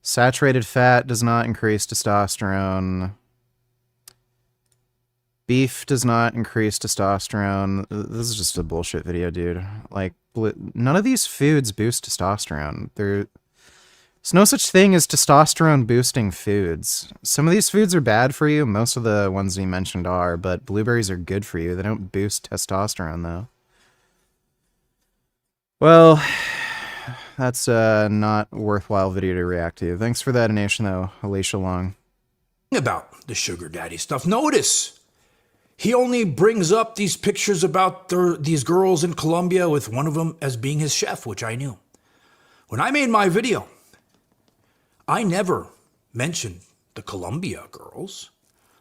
Saturated fat does not increase testosterone. Beef does not increase testosterone. This is just a bullshit video, dude. Like, none of these foods boost testosterone. There's no such thing as testosterone boosting foods. Some of these foods are bad for you. Most of the ones we mentioned are, but blueberries are good for you. They don't boost testosterone, though. Well, that's not a worthwhile video to react to. Thanks for that donation, though, Alicia Long. About the sugar daddy stuff. Notice, he only brings up these pictures about these girls in Colombia with one of them as being his chef, which I knew. When I made my video, I never mentioned the Colombia girls.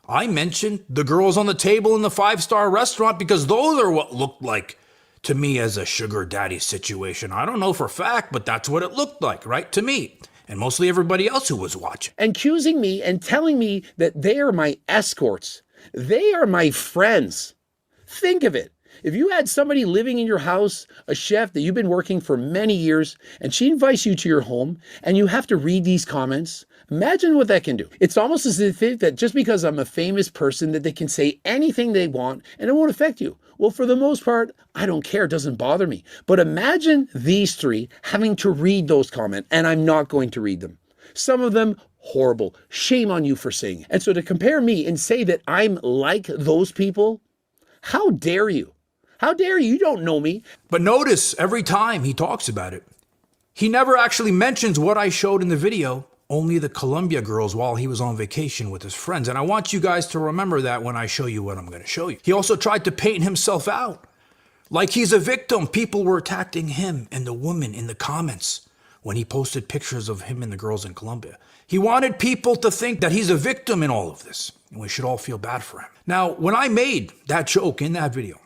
I mentioned the girls on the table in the 5-star restaurant because those are what looked like to me as a sugar daddy situation. I don't know for a fact, but that's what it looked like, right? To me, and mostly everybody else who was watching. Accusing me and telling me that they are my escorts. They are my friends. Think of it. If you had somebody living in your house, a chef that you've been working for many years, and she invites you to your home, and you have to read these comments, imagine what that can do. It's almost as if that just because I'm a famous person that they can say anything they want and it won't affect you. Well, for the most part, I don't care. It doesn't bother me. But imagine these three having to read those comments, and I'm not going to read them. Some of them horrible. Shame on you for saying it. And so to compare me and say that I'm like those people, how dare you? How dare you? You don't know me. But notice every time he talks about it, he never actually mentions what I showed in the video, only the Colombia girls while he was on vacation with his friends. And I want you guys to remember that when I show you what I'm going to show you. He also tried to paint himself out like he's a victim. People were attacking him and the woman in the comments when he posted pictures of him and the girls in Colombia. He wanted people to think that he's a victim in all of this, and we should all feel bad for him. Now, when I made that joke in that video,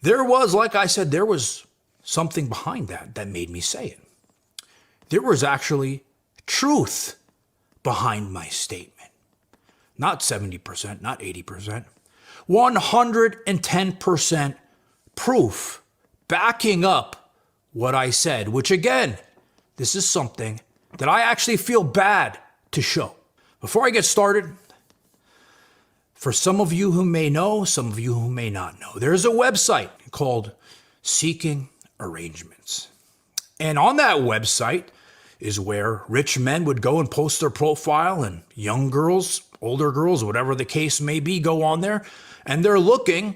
there was, like I said, there was something behind that made me say it. There was actually truth behind my statement. Not 70%, not 80%. 110% proof backing up what I said, which again, this is something that I actually feel bad to show. Before I get started, for some of you who may know, some of you who may not know, there's a website called Seeking Arrangements. And on that website is where rich men would go and post their profile, and young girls, older girls, whatever the case may be, go on there, and they're looking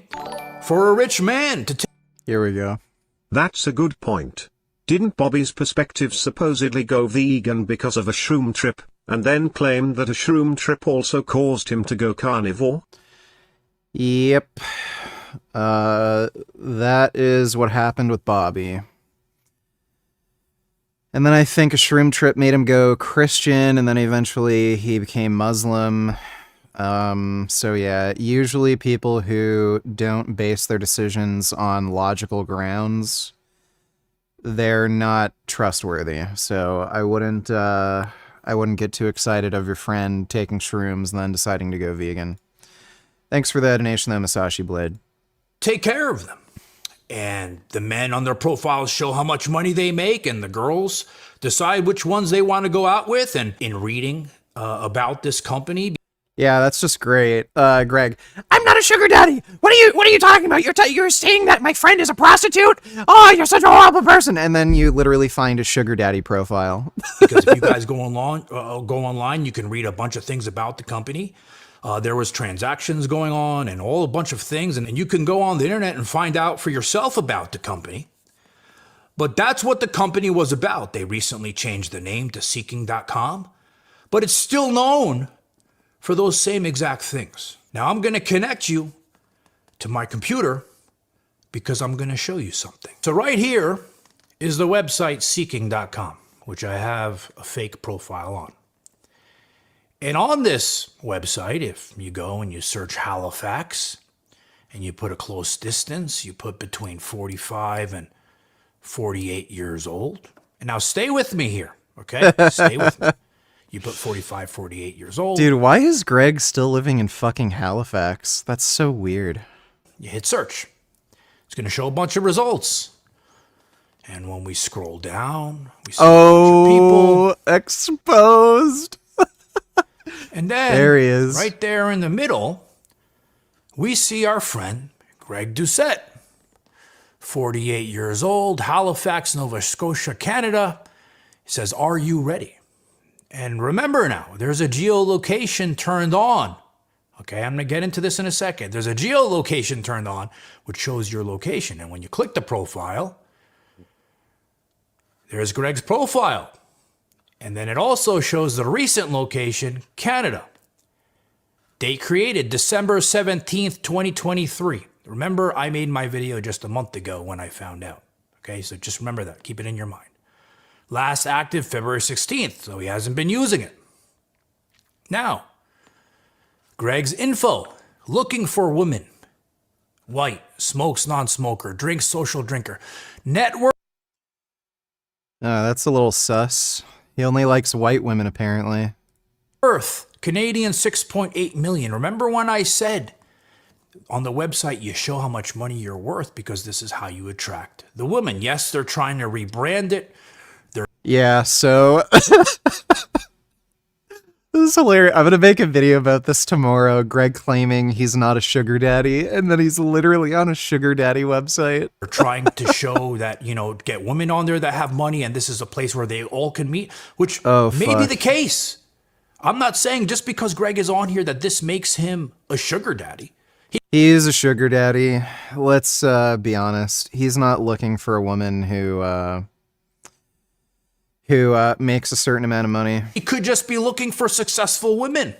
for a rich man to take. Here we go. That's a good point. Didn't Bobby's Perspective supposedly go vegan because of a shroom trip, and then claimed that a shroom trip also caused him to go carnivore? Yep. That is what happened with Bobby. And then I think a shroom trip made him go Christian, and then eventually he became Muslim. So yeah, usually people who don't base their decisions on logical grounds, they're not trustworthy. So I wouldn't get too excited of your friend taking shrooms and then deciding to go vegan. Thanks for the donation, though, Masashi Blade. Take care of them. And the men on their profiles show how much money they make, and the girls decide which ones they want to go out with. And in reading about this company, Yeah, that's just great. Greg, I'm not a sugar daddy. What are you talking about? You're saying that my friend is a prostitute? Oh, you're such a horrible person. And then you literally find a sugar daddy profile. because if you guys go online, you can read a bunch of things about the company. There was transactions going on and a bunch of things, and you can go on the internet and find out for yourself about the company. But that's what the company was about. They recently changed the name to Seeking.com, but it's still known for those same exact things. Now I'm going to connect you to my computer because I'm going to show you something. So right here is the website Seeking.com, which I have a fake profile on. And on this website, if you go and you search Halifax and you put a close distance, you put between 45 and 48 years old. And now stay with me here, okay? Stay with me. You put 45, 48 years old. Dude, why is Greg still living in fucking Halifax? That's so weird. You hit search. It's going to show a bunch of results. And when we scroll down, we see a bunch of people. Exposed. And then, there he is. Right there in the middle, we see our friend, Greg Doucette. 48 years old, Halifax, Nova Scotia, Canada. He says, are you ready? And remember now, there's a geolocation turned on. Okay, I'm going to get into this in a second. There's a geolocation turned on, which shows your location. And when you click the profile, there's Greg's profile. And then it also shows the recent location, Canada. Date created December 17th, 2023. Remember, I made my video just a month ago when I found out. Okay, so just remember that. Keep it in your mind. Last active February 16th, so he hasn't been using it. Now, Greg's info. Looking for women. White, smokes, non-smoker, drinks, social drinker. Network. That's a little sus. He only likes white women, apparently. Worth, Canadian 6.8 million. Remember when I said on the website you show how much money you're worth because this is how you attract the woman. Yes, they're trying to rebrand it. Yeah, so this is hilarious. I'm gonna make a video about this tomorrow. Greg claiming he's not a sugar daddy, and then he's literally on a sugar daddy website. They're trying to show that, get women on there that have money, and this is a place where they all can meet, which may be the case. I'm not saying just because Greg is on here that this makes him a sugar daddy. He's a sugar daddy. Let's be honest. He's not looking for a woman who makes a certain amount of money. He could just be looking for successful women.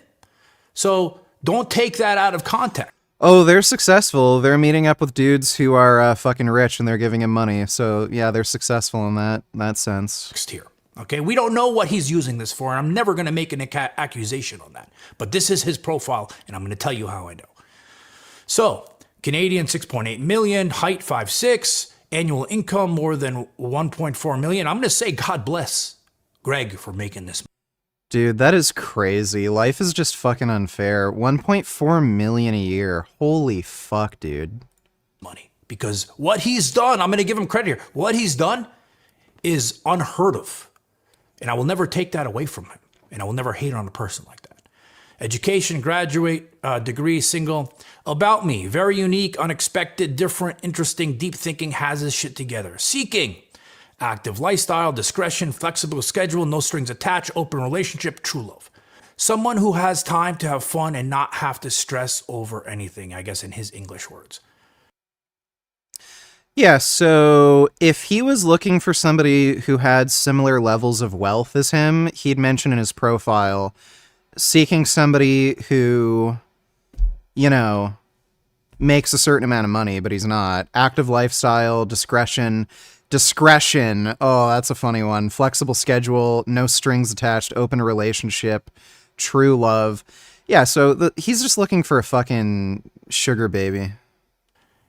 So don't take that out of context. Oh, they're successful. They're meeting up with dudes who are fucking rich and they're giving him money. So yeah, they're successful in that sense. Here, okay? We don't know what he's using this for, and I'm never going to make an accusation on that. But this is his profile, and I'm going to tell you how I know. So, Canadian 6.8 million, height 5'6", annual income more than 1.4 million. I'm going to say God bless Greg for making this. Dude, that is crazy. Life is just fucking unfair. 1.4 million a year. Holy fuck, dude. Money. Because what he's done, I'm going to give him credit here. What he's done is unheard of. And I will never take that away from him. And I will never hate on a person like that. Education, graduate, degree, single. About me, very unique, unexpected, different, interesting, deep thinking, has his shit together. Seeking, active lifestyle, discretion, flexible schedule, no strings attached, open relationship, true love. Someone who has time to have fun and not have to stress over anything, I guess in his English words. Yeah, so if he was looking for somebody who had similar levels of wealth as him, he'd mention in his profile, seeking somebody who, makes a certain amount of money, but he's not. Active lifestyle, discretion. Oh, that's a funny one. Flexible schedule, no strings attached, open relationship, true love. Yeah, so he's just looking for a fucking sugar baby.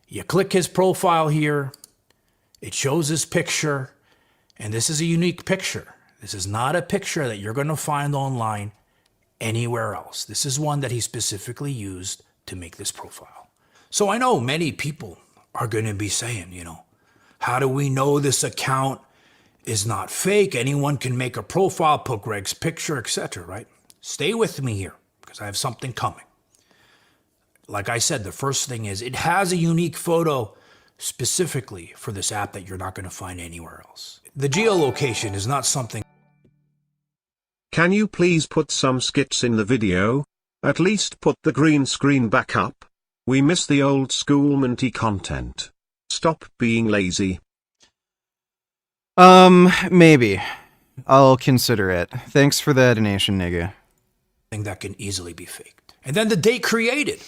You click his profile here, it shows his picture, and this is a unique picture. This is not a picture that you're going to find online anywhere else. This is one that he specifically used to make this profile. So I know many people are going to be saying, you know, how do we know this account is not fake? Anyone can make a profile, put Greg's picture, etc., right? Stay with me here because I have something coming. Like I said, the first thing is it has a unique photo specifically for this app that you're not going to find anywhere else. The geolocation is not something. Can you please put some skits in the video? At least put the green screen back up. We miss the old school minty content. Stop being lazy. Maybe. I'll consider it. Thanks for the donation, nigga. That can easily be faked. And then the date created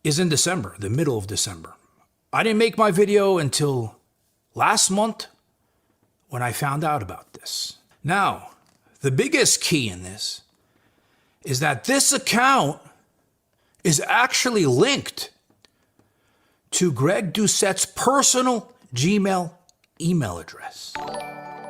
is in December, the middle of December. I didn't make my video until last month when I found out about this. Now, the biggest key in this is that this account is actually linked to Greg Doucette's personal Gmail email address.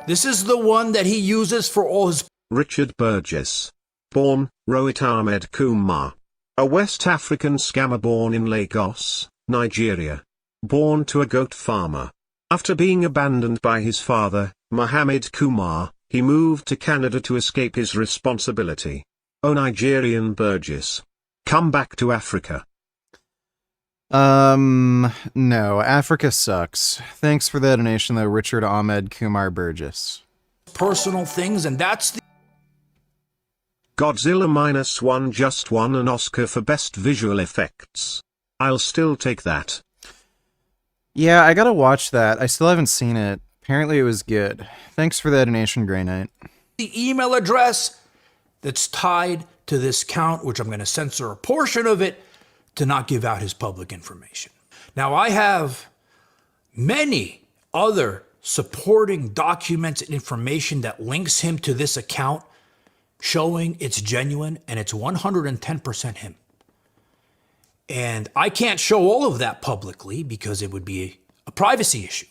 This is the one that he uses for all his... Richard Burgess. Born, Rohit Ahmed Kumar. A West African scammer born in Lagos, Nigeria. Born to a goat farmer. After being abandoned by his father, Mohammed Kumar, he moved to Canada to escape his responsibility. O Nigerian Burgess. Come back to Africa. No, Africa sucks. Thanks for the donation though, Richard Ahmed Kumar Burgess. Personal things, and that's the... Godzilla -1 just won an Oscar for Best Visual Effects. I'll still take that. Yeah, I gotta watch that. I still haven't seen it. Apparently it was good. Thanks for the donation, Grey Knight. The email address that's tied to this count, which I'm going to censor a portion of it to not give out his public information. Now, I have many other supporting documents and information that links him to this account, showing it's genuine and it's 110% him. And I can't show all of that publicly because it would be a privacy issue.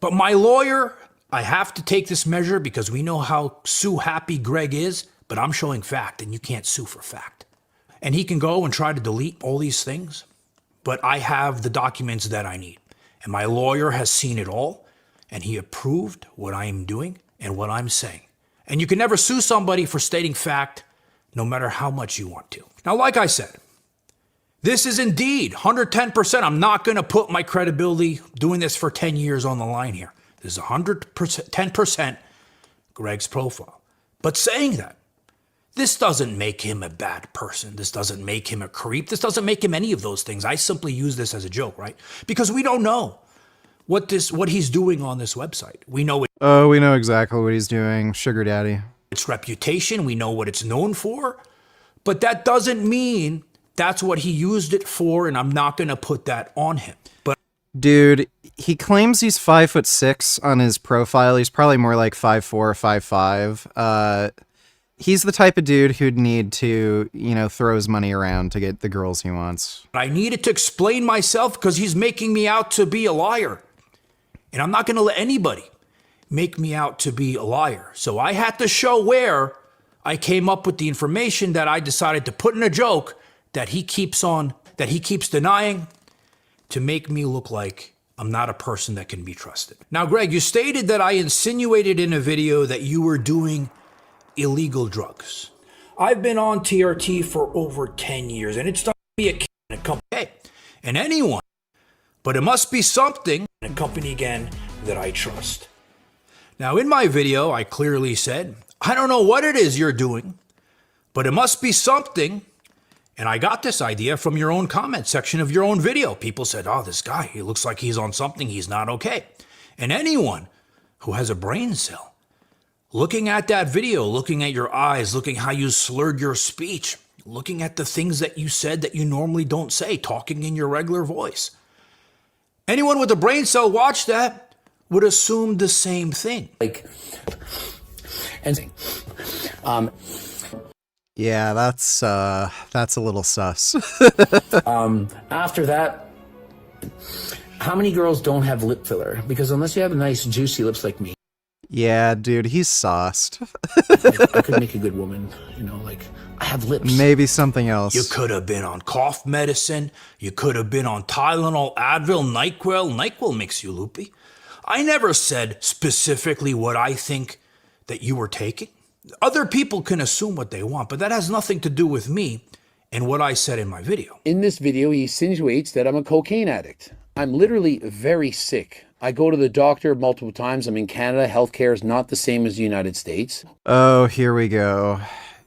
But my lawyer, I have to take this measure because we know how sue happy Greg is, but I'm showing fact and you can't sue for fact. And he can go and try to delete all these things, but I have the documents that I need. And my lawyer has seen it all and he approved what I am doing and what I'm saying. And you can never sue somebody for stating fact, no matter how much you want to. Now, like I said, this is indeed 110%. I'm not going to put my credibility doing this for 10 years on the line here. This is 110% Greg's profile. But saying that, this doesn't make him a bad person. This doesn't make him a creep. This doesn't make him any of those things. I simply use this as a joke, right? Because we don't know what he's doing on this website. We know it. Oh, we know exactly what he's doing. Sugar daddy. Its reputation. We know what it's known for. But that doesn't mean that's what he used it for, and I'm not going to put that on him. But dude, he claims he's 5'6" on his profile. He's probably more like 5'4" or 5'5". He's the type of dude who'd need to, you know, throw his money around to get the girls he wants. I needed to explain myself because he's making me out to be a liar. And I'm not going to let anybody make me out to be a liar. So I had to show where I came up with the information that I decided to put in a joke that he keeps denying to make me look like I'm not a person that can be trusted. Now, Greg, you stated that I insinuated in a video that you were doing illegal drugs. I've been on TRT for over 10 years, and it's not be a company and anyone, but it must be something, a company again, that I trust. Now, in my video, I clearly said, I don't know what it is you're doing, but it must be something. And I got this idea from your own comment section of your own video. People said, oh, this guy, he looks like he's on something. He's not okay. And anyone who has a brain cell, looking at that video, looking at your eyes, looking how you slurred your speech, looking at the things that you said that you normally don't say, talking in your regular voice. Anyone with a brain cell watch that would assume the same thing. Yeah, that's a little sus. After that, how many girls don't have lip filler? Because unless you have nice, juicy lips like me, Yeah, dude, he's sauced. I could make a good woman. I have lips. Maybe something else. You could have been on cough medicine. You could have been on Tylenol, Advil, NyQuil. NyQuil makes you loopy. I never said specifically what I think that you were taking. Other people can assume what they want, but that has nothing to do with me and what I said in my video. In this video, he insinuates that I'm a cocaine addict. I'm literally very sick. I go to the doctor multiple times. I'm in Canada. Healthcare is not the same as the United States. Oh, here we go.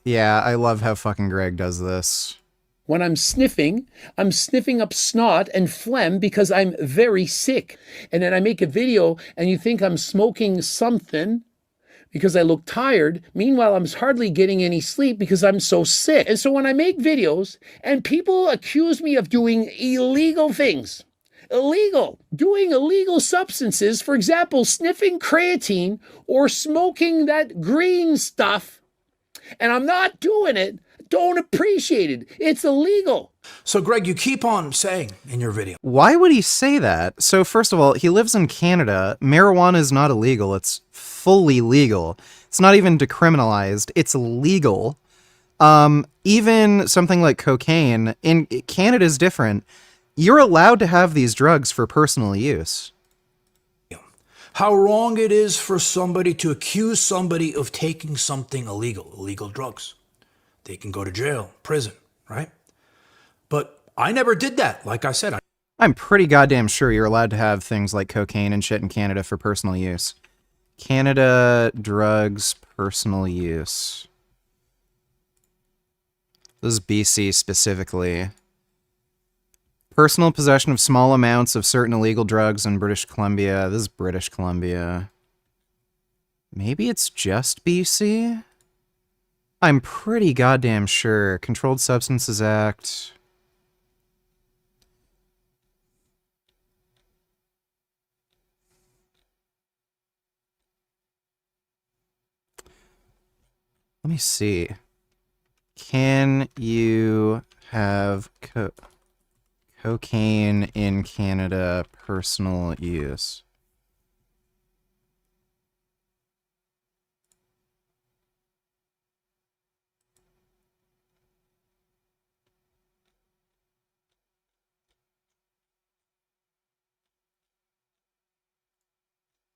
Yeah, I love how fucking Greg does this. When I'm sniffing up snot and phlegm because I'm very sick. And then I make a video and you think I'm smoking something because I look tired. Meanwhile, I'm hardly getting any sleep because I'm so sick. And so when I make videos and people accuse me of doing illegal things, doing illegal substances, for example, sniffing creatine or smoking that green stuff, and I'm not doing it, don't appreciate it. It's illegal. So, Greg, you keep on saying in your video. Why would he say that? So, first of all, he lives in Canada. Marijuana is not illegal. It's fully legal. It's not even decriminalized. It's legal. Even something like cocaine in Canada is different. You're allowed to have these drugs for personal use. How wrong it is for somebody to accuse somebody of taking something illegal drugs. They can go to jail, prison, right? But I never did that. Like I said, I'm pretty goddamn sure you're allowed to have things like cocaine and shit in Canada for personal use. Canada drugs, personal use. This is BC specifically. Personal possession of small amounts of certain illegal drugs in British Columbia. This is British Columbia. Maybe it's just BC? I'm pretty goddamn sure. Controlled Substances Act. Let me see. Can you have cocaine in Canada, personal use?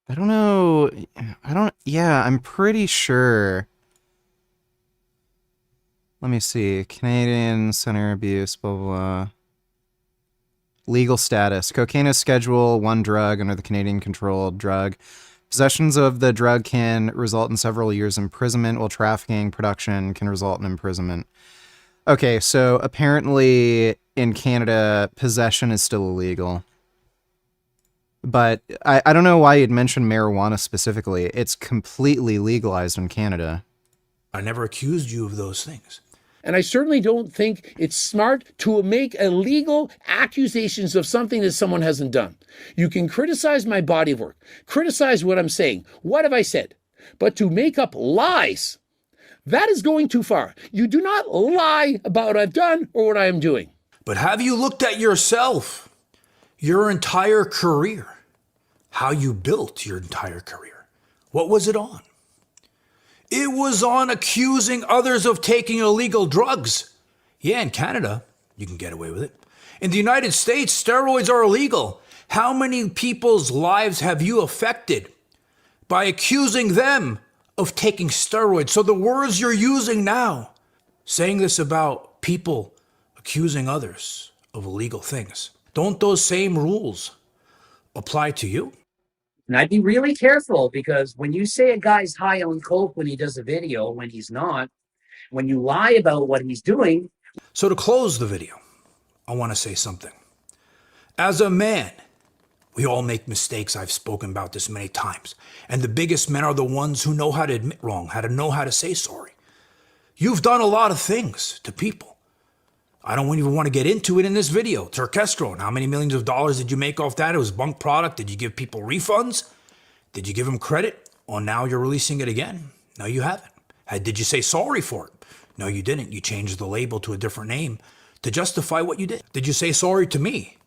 I don't know. Yeah, I'm pretty sure. Let me see. Canadian Center Abuse, blah, blah, blah. Legal status. Cocaine is Schedule 1 drug under the Canadian Controlled Drug. Possessions of the drug can result in several years imprisonment, while trafficking, production can result in imprisonment. Okay, so apparently in Canada, possession is still illegal. But I don't know why you'd mention marijuana specifically. It's completely legalized in Canada. I never accused you of those things. And I certainly don't think it's smart to make illegal accusations of something that someone hasn't done. You can criticize my body of work, criticize what I'm saying. What have I said? But to make up lies, that is going too far. You do not lie about what I've done or what I am doing. But have you looked at yourself, your entire career, how you built your entire career? What was it on? It was on accusing others of taking illegal drugs. Yeah, in Canada, you can get away with it. In the United States, steroids are illegal. How many people's lives have you affected by accusing them of taking steroids? So the words you're using now, saying this about people accusing others of illegal things, don't those same rules apply to you? And I'd be really careful, because when you say a guy's high on coke when he does a video, when he's not, when you lie about what he's doing. So to close the video, I want to say something. As a man, we all make mistakes. I've spoken about this many times. And the biggest men are the ones who know how to admit wrong, how to know how to say sorry. You've done a lot of things to people. I don't even want to get into it in this video. It's orchestral. How many millions of dollars did you make off that? It was bunk product. Did you give people refunds? Did you give them credit? Or now you're releasing it again? No, you haven't. Did you say sorry for it? No, you didn't. You changed the label to a different name to justify what you did. Did you say sorry to me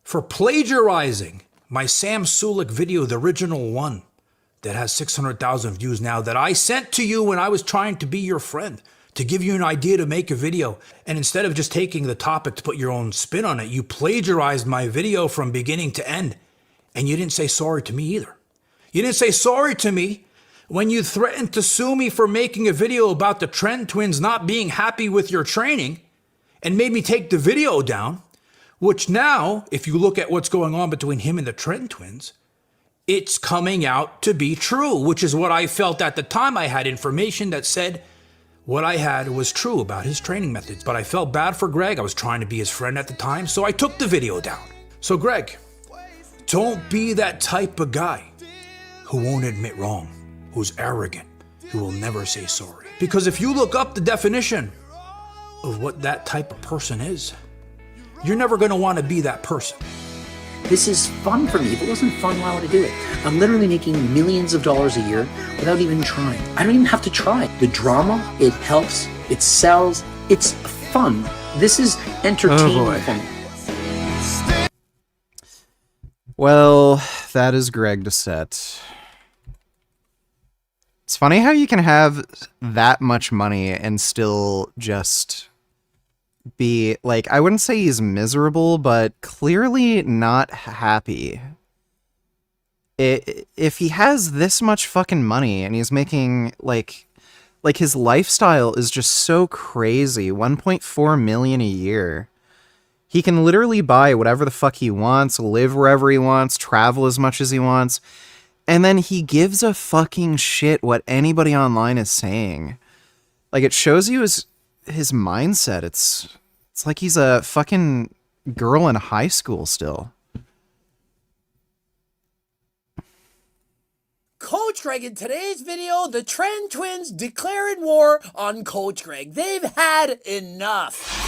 for plagiarizing my Sam Sulik video, the original one that has 600,000 views now, that I sent to you when I was trying to be your friend, to give you an idea to make a video? And instead of just taking the topic to put your own spin on it, you plagiarized my video from beginning to end. And you didn't say sorry to me either. You didn't say sorry to me when you threatened to sue me for making a video about the Trend Twins not being happy with your training and made me take the video down, which now, if you look at what's going on between him and the Trend Twins, it's coming out to be true, which is what I felt at the time. I had information that said what I had was true about his training methods, but I felt bad for Greg. I was trying to be his friend at the time, so I took the video down. So Greg, don't be that type of guy who won't admit wrong, who's arrogant, who will never say sorry. Because if you look up the definition of what that type of person is, you're never going to want to be that person. This is fun for me. If it wasn't fun, why would I do it? I'm literally making millions of dollars a year without even trying. I don't even have to try. The drama, it helps, it sells, it's fun. This is entertainment for me. Well, that is Greg Doucette. It's funny how you can have that much money and still just be, like, I wouldn't say he's miserable, but clearly not happy. If he has this much fucking money and he's making, like his lifestyle is just so crazy, 1.4 million a year. He can literally buy whatever the fuck he wants, live wherever he wants, travel as much as he wants, and then he gives a fucking shit what anybody online is saying. Like, it shows you his mindset. It's like he's a fucking girl in high school still. Coach Greg, in today's video, the Trend Twins declaring war on Coach Greg. They've had enough.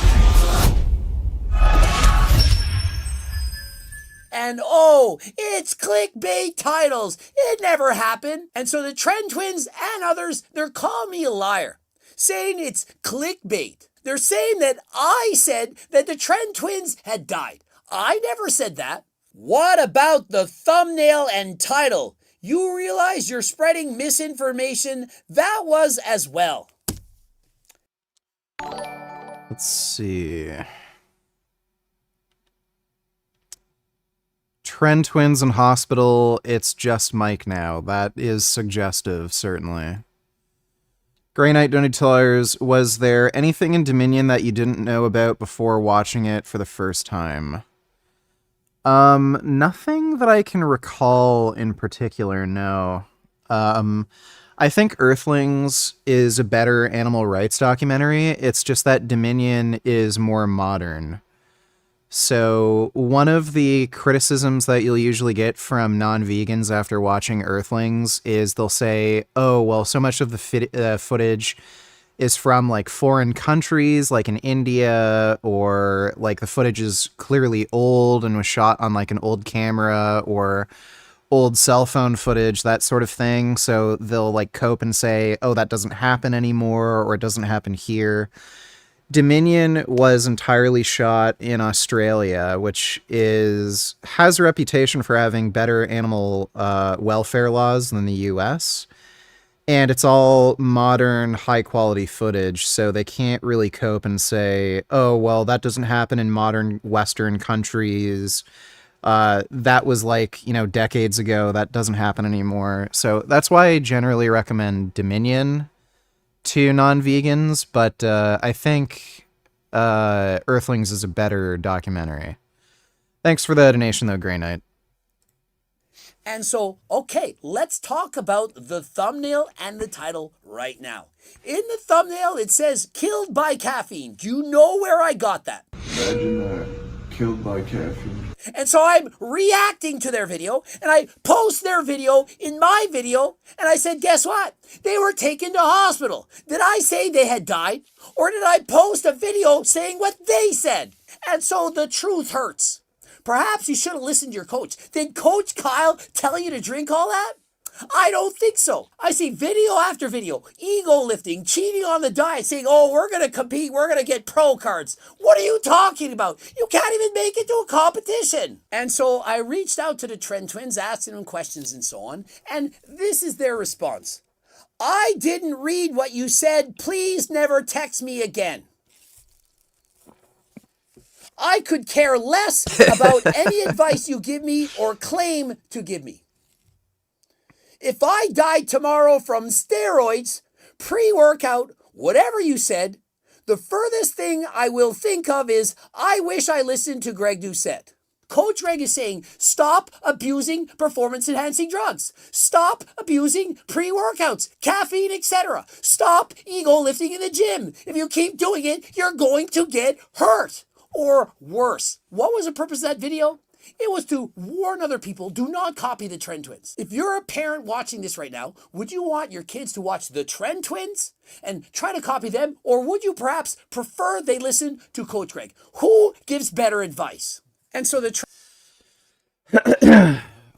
And oh, it's clickbait titles. It never happened. And so the Trend Twins and others, they're calling me a liar, saying it's clickbait. They're saying that I said that the Trend Twins had died. I never said that. What about the thumbnail and title? You realize you're spreading misinformation? That was as well. Let's see. Trend Twins in hospital. It's just Mike now. That is suggestive, certainly. Grey Knight $20. Was there anything in Dominion that you didn't know about before watching it for the first time? Nothing that I can recall in particular, no. I think Earthlings is a better animal rights documentary. It's just that Dominion is more modern. So one of the criticisms that you'll usually get from non-vegans after watching Earthlings is they'll say, oh, well, so much of the footage is from like foreign countries, like in India, or like the footage is clearly old and was shot on like an old camera or old cell phone footage, that sort of thing. So they'll like cope and say, oh, that doesn't happen anymore, or it doesn't happen here. Dominion was entirely shot in Australia, which has a reputation for having better animal welfare laws than the US. And it's all modern, high-quality footage, so they can't really cope and say, oh, well, that doesn't happen in modern Western countries. That was like, decades ago. That doesn't happen anymore. So that's why I generally recommend Dominion to non-vegans, but I think Earthlings is a better documentary. Thanks for the donation, though, Grey Knight. And so, okay, let's talk about the thumbnail and the title right now. In the thumbnail, it says, killed by caffeine. Do you know where I got that? Imagine that. Killed by caffeine. And so I'm reacting to their video, and I post their video in my video, and I said, guess what? They were taken to hospital. Did I say they had died? Or did I post a video saying what they said? And so the truth hurts. Perhaps you should have listened to your coach. Did Coach Kyle tell you to drink all that? I don't think so. I see video after video, ego lifting, cheating on the diet, saying, oh, we're going to compete, we're going to get pro cards. What are you talking about? You can't even make it to a competition. And so I reached out to the Trend Twins, asking them questions and so on, and this is their response. I didn't read what you said. Please never text me again. I could care less about any advice you give me or claim to give me. If I died tomorrow from steroids, pre-workout, whatever you said, the furthest thing I will think of is, I wish I listened to Greg Doucette. Coach Greg is saying, stop abusing performance-enhancing drugs. Stop abusing pre-workouts, caffeine, etc. Stop ego lifting in the gym. If you keep doing it, you're going to get hurt. Or worse. What was the purpose of that video? It was to warn other people, do not copy the Trend Twins. If you're a parent watching this right now, would you want your kids to watch the Trend Twins and try to copy them? Or would you perhaps prefer they listen to Coach Greg? Who gives better advice? And so the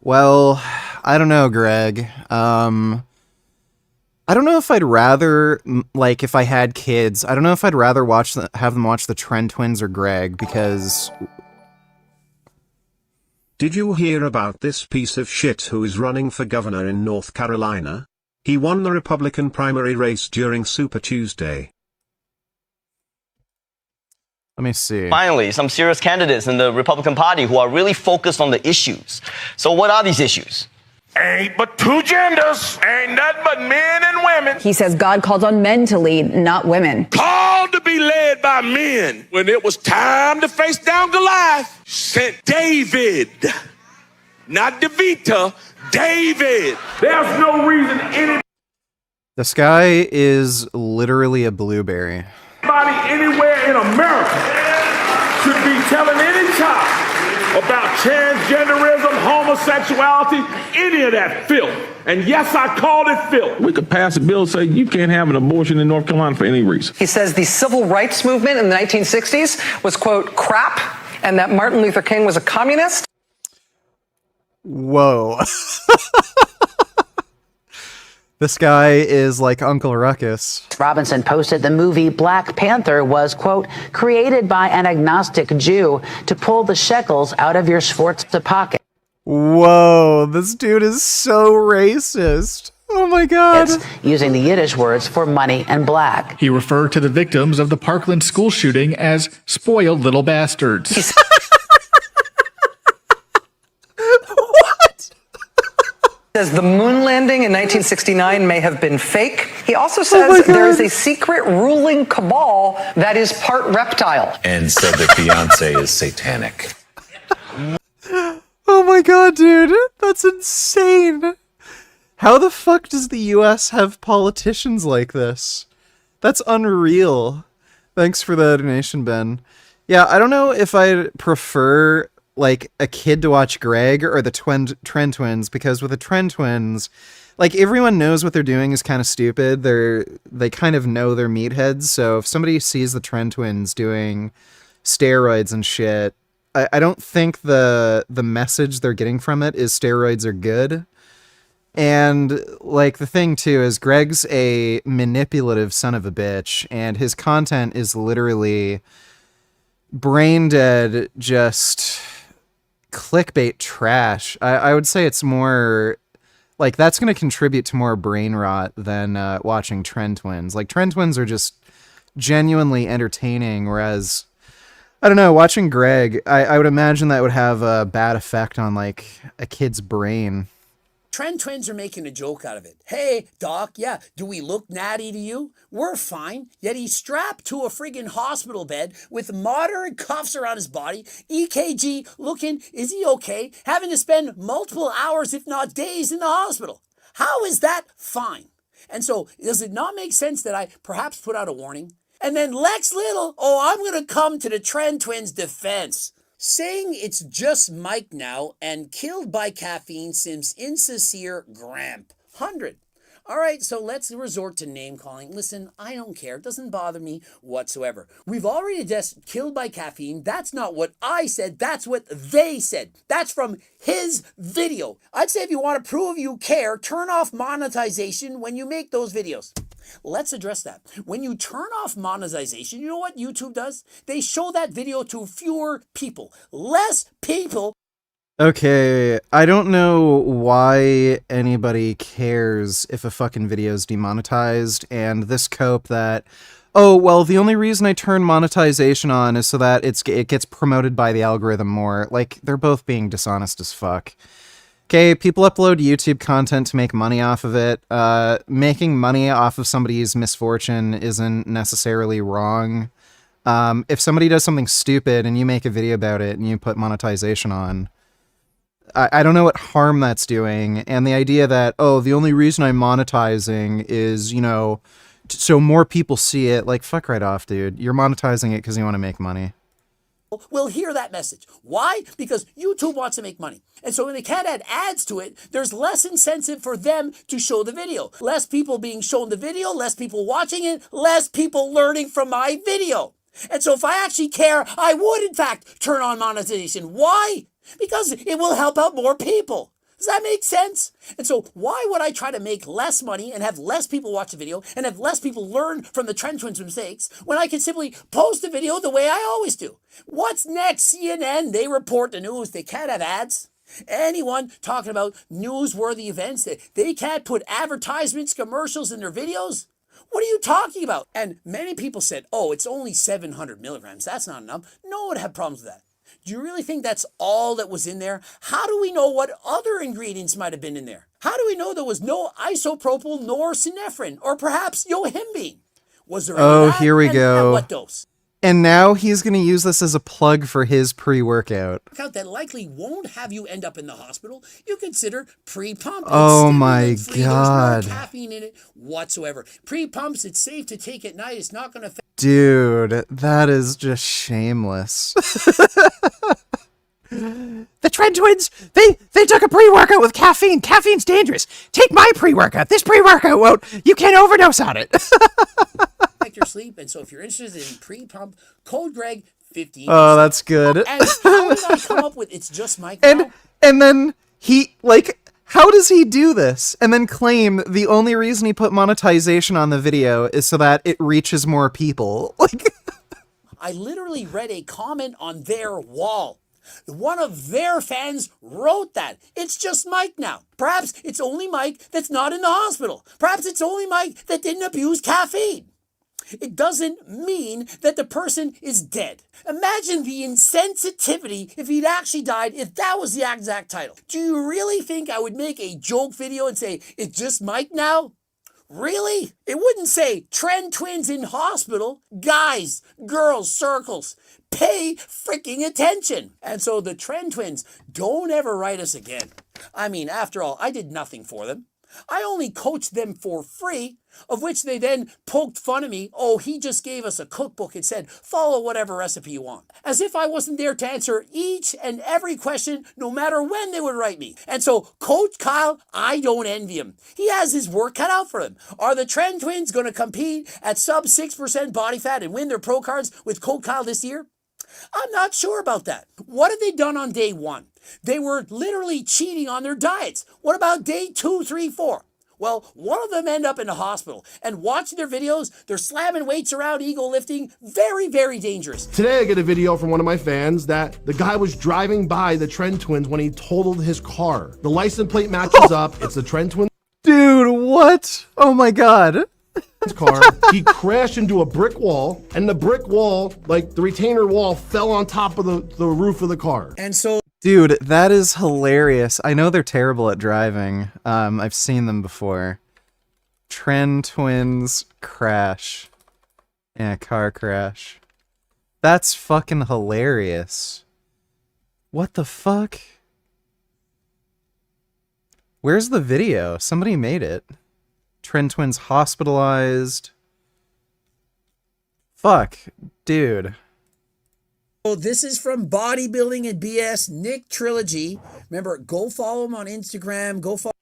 Well, I don't know, Greg. I don't know if I'd rather, like, if I had kids, I don't know if I'd rather have them watch the Trend Twins or Greg, because... Did you hear about this piece of shit who is running for governor in North Carolina? He won the Republican primary race during Super Tuesday. Let me see. Finally, some serious candidates in the Republican Party who are really focused on the issues. So what are these issues? Ain't but two genders, ain't nothing but men and women. He says God calls on men to lead, not women. Called to be led by men. When it was time to face down Goliath, sent David, not DeVita, David. There's no reason This guy is literally a blueberry. anybody anywhere in America should be telling any child about transgenderism, homosexuality, any of that filth. And yes, I called it filth. We could pass a bill saying you can't have an abortion in North Carolina for any reason. He says the civil rights movement in the 1960s was, quote, crap, and that Martin Luther King was a communist. Whoa. This guy is like Uncle Ruckus. Robinson posted the movie Black Panther was, quote, created by an agnostic Jew to pull the shekels out of your Sforza pocket. Whoa, this dude is so racist. Oh my God. Using the Yiddish words for money and black. He referred to the victims of the Parkland school shooting as spoiled little bastards. Says the moon landing in 1969 may have been fake. He also says there is a secret ruling cabal that is part reptile. And said that Beyonce is satanic. Oh my God, dude. That's insane. How the fuck does the US have politicians like this? That's unreal. Thanks for the donation, Ben. Yeah, I don't know if I'd prefer like a kid to watch Greg or the Trend Twins, because with the Trend Twins, like, everyone knows what they're doing is kind of stupid. They kind of know they're meatheads. So if somebody sees the Trend Twins doing steroids and shit, I don't think the message they're getting from it is steroids are good. And like, the thing too is Greg's a manipulative son of a bitch, and his content is literally brain dead, just clickbait trash. I would say it's more like that's going to contribute to more brain rot than watching Trend Twins. Like, Trend Twins are just genuinely entertaining, whereas I don't know, watching Greg, I would imagine that would have a bad effect on like a kid's brain. Trend Twins are making a joke out of it. Hey, Doc, yeah, do we look natty to you? We're fine. Yet he's strapped to a friggin' hospital bed with moderate cuffs around his body, EKG looking, is he okay? Having to spend multiple hours, if not days, in the hospital. How is that fine? And so, does it not make sense that I perhaps put out a warning? And then Lex Little, oh, I'm going to come to the Trend Twins' defense. Saying it's just Mike now and killed by caffeine seems insincere. Gramp. 100. All right, so let's resort to name calling. Listen, I don't care. It doesn't bother me whatsoever. We've already addressed killed by caffeine. That's not what I said. That's what they said. That's from his video. I'd say if you want to prove you care, turn off monetization when you make those videos. Let's address that. When you turn off monetization, you know what YouTube does? They show that video to fewer people. Less people. Okay, I don't know why anybody cares if a fucking video is demonetized, and this cope that, oh, well, the only reason I turn monetization on is so that it gets promoted by the algorithm more. Like, they're both being dishonest as fuck. Okay, people upload YouTube content to make money off of it. Making money off of somebody's misfortune isn't necessarily wrong. If somebody does something stupid and you make a video about it and you put monetization on, I don't know what harm that's doing, and the idea that, oh, the only reason I'm monetizing is, you know, so more people see it, like, fuck right off, dude. You're monetizing it because you want to make money. Will hear that message. Why? Because YouTube wants to make money. And so when they can't add ads to it, there's less incentive for them to show the video. Less people being shown the video, less people watching it, less people learning from my video. And so if I actually care, I would, in fact, turn on monetization. Why? Because it will help out more people. Does that make sense? And so why would I try to make less money and have less people watch the video and have less people learn from the Trend Twins' mistakes when I can simply post the video the way I always do? What's next? CNN, they report the news. They can't have ads. Anyone talking about newsworthy events, they can't put advertisements, commercials in their videos? What are you talking about? And many people said, oh, it's only 700 milligrams. That's not enough. No one would have problems with that. Do you really think that's all that was in there? How do we know what other ingredients might have been in there? How do we know there was no isopropyl nor synephrine or perhaps yohimbine? Was there any of that? Here we go. At what dose? And now he's going to use this as a plug for his pre-workout. That likely won't have you end up in the hospital. You consider pre-pump. Oh my God. There's no caffeine in it whatsoever. Pre-pumps, it's safe to take at night. It's not going to... Dude, that is just shameless. The Trend Twins, they took a pre-workout with caffeine. Caffeine's dangerous. Take my pre-workout. This pre-workout won't. You can't overdose on it. Affect your sleep. And so if you're interested in pre-pump, code Greg 15. Oh, that's good. And how did I come up with it's just Mike now? And then he, like, how does he do this and then claim the only reason he put monetization on the video is so that it reaches more people? Like, I literally read a comment on their wall. One of their fans wrote that. It's just Mike now. Perhaps it's only Mike that's not in the hospital. Perhaps it's only Mike that didn't abuse caffeine. It doesn't mean that the person is dead. Imagine the insensitivity if he'd actually died, if that was the exact title. Do you really think I would make a joke video and say, it's just Mike now? Really? It wouldn't say Trend Twins in hospital. Guys, girls, circles. Pay freaking attention. And so the Trend Twins, don't ever write us again. I mean, after all, I did nothing for them. I only coached them for free, of which they then poked fun at me. Oh, he just gave us a cookbook and said, follow whatever recipe you want. As if I wasn't there to answer each and every question, no matter when they would write me. And so Coach Kyle, I don't envy him. He has his work cut out for him. Are the Trend Twins going to compete at sub 6% body fat and win their pro cards with Coach Kyle this year? I'm not sure about that. What have they done on day one? They were literally cheating on their diets. What about day 2, 3, 4? Well, one of them end up in the hospital, and watching their videos, they're slamming weights around, ego lifting. Very, very dangerous. Today I get a video from one of my fans that the guy was driving by the Trend Twins when he totaled his car. The license plate matches up. It's the Trend Twins. Dude, what? Oh my God. Car. He crashed into a brick wall, and the brick wall, like the retainer wall, fell on top of the roof of the car. And so, dude, that is hilarious. I know they're terrible at driving. I've seen them before. Trend Twins crash. Yeah, car crash. That's fucking hilarious. What the fuck? Where's the video? Somebody made it. Trend Twins hospitalized. Fuck, dude. So this is from Bodybuilding and BS, Nick Trilogy. Remember, go follow him on Instagram. Go follow.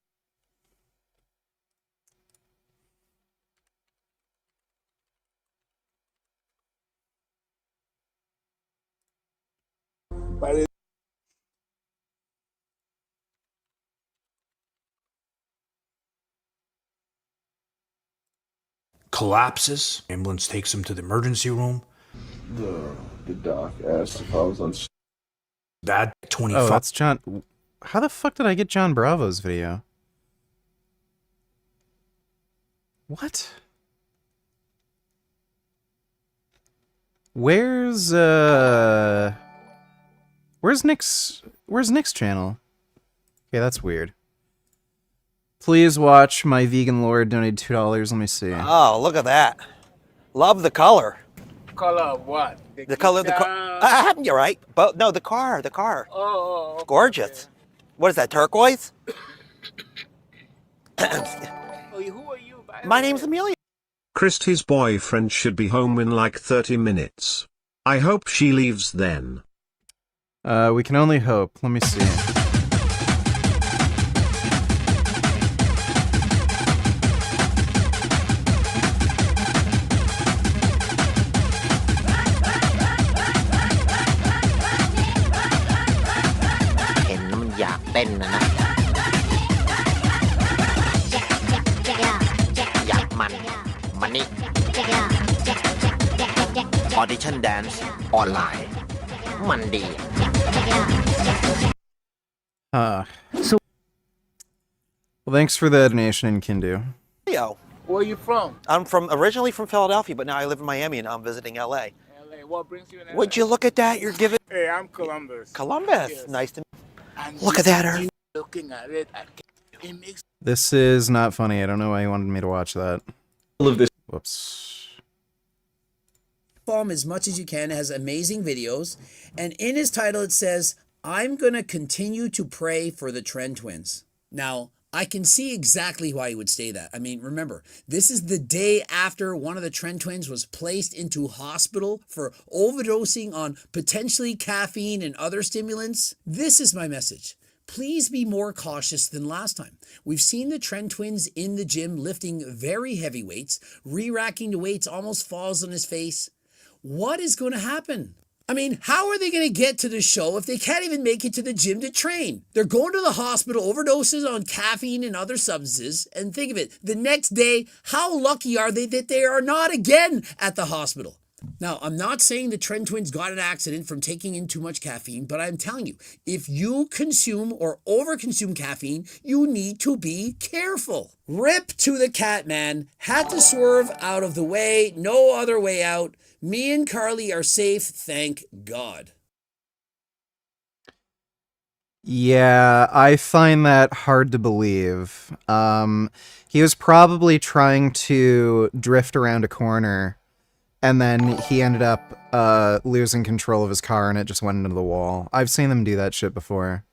Collapses. Ambulance takes him to the emergency room. The doc asked if I was on. That 25. Oh, that's John. How the fuck did I get John Bravo's video? What? Where's Nick's channel? Okay, that's weird. Please watch my vegan lord donated $2. Let me see. Oh, look at that. Love the color. Color of what? The color of the car. You're right. But no, the car. Oh, Gorgeous. What is that, turquoise? who are you? My name's Amelia. Christy's boyfriend should be home in like 30 minutes. I hope she leaves then. We can only hope. Let me see. Audition dance ออนไลน์มันดี So, well, thanks for the donation in Kindu. Leo. Where are you from? I'm originally from Philadelphia, but now I live in Miami and I'm visiting LA. LA. What brings you in LA? Would you look at that? You're giving. Hey, I'm Columbus. Columbus. Yes. Nice to. And Look at that, Earth. Looking at it, it makes. This is not funny. I don't know why you wanted me to watch that. Whoops. Follow him as much as you can. It has amazing videos. And in his title, it says, I'm going to continue to pray for the Trend Twins. Now, I can see exactly why he would say that. I mean, remember, this is the day after one of the Trend Twins was placed into hospital for overdosing on potentially caffeine and other stimulants. This is my message. Please be more cautious than last time. We've seen the Trend Twins in the gym lifting very heavy weights, re-racking the weights, almost falls on his face. What is going to happen? I mean, how are they going to get to the show if they can't even make it to the gym to train? They're going to the hospital, overdoses on caffeine and other substances, and think of it, the next day, how lucky are they that they are not again at the hospital? Now, I'm not saying the Trend Twins got an accident from taking in too much caffeine, but I'm telling you, if you consume or overconsume caffeine, you need to be careful. Rip to the cat, man. Had to swerve out of the way, no other way out. Me and Carly are safe, thank God. Yeah, I find that hard to believe. He was probably trying to drift around a corner, and then he ended up losing control of his car, and it just went into the wall. I've seen them do that shit before.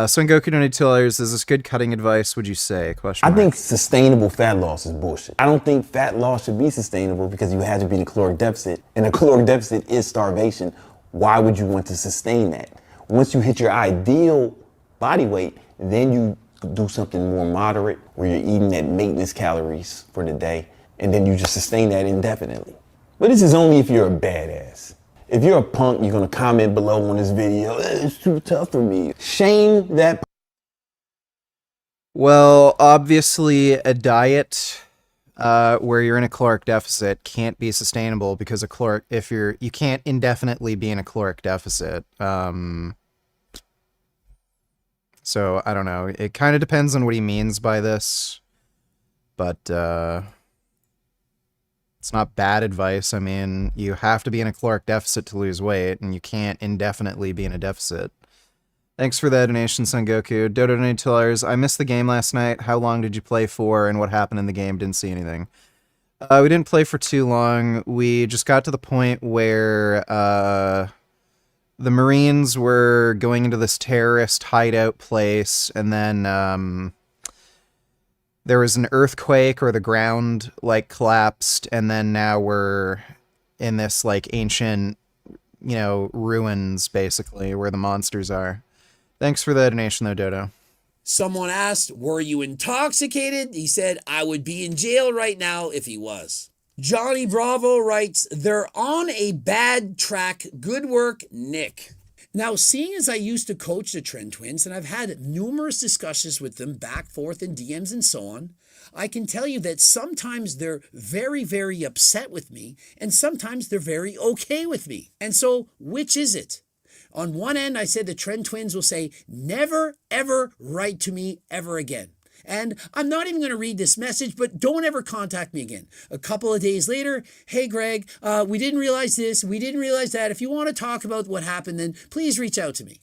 Son Goku donated $2. Is this good cutting advice, would you say? Question I mark. think sustainable fat loss is bullshit. I don't think fat loss should be sustainable because you have to be in a caloric deficit, and a caloric deficit is starvation. Why would you want to sustain that? Once you hit your ideal body weight, then you do something more moderate where you're eating at maintenance calories for the day, and then you just sustain that indefinitely. But this is only if you're a badass. If you're a punk, you're gonna comment below on this video, it's too tough for me. Shame that. Well, obviously, a diet where you're in a caloric deficit can't be sustainable because you can't indefinitely be in a caloric deficit. So I don't know. It kind of depends on what he means by this, but it's not bad advice. I mean, you have to be in a caloric deficit to lose weight, and you can't indefinitely be in a deficit. Thanks for that donation, Son Goku. Dodo donated $2. I missed the game last night. How long did you play for, and what happened in the game? Didn't see anything. We didn't play for too long. We just got to the point where the Marines were going into this terrorist hideout place, and then there was an earthquake, or the ground collapsed, and then now we're in this ancient you know, ruins, basically, where the monsters are. Thanks for the donation, though, Dodo. Someone asked, were you intoxicated? He said, I would be in jail right now if he was. Johnny Bravo writes, they're on a bad track. Good work, Nick. Now, seeing as I used to coach the Trend Twins, and I've had numerous discussions with them back, forth, in DMs and so on, I can tell you that sometimes they're very, very upset with me, and sometimes they're very okay with me. And so, which is it? On one end, I said the Trend Twins will say, never, ever write to me ever again. And I'm not even going to read this message, but don't ever contact me again. A couple of days later, hey, Greg, we didn't realize this. We didn't realize that. If you want to talk about what happened, then please reach out to me.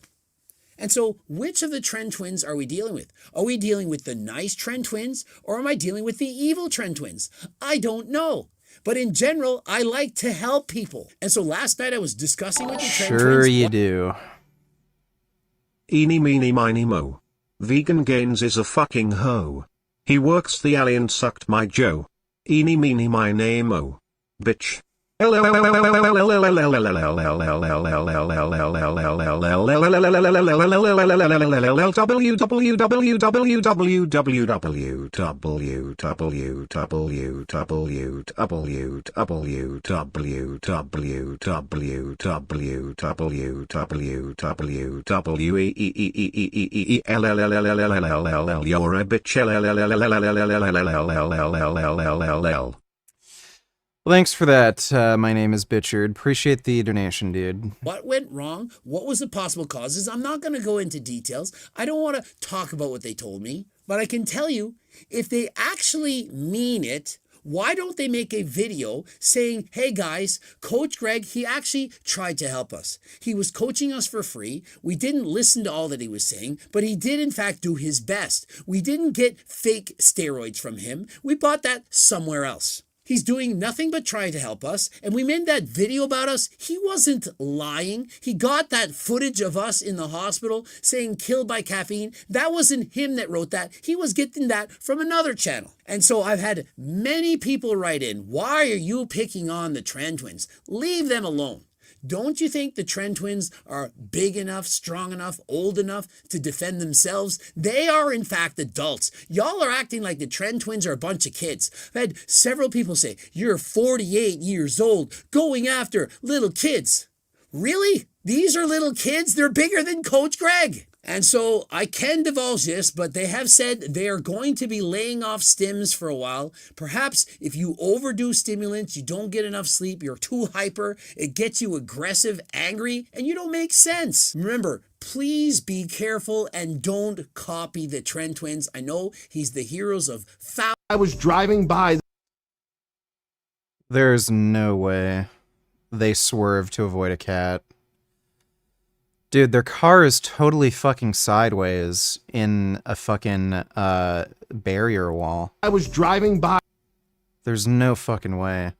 And so which of the Trend Twins are we dealing with? Are we dealing with the nice Trend Twins, or am I dealing with the evil Trend Twins? I don't know. But in general, I like to help people. And so last night I was discussing with the Trend Twins. Sure you do. Eeny meeny miny mo. Vegan Gains is a fucking hoe. He works the alley and sucked my Joe. Eeny meeny miny mo. Bitch. You're a bitch. Well, thanks for that. My name is Bitchard. Appreciate the donation, dude. What went wrong? What was the possible causes? I'm not going to go into details. I don't want to talk about what they told me. But I can tell you, if they actually mean it, why don't they make a video saying, hey guys, Coach Greg, he actually tried to help us. He was coaching us for free. We didn't listen to all that he was saying, but he did in fact do his best. We didn't get fake steroids from him. We bought that somewhere else. He's doing nothing but trying to help us. And we made that video about us. He wasn't lying. He got that footage of us in the hospital saying killed by caffeine. That wasn't him that wrote that. He was getting that from another channel. And so I've had many people write in, why are you picking on the Trend Twins? Leave them alone. Don't you think the Trend Twins are big enough, strong enough, old enough to defend themselves? They are, in fact, adults. Y'all are acting like the Trend Twins are a bunch of kids. I've had several people say, you're 48 years old, going after little kids. Really? These are little kids? They're bigger than Coach Greg. And so I can divulge this, but they have said they are going to be laying off stims for a while. Perhaps if you overdo stimulants, you don't get enough sleep, you're too hyper, it gets you aggressive, angry, and you don't make sense. Remember, please be careful and don't copy the Trend Twins. I know he's the heroes of foul. I was driving by. There's no way they swerved to avoid a cat. Dude, their car is totally fucking sideways in a fucking barrier wall. I was driving by. There's no fucking way.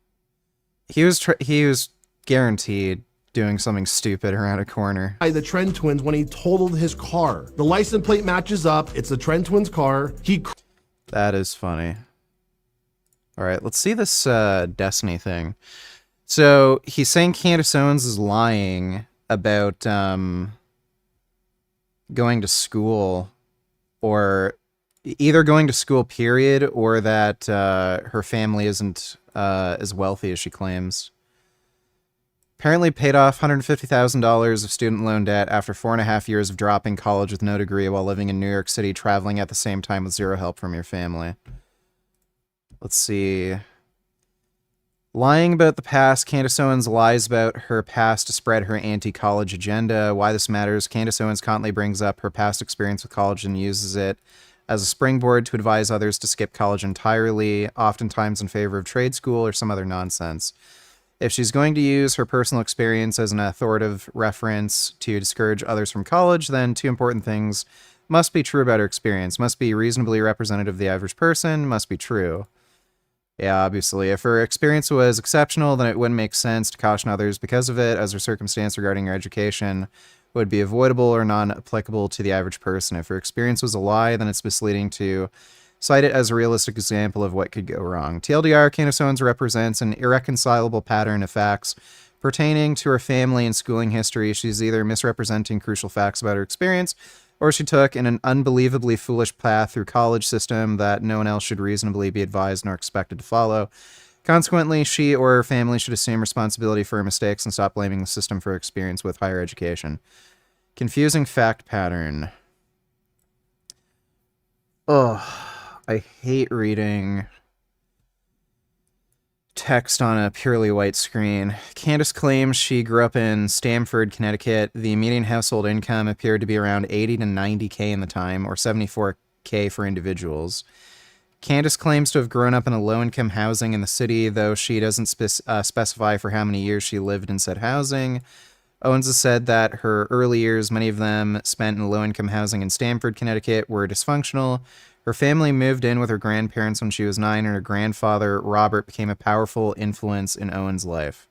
He was guaranteed doing something stupid around a corner. The Trend Twins when he totaled his car. The license plate matches up. It's the Trend Twins car. That is funny. All right, let's see this Destiny thing. So he's saying Candace Owens is lying about going to school, or either going to school period, or that her family isn't as wealthy as she claims. Apparently paid off $150,000 of student loan debt after 4.5 years of dropping college with no degree while living in New York City, traveling at the same time with zero help from your family. Let's see. Lying about the past, Candace Owens lies about her past to spread her anti-college agenda. Why this matters, Candace Owens constantly brings up her past experience with college and uses it as a springboard to advise others to skip college entirely, oftentimes in favor of trade school or some other nonsense. If she's going to use her personal experience as an authoritative reference to discourage others from college, then two important things must be true about her experience. Must be reasonably representative of the average person, must be true. Yeah, obviously. If her experience was exceptional, then it wouldn't make sense to caution others because of it, as her circumstance regarding her education would be avoidable or non-applicable to the average person. If her experience was a lie, then it's misleading to cite it as a realistic example of what could go wrong. TLDR, Candace Owens represents an irreconcilable pattern of facts Pertaining to her family and schooling history, she's either misrepresenting crucial facts about her experience, or she took an unbelievably foolish path through college system that no one else should reasonably be advised nor expected to follow. Consequently, she or her family should assume responsibility for her mistakes and stop blaming the system for her experience with higher education. Confusing fact pattern. Oh, I hate reading text on a purely white screen. Candace claims she grew up in Stamford, Connecticut. The median household income appeared to be around 80 to 90K in the time, or 74K for individuals. Candace claims to have grown up in a low-income housing in the city, though she doesn't specify for how many years she lived in said housing. Owens has said that her early years, many of them spent in low-income housing in Stamford, Connecticut, were dysfunctional. Her family moved in with her grandparents when she was 9, and her grandfather, Robert, became a powerful influence in Owens' life.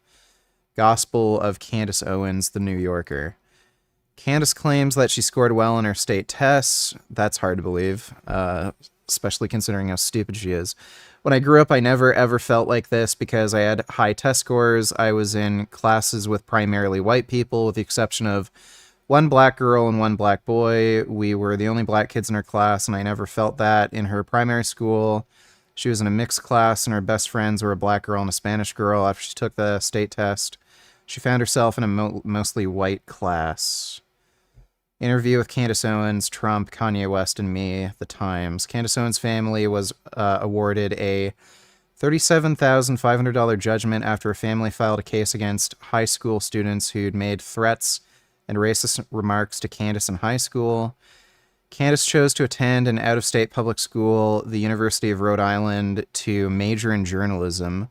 Gospel of Candace Owens, The New Yorker. Candace claims that she scored well on her state tests. That's hard to believe, especially considering how stupid she is. When I grew up, I never ever felt like this because I had high test scores. I was in classes with primarily white people, with the exception of one black girl and one black boy. We were the only black kids in her class, and I never felt that. In her primary school, she was in a mixed class, and her best friends were a black girl and a Spanish girl. After she took the state test, she found herself in a mostly white class. Interview with Candace Owens, Trump, Kanye West, and me, The Times. Candace Owens' family was awarded a $37,500 judgment after her family filed a case against high school students who'd made threats and racist remarks to Candace in high school. Candace chose to attend an out-of-state public school, the University of Rhode Island, to major in journalism.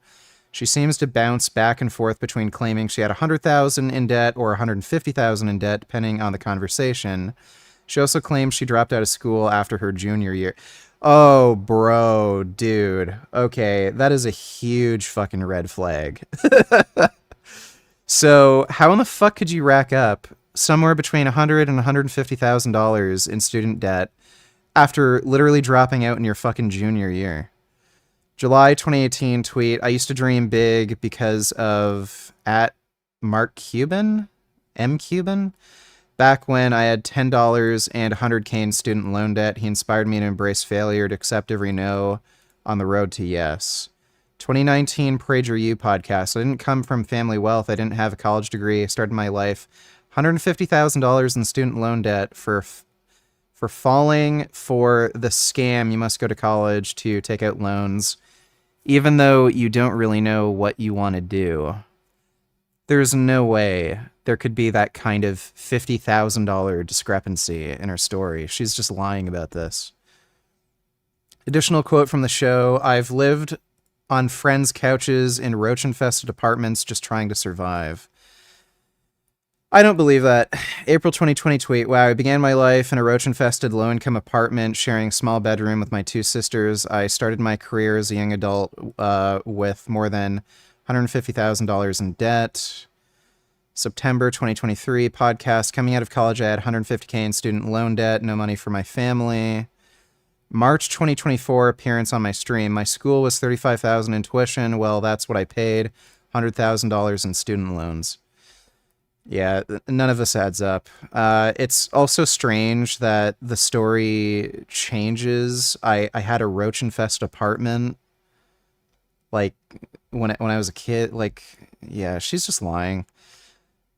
She seems to bounce back and forth between claiming she had $100,000 in debt or $150,000 in debt, depending on the conversation. She also claims she dropped out of school after her junior year. Oh, bro, dude. Okay, that is a huge fucking red flag. So, how in the fuck could you rack up somewhere between $100,000 and $150,000 in student debt after literally dropping out in your fucking junior year? July 2018 tweet, I used to dream big because of at Mark Cuban, M. Cuban. Back when I had $10 and $100K in student loan debt, he inspired me to embrace failure, to accept every no on the road to yes. 2019 PragerU podcast. I didn't come from family wealth. I didn't have a college degree. I started my life $150,000 in student loan debt for falling for the scam. You must go to college to take out loans, even though you don't really know what you want to do. There's no way there could be that kind of $50,000 discrepancy in her story. She's just lying about this. Additional quote from the show, I've lived on friends' couches in roach-infested apartments just trying to survive. I don't believe that. April 2020 tweet, wow, I began my life in a roach-infested low-income apartment, sharing a small bedroom with my two sisters. I started my career as a young adult with more than $150,000 in debt. September 2023 podcast, coming out of college, I had $150K in student loan debt, no money for my family. March 2024 appearance on my stream. My school was $35,000 in tuition. Well, that's what I paid. $100,000 in student loans. Yeah, none of this adds up. It's also strange that the story changes. I had a roach-infested apartment, like, when I was a kid. Like, yeah, she's just lying.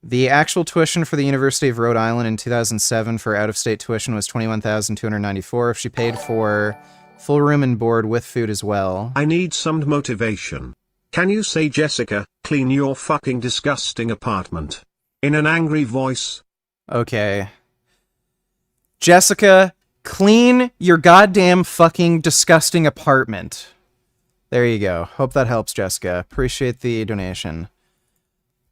The actual tuition for the University of Rhode Island in 2007 for out-of-state tuition was $21,294. If she paid for full room and board with food as well. I need some motivation. Can you say, Jessica, clean your fucking disgusting apartment? In an angry voice. Okay. Jessica, clean your goddamn fucking disgusting apartment. There you go. Hope that helps, Jessica. Appreciate the donation.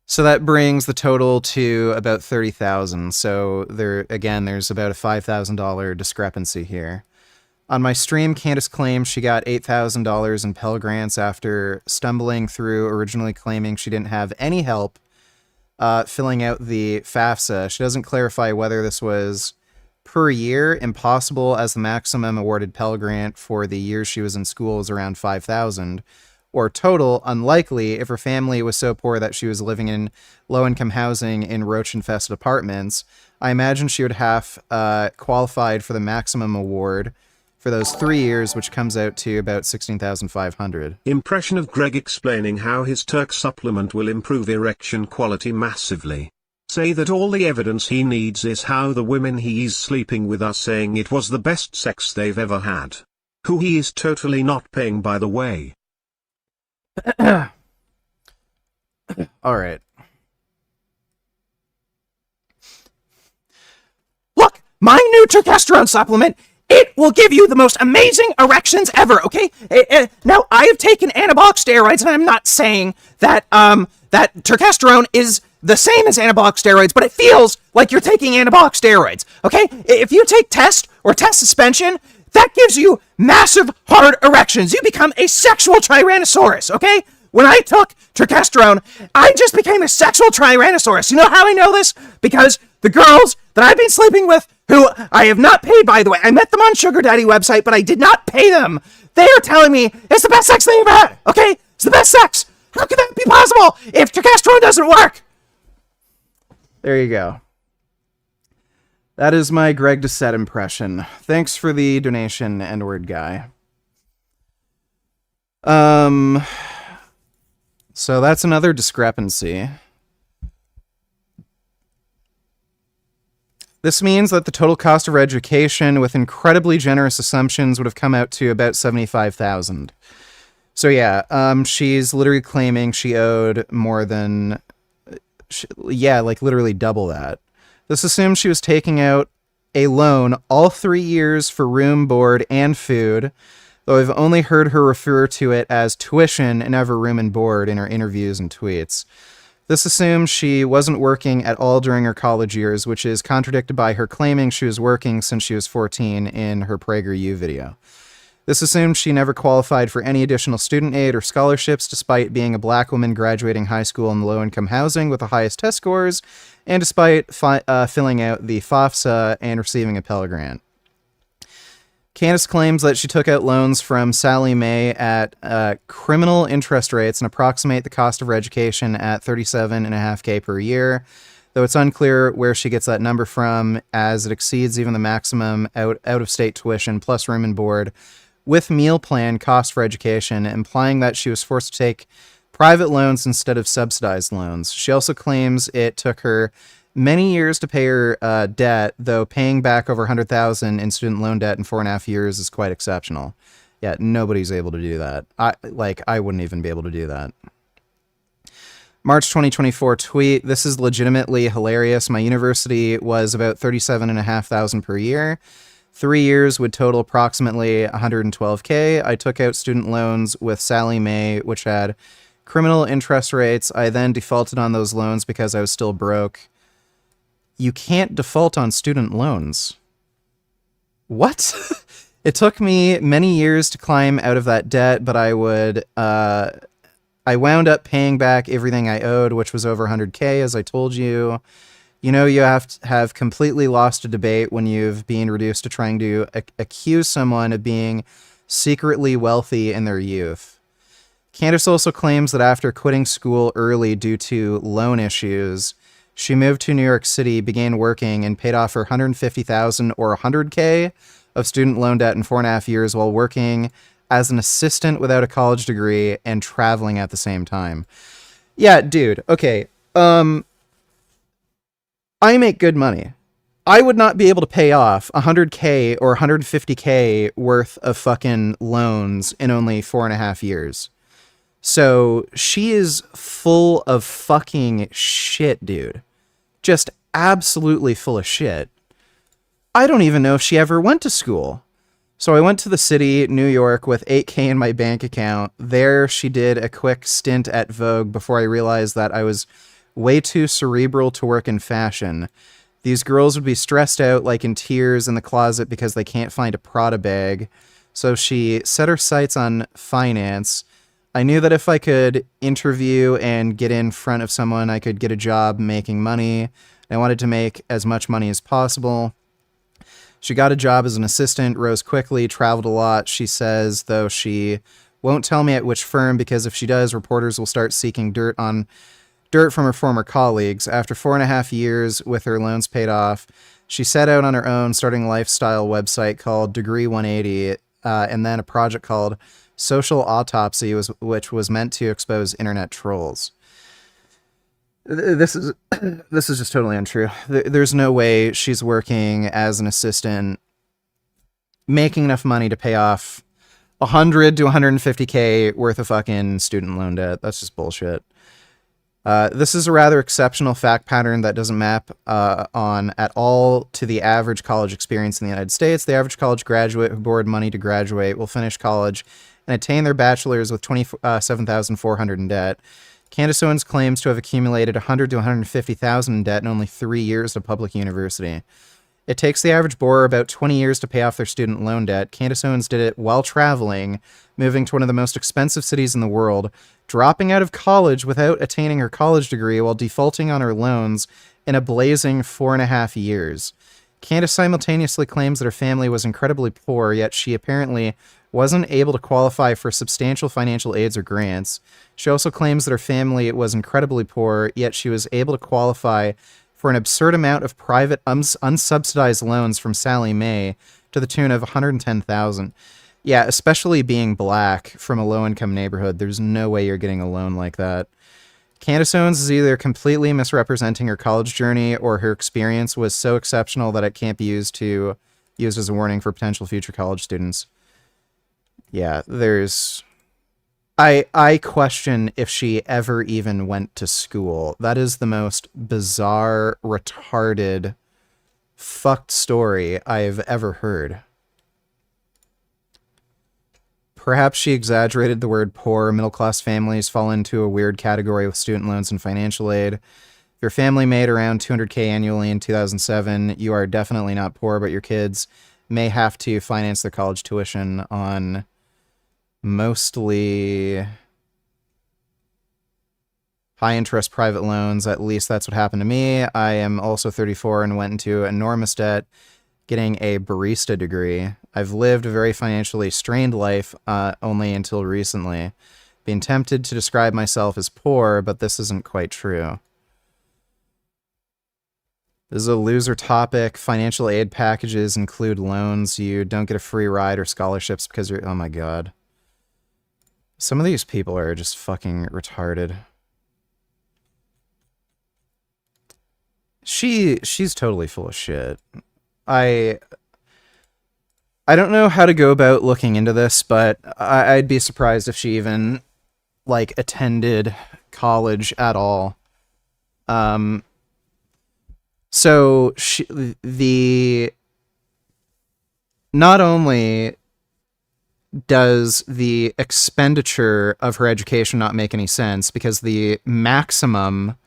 So that brings the total to about $30,000. So there's about a $5,000 discrepancy here. On my stream, Candace claims she got $8,000 in Pell Grants after stumbling through, originally claiming she didn't have any help filling out the FAFSA. She doesn't clarify whether this was per year, impossible, as the maximum awarded Pell Grant for the year she was in school was around $5,000, or total unlikely if her family was so poor that she was living in low-income housing in roach-infested apartments. I imagine she would have qualified for the maximum award for those 3 years, which comes out to about $16,500. Impression of Greg explaining how his Turk supplement will improve erection quality massively. Say that all the evidence he needs is how the women he is sleeping with are saying it was the best sex they've ever had. Who he is totally not paying, by the way. All right. Look, my new testosterone supplement, it will give you the most amazing erections ever, okay? Now, I have taken anabolic steroids, and I'm not saying that, that testosterone is the same as anabolic steroids, but it feels like you're taking anabolic steroids, okay? If you take test or test suspension, that gives you massive hard erections. You become a sexual tyrannosaurus, okay? When I took testosterone, I just became a sexual tyrannosaurus. You know how I know this? Because the girls that I've been sleeping with, who I have not paid, by the way, I met them on Sugar Daddy website, but I did not pay them. They are telling me it's the best sex they ever had, okay? It's the best sex. How could that be possible if testosterone doesn't work? There you go. That is my Greg Doucette impression. Thanks for the donation, N-word guy. So that's another discrepancy. This means that the total cost of her education with incredibly generous assumptions would have come out to about $75,000. So yeah, she's literally claiming she owed more than, like literally double that. This assumes she was taking out a loan all 3 years for room, board, and food, though I've only heard her refer to it as tuition and never room and board in her interviews and tweets. This assumes she wasn't working at all during her college years, which is contradicted by her claiming she was working since she was 14 in her PragerU video. This assumes she never qualified for any additional student aid or scholarships despite being a black woman graduating high school in low-income housing with the highest test scores, and despite filling out the FAFSA and receiving a Pell Grant. Candace claims that she took out loans from Sally Mae at criminal interest rates and approximate the cost of her education at $37.5K per year, though it's unclear where she gets that number from, as it exceeds even the maximum out-of-state tuition plus room and board with meal plan cost for education, implying that she was forced to take private loans instead of subsidized loans. She also claims it took her many years to pay her debt, though paying back over $100,000 in student loan debt in 4.5 years is quite exceptional. Yeah, nobody's able to do that. I wouldn't even be able to do that. March 2024 tweet. This is legitimately hilarious. My university was about $37,500 per year. 3 years would total approximately $112K. I took out student loans with Sally Mae, which had criminal interest rates. I then defaulted on those loans because I was still broke. You can't default on student loans. What? It took me many years to climb out of that debt, but I wound up paying back everything I owed, which was over $100K, as I told you. You know, you have to have completely lost a debate when you've been reduced to trying to accuse someone of being secretly wealthy in their youth. Candace also claims that after quitting school early due to loan issues, she moved to New York City, began working, and paid off her $150,000 or $100K of student loan debt in 4.5 years while working as an assistant without a college degree and traveling at the same time. Yeah, dude. Okay. I make good money. I would not be able to pay off $100K or $150K worth of fucking loans in only 4.5 years. So she is full of fucking shit, dude. Just absolutely full of shit. I don't even know if she ever went to school. So I went to the city, New York, with $8K in my bank account. There she did a quick stint at Vogue before I realized that I was way too cerebral to work in fashion. These girls would be stressed out, like in tears in the closet because they can't find a Prada bag. So she set her sights on finance. I knew that if I could interview and get in front of someone, I could get a job making money. I wanted to make as much money as possible. She got a job as an assistant, rose quickly, traveled a lot. She says, though, she Won't tell me at which firm, because if she does, reporters will start seeking dirt from her former colleagues. After 4.5 years with her loans paid off, she set out on her own, starting a lifestyle website called Degree 180, and then a project called Social Autopsy, which was meant to expose internet trolls. This is just totally untrue. There's no way she's working as an assistant, making enough money to pay off 100 to 150K worth of fucking student loan debt. That's just bullshit. This is a rather exceptional fact pattern that doesn't map on at all to the average college experience in the United States. The average college graduate who borrowed money to graduate will finish college and attain their bachelor's with $27,400 in debt. Candace Owens claims to have accumulated $100,000 to $150,000 in debt in only 3 years at a public university. It takes the average borrower about 20 years to pay off their student loan debt. Candace Owens did it while traveling, moving to one of the most expensive cities in the world, dropping out of college without attaining her college degree while defaulting on her loans in a blazing 4.5 years. Candace simultaneously claims that her family was incredibly poor, yet she apparently wasn't able to qualify for substantial financial aids or grants. She also claims that her family was incredibly poor, yet she was able to qualify for an absurd amount of private unsubsidized loans from Sallie Mae to the tune of $110,000. Yeah, especially being black from a low-income neighborhood, there's no way you're getting a loan like that. Candace Owens is either completely misrepresenting her college journey, or her experience was so exceptional that it can't be used as a warning for potential future college students. Yeah, I question if she ever even went to school. That is the most bizarre, retarded, fucked story I've ever heard. Perhaps she exaggerated the word poor. Middle-class families fall into a weird category with student loans and financial aid. If your family made around $200K annually in 2007, you are definitely not poor, but your kids may have to finance their college tuition on mostly high-interest private loans. At least that's what happened to me. I am also 34 and went into enormous debt getting a barista degree. I've lived a very financially strained life only until recently. Being tempted to describe myself as poor, but this isn't quite true. This is a loser topic. Financial aid packages include loans. You don't get a free ride or scholarships because you're... Oh my god. Some of these people are just fucking retarded. She's totally full of shit. I don't know how to go about looking into this, but I'd be surprised if she even, like, attended college at all. So not only does the expenditure of her education not make any sense, because the maximum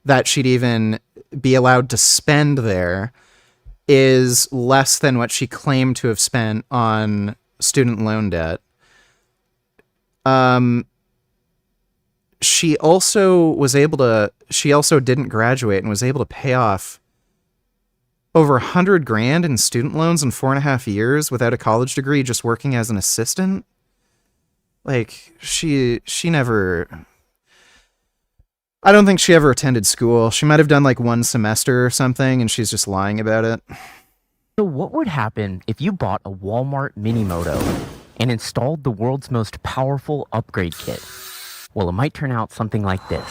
that she'd even be allowed to spend there is less than what she claimed to have spent on student loan debt. She also didn't graduate and was able to pay off over $100,000 in student loans in 4.5 years without a college degree, just working as an assistant. Like, she never... I don't think she ever attended school. She might have done like 1 semester or something, and she's just lying about it. So what would happen if you bought a Walmart Mini Moto and installed the world's most powerful upgrade kit? Well, it might turn out something like this.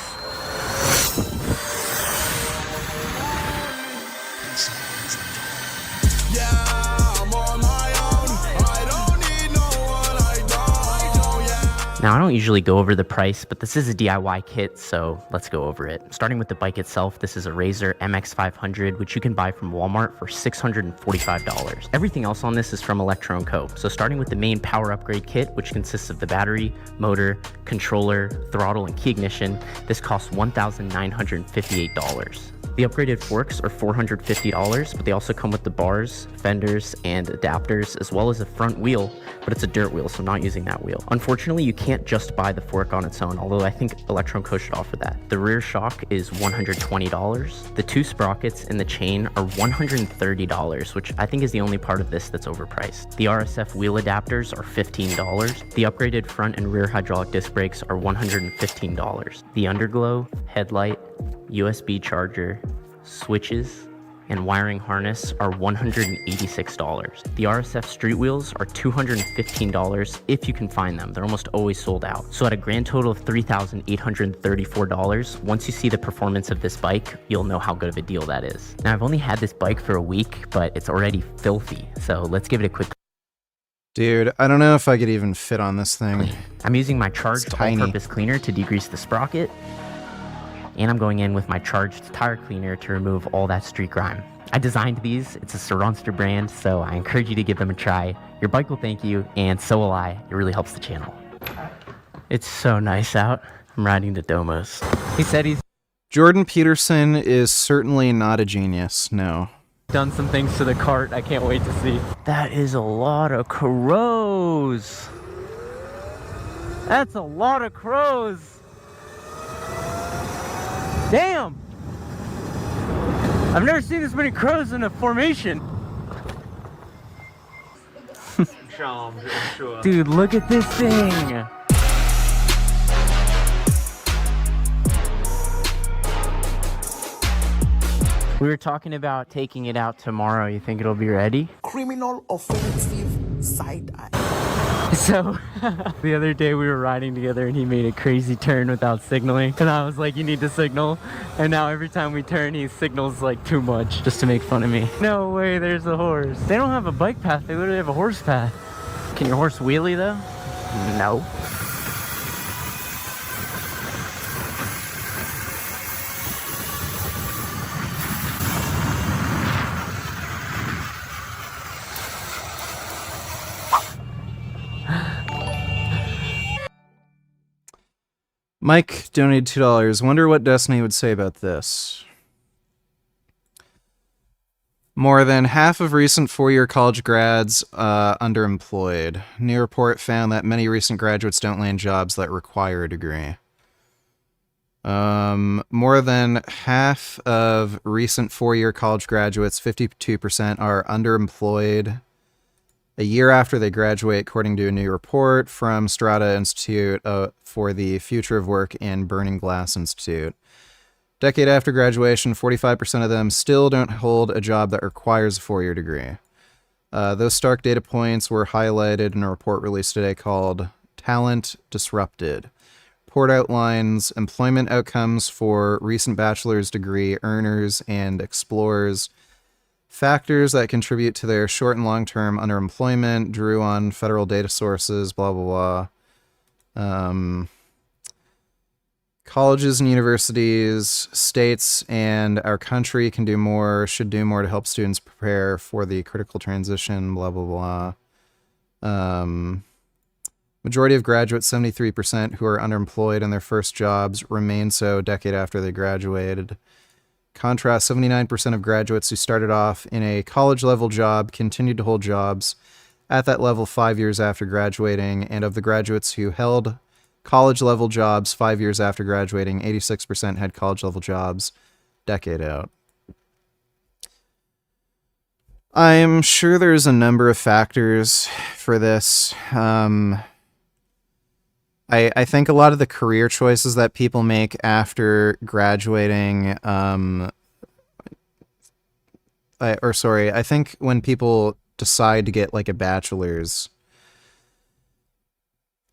Now, I don't usually go over the price, but this is a DIY kit, so let's go over it. Starting with the bike itself, this is a Razor MX500, which you can buy from Walmart for $645. Everything else on this is from Electro & Co. So starting with the main power upgrade kit, which consists of the battery, motor, controller, throttle, and key ignition, this costs $1,958. The upgraded forks are $450, but they also come with the bars, fenders, and adapters, as well as a front wheel, but it's a dirt wheel, so I'm not using that wheel. Unfortunately, you can't just buy the fork on its own, although I think Electron-Co should offer that. The rear shock is $120. The 2 sprockets and the chain are $130, which I think is the only part of this that's overpriced. The RSF wheel adapters are $15. The upgraded front and rear hydraulic disc brakes are $115. The underglow, headlight, USB charger, switches, and wiring harness are $186. The RSF street wheels are $215 if you can find them. They're almost always sold out. So at a grand total of $3,834, once you see the performance of this bike, you'll know how good of a deal that is. Now, I've only had this bike for a week, but it's already filthy. So let's give it a quick. Dude, I don't know if I could even fit on this thing. I'm using my charged all-purpose cleaner to degrease the sprocket. And I'm going in with my charged tire cleaner to remove all that street grime. I designed these, it's a Saronster brand, so I encourage you to give them a try. Your bike will thank you, and so will I. It really helps the channel. It's so nice out. I'm riding the Domos. He said he's Jordan Peterson is certainly not a genius, no. done some things to the cart. I can't wait to see. That is a lot of crows. That's a lot of crows. Damn! I've never seen this many crows in a formation. Dude, look at this thing. We were talking about taking it out tomorrow. You think it'll be ready? Criminal offensive side eye. So, the other day we were riding together and he made a crazy turn without signaling. And I was like, you need to signal. And now every time we turn, he signals like too much just to make fun of me. No way, there's a horse. They don't have a bike path, they literally have a horse path. Can your horse wheelie though? No. Mike donated $2. Wonder what Destiny would say about this. More than half of recent four-year college grads underemployed. New report found that many recent graduates don't land jobs that require a degree. More than half of recent four-year college graduates, 52%, are underemployed a year after they graduate, according to a new report from Strata Institute for the Future of Work and Burning Glass Institute. Decade after graduation, 45% of them still don't hold a job that requires a four-year degree. Those stark data points were highlighted in a report released today called Talent Disrupted. Report outlines employment outcomes for recent bachelor's degree earners and explorers, factors that contribute to their short and long-term underemployment, drew on federal data sources, blah, blah, blah. Colleges and universities, states, and our country can do more, should do more to help students prepare for the critical transition, blah, blah, blah. Majority of graduates, 73%, who are underemployed in their first jobs, remain so a decade after they graduated. Contrast, 79% of graduates who started off in a college-level job continued to hold jobs at that level 5 years after graduating, and of the graduates who held college-level jobs 5 years after graduating, 86% had college-level jobs decade out. I'm sure there's a number of factors for this. I think a lot of the career choices that people make after graduating, I think when people decide to get like a bachelor's,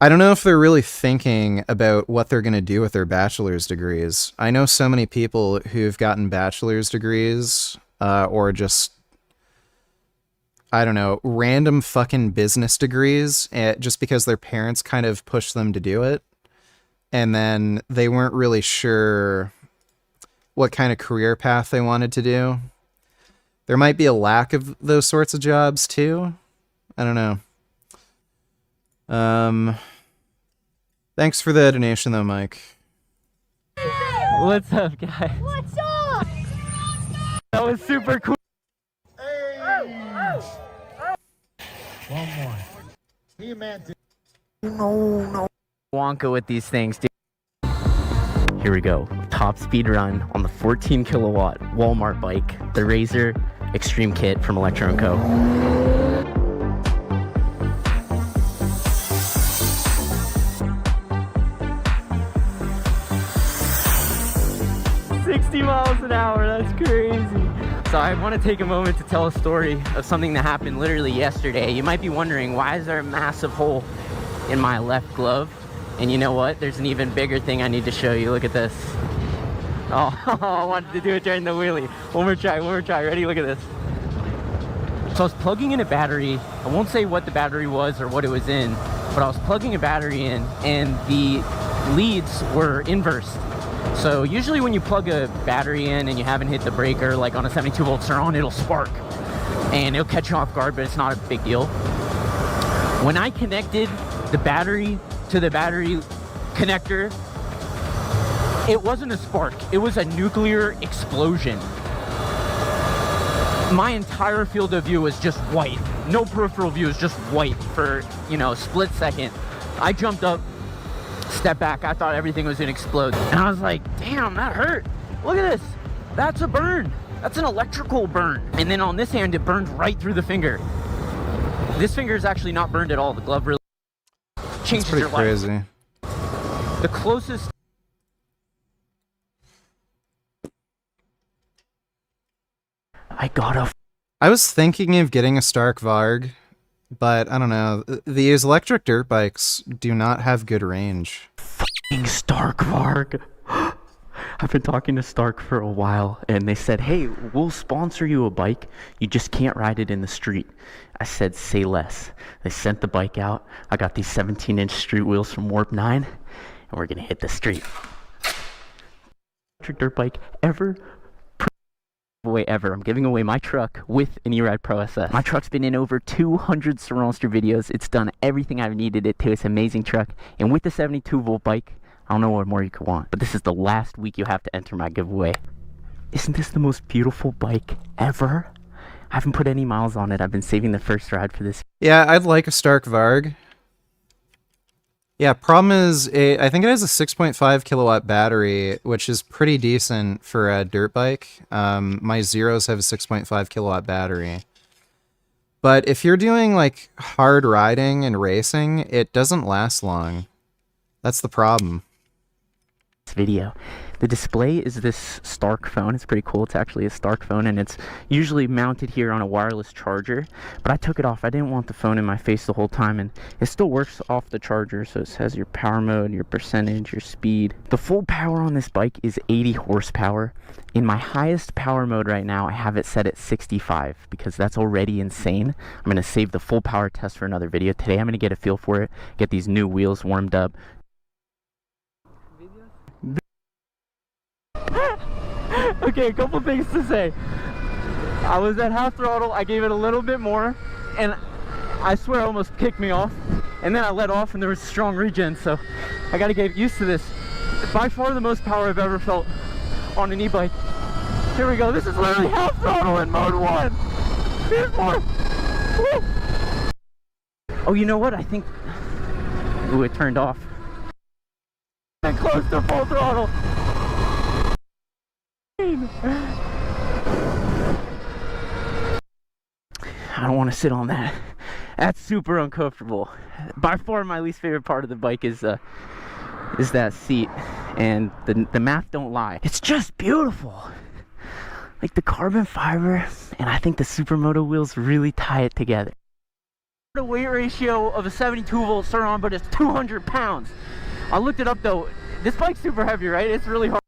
I don't know if they're really thinking about what they're going to do with their bachelor's degrees. I know so many people who've gotten bachelor's degrees, or just, I don't know, random fucking business degrees, just because their parents kind of pushed them to do it. And then they weren't really sure what kind of career path they wanted to do. There might be a lack of those sorts of jobs too. I don't know. Thanks for the donation though, Mike. What's up, guys? What's up? That was super cool. One more. He meant it. No. Wonka with these things, dude. Here we go. Top speed run on the 14 kilowatt Walmart bike, the Razor Extreme Kit from Electro & Co. 60 miles an hour, that's crazy. So I want to take a moment to tell a story of something that happened literally yesterday. You might be wondering, why is there a massive hole in my left glove? And you know what? There's an even bigger thing I need to show you. Look at this. Oh, I wanted to do it during the wheelie. One more try. Ready? Look at this. So I was plugging in a battery. I won't say what the battery was or what it was in, but I was plugging a battery in and the leads were inversed. So usually when you plug a battery in and you haven't hit the breaker, like on a 72 volt Shawn, it'll spark and it'll catch you off guard, but it's not a big deal. When I connected the battery to the battery connector, it wasn't a spark, it was a nuclear explosion. My entire field of view was just white. No peripheral view, is just white for, you know, a split second. I jumped up, stepped back, I thought everything was gonna explode. And I was like, damn, that hurt. Look at this, that's a burn. That's an electrical burn. And then on this hand, it burned right through the finger. This finger is actually not burned at all. The glove really changes your life. Crazy. The closest. I was thinking of getting a Stark Varg, but I don't know. These electric dirt bikes do not have good range. Fucking Stark Varg. I've been talking to Stark for a while, and they said, hey, we'll sponsor you a bike. You just can't ride it in the street. I said, say less. They sent the bike out. I got these 17-inch street wheels from Warp 9, and we're going to hit the street. Electric dirt bike ever. Ever. I'm giving away my truck with an E-Ride Pro SS. My truck's been in over 200 Surroundster videos. It's done everything I've needed it to. It's an amazing truck. And with the 72 volt bike, I don't know what more you could want. But this is the last week you have to enter my giveaway. Isn't this the most beautiful bike ever? I haven't put any miles on it. I've been saving the first ride for this. Yeah, I'd like a Stark Varg. Yeah, problem is, I think it has a 6.5 kilowatt battery, which is pretty decent for a dirt bike. My Zeros have a 6.5 kilowatt battery. But if you're doing like hard riding and racing, it doesn't last long. That's the problem. Video. The display is this Stark phone. It's pretty cool. It's actually a Stark phone, and it's usually mounted here on a wireless charger, but I took it off. I didn't want the phone in my face the whole time, and it still works off the charger. So it says your power mode, your percentage, your speed. The full power on this bike is 80 horsepower. In my highest power mode right now, I have it set at 65 because that's already insane. I'm going to save the full power test for another video. Today I'm going to get a feel for it, get these new wheels warmed up. Okay, a couple things to say. I was at half throttle, I gave it a little bit more, and I swear it almost kicked me off. And then I let off and there was strong regen, so I gotta get used to this. By far the most power I've ever felt on an e-bike. Here we go, this is literally half throttle in mode 1. Here's more. Woo. Oh, you know what? I think... Ooh, it turned off. And close to full throttle. I don't want to sit on that. That's super uncomfortable. By far my least favorite part of the bike is that seat, and the math don't lie. It's just beautiful. Like the carbon fiber, and I think the Supermoto wheels really tie it together. The weight ratio of a 72 volt Surron, but it's 200 pounds. I looked it up though. This bike's super heavy, right? It's really hard.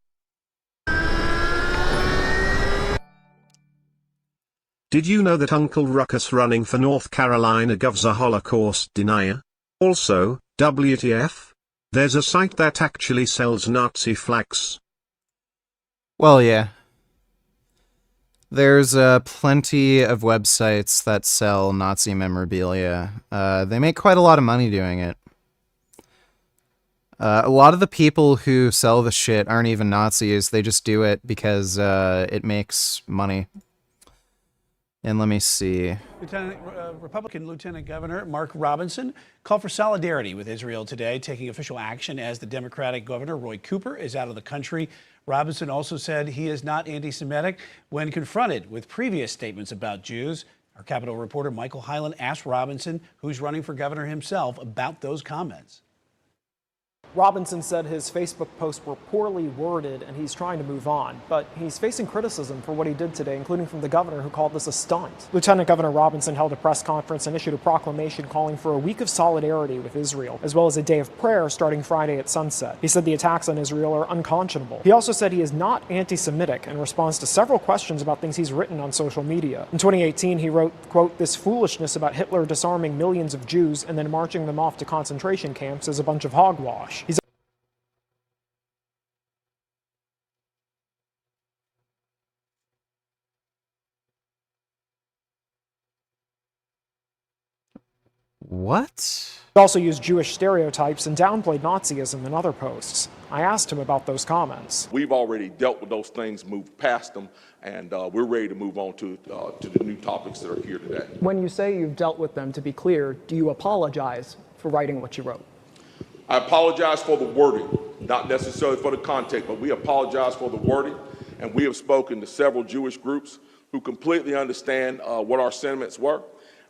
Did you know that Uncle Ruckus running for North Carolina Gov's a Holocaust denier? Also, WTF? There's a site that actually sells Nazi flags. Well, yeah. There's plenty of websites that sell Nazi memorabilia. They make quite a lot of money doing it. A lot of the people who sell the shit aren't even Nazis. They just do it because it makes money. And let me see. Republican Lieutenant Governor Mark Robinson called for solidarity with Israel today, taking official action as the Democratic Governor Roy Cooper is out of the country. Robinson also said he is not anti-Semitic when confronted with previous statements about Jews. Our Capitol reporter Michael Hyland asked Robinson, who's running for governor himself, about those comments. Robinson said his Facebook posts were poorly worded and he's trying to move on, but he's facing criticism for what he did today, including from the governor who called this a stunt. Lieutenant Governor Robinson held a press conference and issued a proclamation calling for a week of solidarity with Israel, as well as a day of prayer starting Friday at sunset. He said the attacks on Israel are unconscionable. He also said he is not anti-Semitic in response to several questions about things he's written on social media. In 2018, he wrote, quote, "This foolishness about Hitler disarming millions of Jews and then marching them off to concentration camps is a bunch of hogwash." What? He also used Jewish stereotypes and downplayed Nazism in other posts. I asked him about those comments. We've already dealt with those things, moved past them, and we're ready to move on to the new topics that are here today. When you say you've dealt with them, to be clear, do you apologize for writing what you wrote? I apologize for the wording, not necessarily for the content, but we apologize for the wording, and we have spoken to several Jewish groups who completely understand what our sentiments were.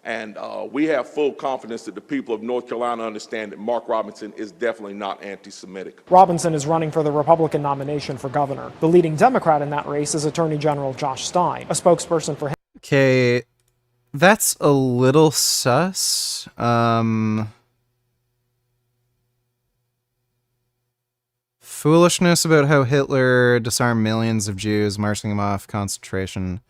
And we have full confidence that the people of North Carolina understand that Mark Robinson is definitely not anti-Semitic. Robinson is running for the Republican nomination for governor. The leading Democrat in that race is Attorney General Josh Stein, a spokesperson for him. Okay, that's a little sus. Foolishness about how Hitler disarmed millions of Jews, marching them off concentration.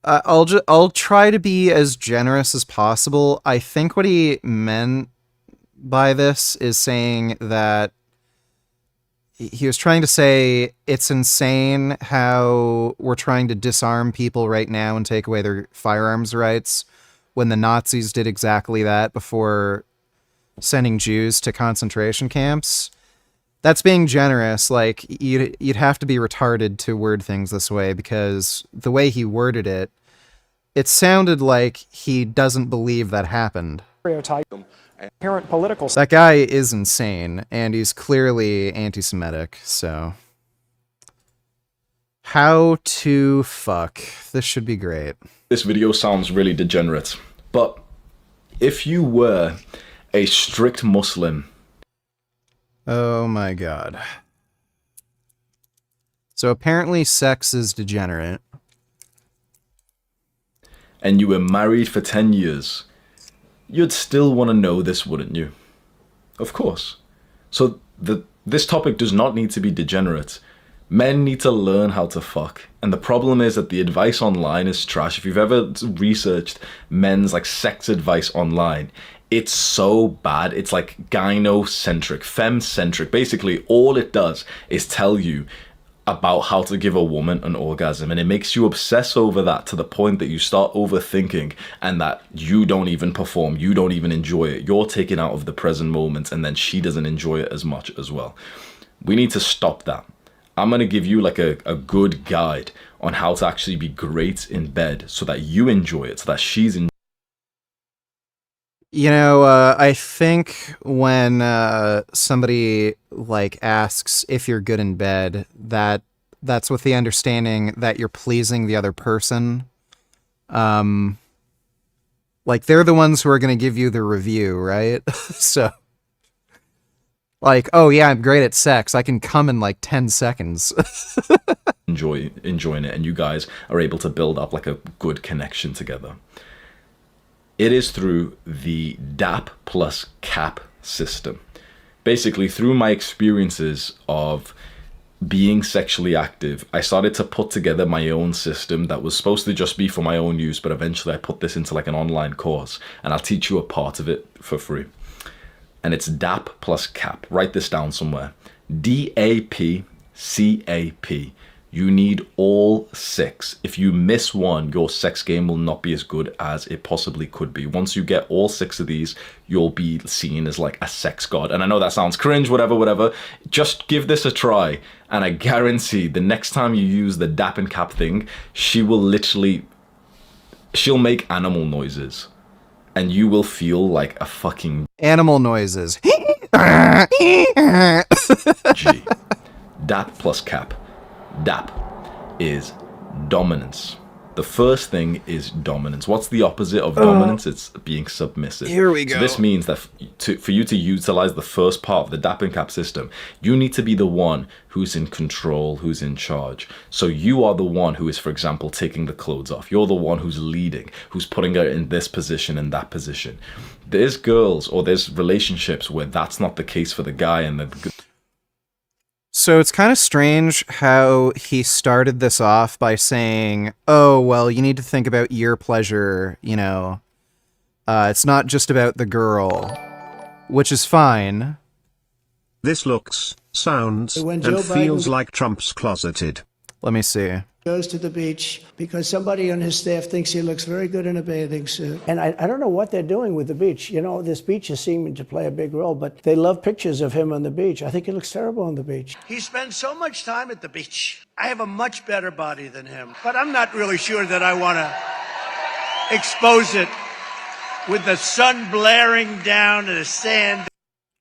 I'll try to be as generous as possible. I think what he meant by this is saying that he was trying to say it's insane how we're trying to disarm people right now and take away their firearms rights when the Nazis did exactly that before sending Jews to concentration camps. That's being generous. Like, you'd have to be retarded to word things this way, because the way he worded it, it sounded like he doesn't believe that happened. Apparent political. That guy is insane, and he's clearly anti-Semitic, so... How to fuck. This should be great. This video sounds really degenerate, but if you were a strict Muslim... Oh my god. So apparently sex is degenerate. And you were married for 10 years, you'd still want to know this, wouldn't you? Of course. So this topic does not need to be degenerate. Men need to learn how to fuck. And the problem is that the advice online is trash. If you've ever researched men's like sex advice online, it's so bad. It's like gynocentric, femme-centric. Basically, all it does is tell you about how to give a woman an orgasm, and it makes you obsess over that to the point that you start overthinking and that you don't even perform, you don't even enjoy it. You're taken out of the present moment, and then she doesn't enjoy it as much as well. We need to stop that. I'm going to give you like a good guide on how to actually be great in bed so that you enjoy it, so that she's enjoying. You know, I think when somebody like asks if you're good in bed, that's with the understanding that you're pleasing the other person. Like they're the ones who are going to give you the review, right? So, like, oh yeah, I'm great at sex. I can come in like 10 seconds. enjoying it, and you guys are able to build up like a good connection together. It is through the DAP plus CAP system. Basically, through my experiences of being sexually active, I started to put together my own system that was supposed to just be for my own use, but eventually I put this into like an online course, and I'll teach you a part of it for free. And it's DAP plus CAP. Write this down somewhere. DAP CAP. You need all 6. If you miss one, your sex game will not be as good as it possibly could be. Once you get all 6 of these, you'll be seen as like a sex god. And I know that sounds cringe, whatever. Just give this a try. And I guarantee the next time you use the DAP and CAP thing, she will literally she'll make animal noises, and you will feel like a fucking Animal noises. G. DAP plus cap. DAP is dominance. The first thing is dominance. What's the opposite of dominance? It's being submissive. Here we go. So this means that for you to utilize the first part of the DAP and cap system, you need to be the one who's in control, who's in charge. So you are the one who is, for example, taking the clothes off. You're the one who's leading, who's putting her in this position and that position. There's girls or there's relationships where that's not the case for the guy, and So it's kind of strange how he started this off by saying, oh, well, you need to think about your pleasure, you know. It's not just about the girl, which is fine. This looks, sounds, When and Joe feels Biden- like Trump's closeted. Let me see. Goes to the beach because somebody on his staff thinks he looks very good in a bathing suit. And I don't know what they're doing with the beach. You know, this beach is seeming to play a big role, but they love pictures of him on the beach. I think he looks terrible on the beach. He spends so much time at the beach. I have a much better body than him, but I'm not really sure that I want to expose it with the sun blaring down and the sand.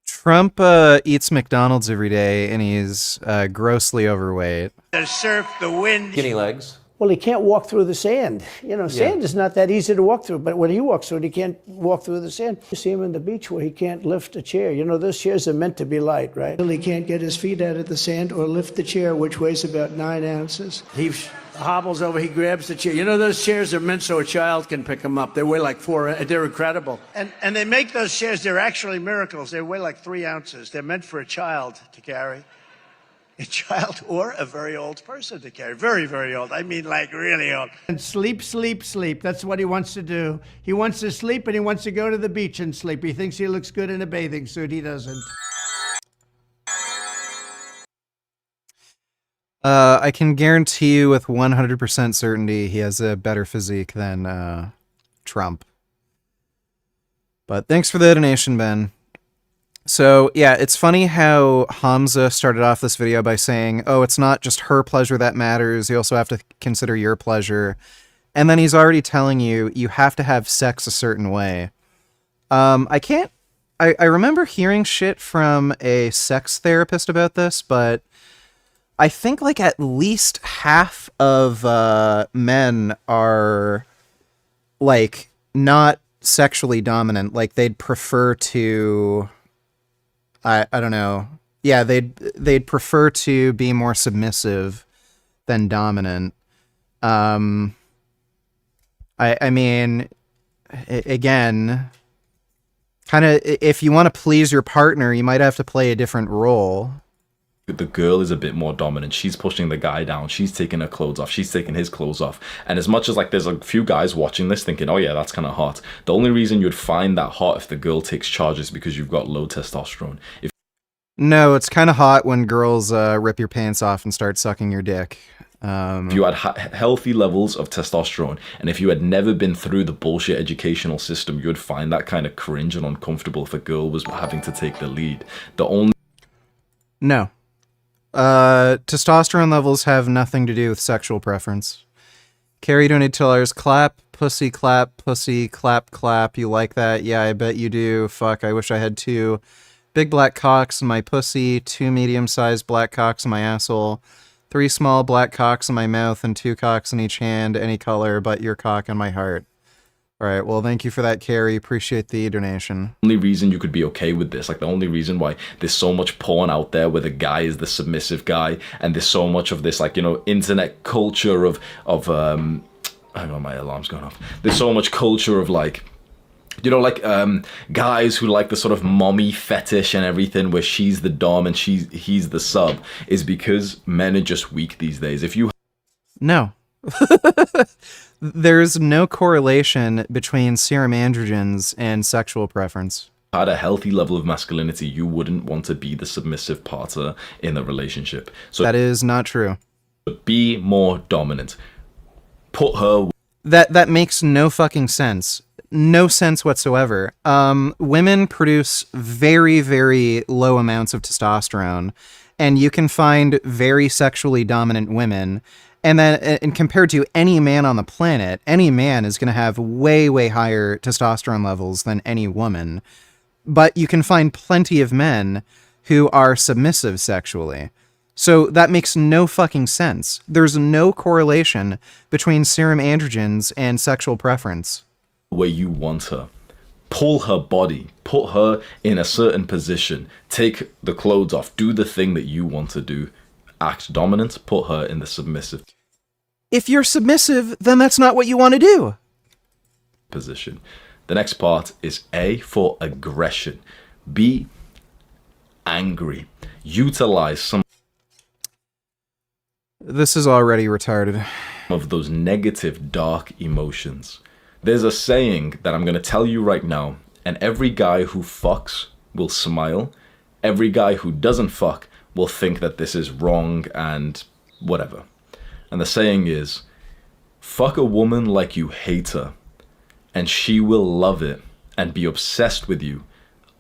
Trump eats McDonald's every day, and he's grossly overweight. The surf, the wind. Skinny legs. Well, he can't walk through the sand. You know, sand Yeah. is not that easy to walk through, but when he walks through it, he can't walk through the sand. You see him on the beach where he can't lift a chair. You know, those chairs are meant to be light, right? He can't get his feet out of the sand or lift the chair, which weighs about 9 ounces. He hobbles over, he grabs the chair. You know, those chairs are meant so a child can pick them up. They weigh like 4, they're incredible. And they make those chairs, they're actually miracles. They weigh like 3 ounces. They're meant for a child to carry. A child or a very old person to carry. Very, very old. I mean, like really old. And sleep, sleep, sleep. That's what he wants to do. He wants to sleep and he wants to go to the beach and sleep. He thinks he looks good in a bathing suit. He doesn't. I can guarantee you with 100% certainty he has a better physique than Trump. But thanks for the donation, Ben. So, yeah, it's funny how Hamza started off this video by saying, oh, it's not just her pleasure that matters, you also have to consider your pleasure. And then he's already telling you, you have to have sex a certain way. I remember hearing shit from a sex therapist about this, but I think like at least half of men are like not sexually dominant. Like they'd prefer to, I don't know. Yeah, they'd prefer to be more submissive than dominant. I mean, again, kind of if you want to please your partner, you might have to play a different role. the girl is a bit more dominant. She's pushing the guy down. She's taking her clothes off. She's taking his clothes off. And as much as like there's a few guys watching this thinking, oh yeah, that's kind of hot. The only reason you'd find that hot if the girl takes charge is because you've got low testosterone. No, it's kind of hot when girls rip your pants off and start sucking your dick. If you had healthy levels of testosterone, and if you had never been through the bullshit educational system, you would find that kind of cringe and uncomfortable if a girl was having to take the lead. The only... No. Testosterone levels have nothing to do with sexual preference. Carrie donated $2. Clap, pussy, clap, clap. You like that? Yeah, I bet you do. Fuck, I wish I had 2 big black cocks in my pussy, 2 medium-sized black cocks in my asshole, 3 small black cocks in my mouth, and 2 cocks in each hand, any color but your cock in my heart. Alright, well, thank you for that, Carrie. Appreciate the donation. only reason you could be okay with this, like the only reason why there's so much porn out there where the guy is the submissive guy, and there's so much of this, like, you know, internet culture of hang on, my alarm's going off. There's so much culture of like, you know, like guys who like the sort of mommy fetish and everything, where she's the dom and he's the sub, is because men are just weak these days. If you No. There's no correlation between serum androgens and sexual preference. had a healthy level of masculinity, you wouldn't want to be the submissive partner in a relationship. So that is not true. Be more dominant. Put her... That makes no fucking sense. No sense whatsoever. Women produce very, very low amounts of testosterone, and you can find very sexually dominant women, And then, and compared to any man on the planet, any man is going to have way, way higher testosterone levels than any woman. But you can find plenty of men who are submissive sexually. So that makes no fucking sense. There's no correlation between serum androgens and sexual preference. Where you want her. Pull her body. Put her in a certain position. Take the clothes off. Do the thing that you want to do. Act dominant. Put her in the submissive If you're submissive, then that's not what you want to do. position. The next part is A for aggression. B, angry. Utilize some This is already retarded. of those negative, dark emotions. There's a saying that I'm going to tell you right now, and every guy who fucks will smile. Every guy who doesn't fuck will think that this is wrong and whatever. And the saying is, fuck a woman like you hate her, and she will love it and be obsessed with you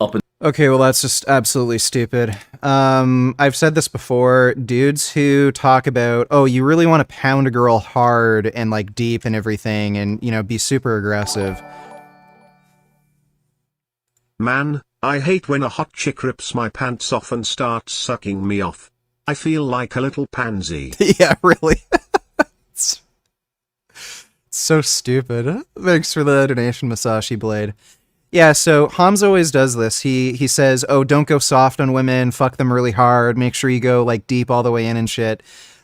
up Okay, well that's just absolutely stupid. I've said this before, dudes who talk about, oh, you really want to pound a girl hard and like deep and everything and, you know, be super aggressive. Man, I hate when a hot chick rips my pants off and starts sucking me off. I feel like a little pansy. Yeah, really. It's so stupid. Thanks for the donation, Masashi Blade. Yeah, so Hamza always does this. He says, oh, don't go soft on women, fuck them really hard, make sure you go like deep all the way in and shit.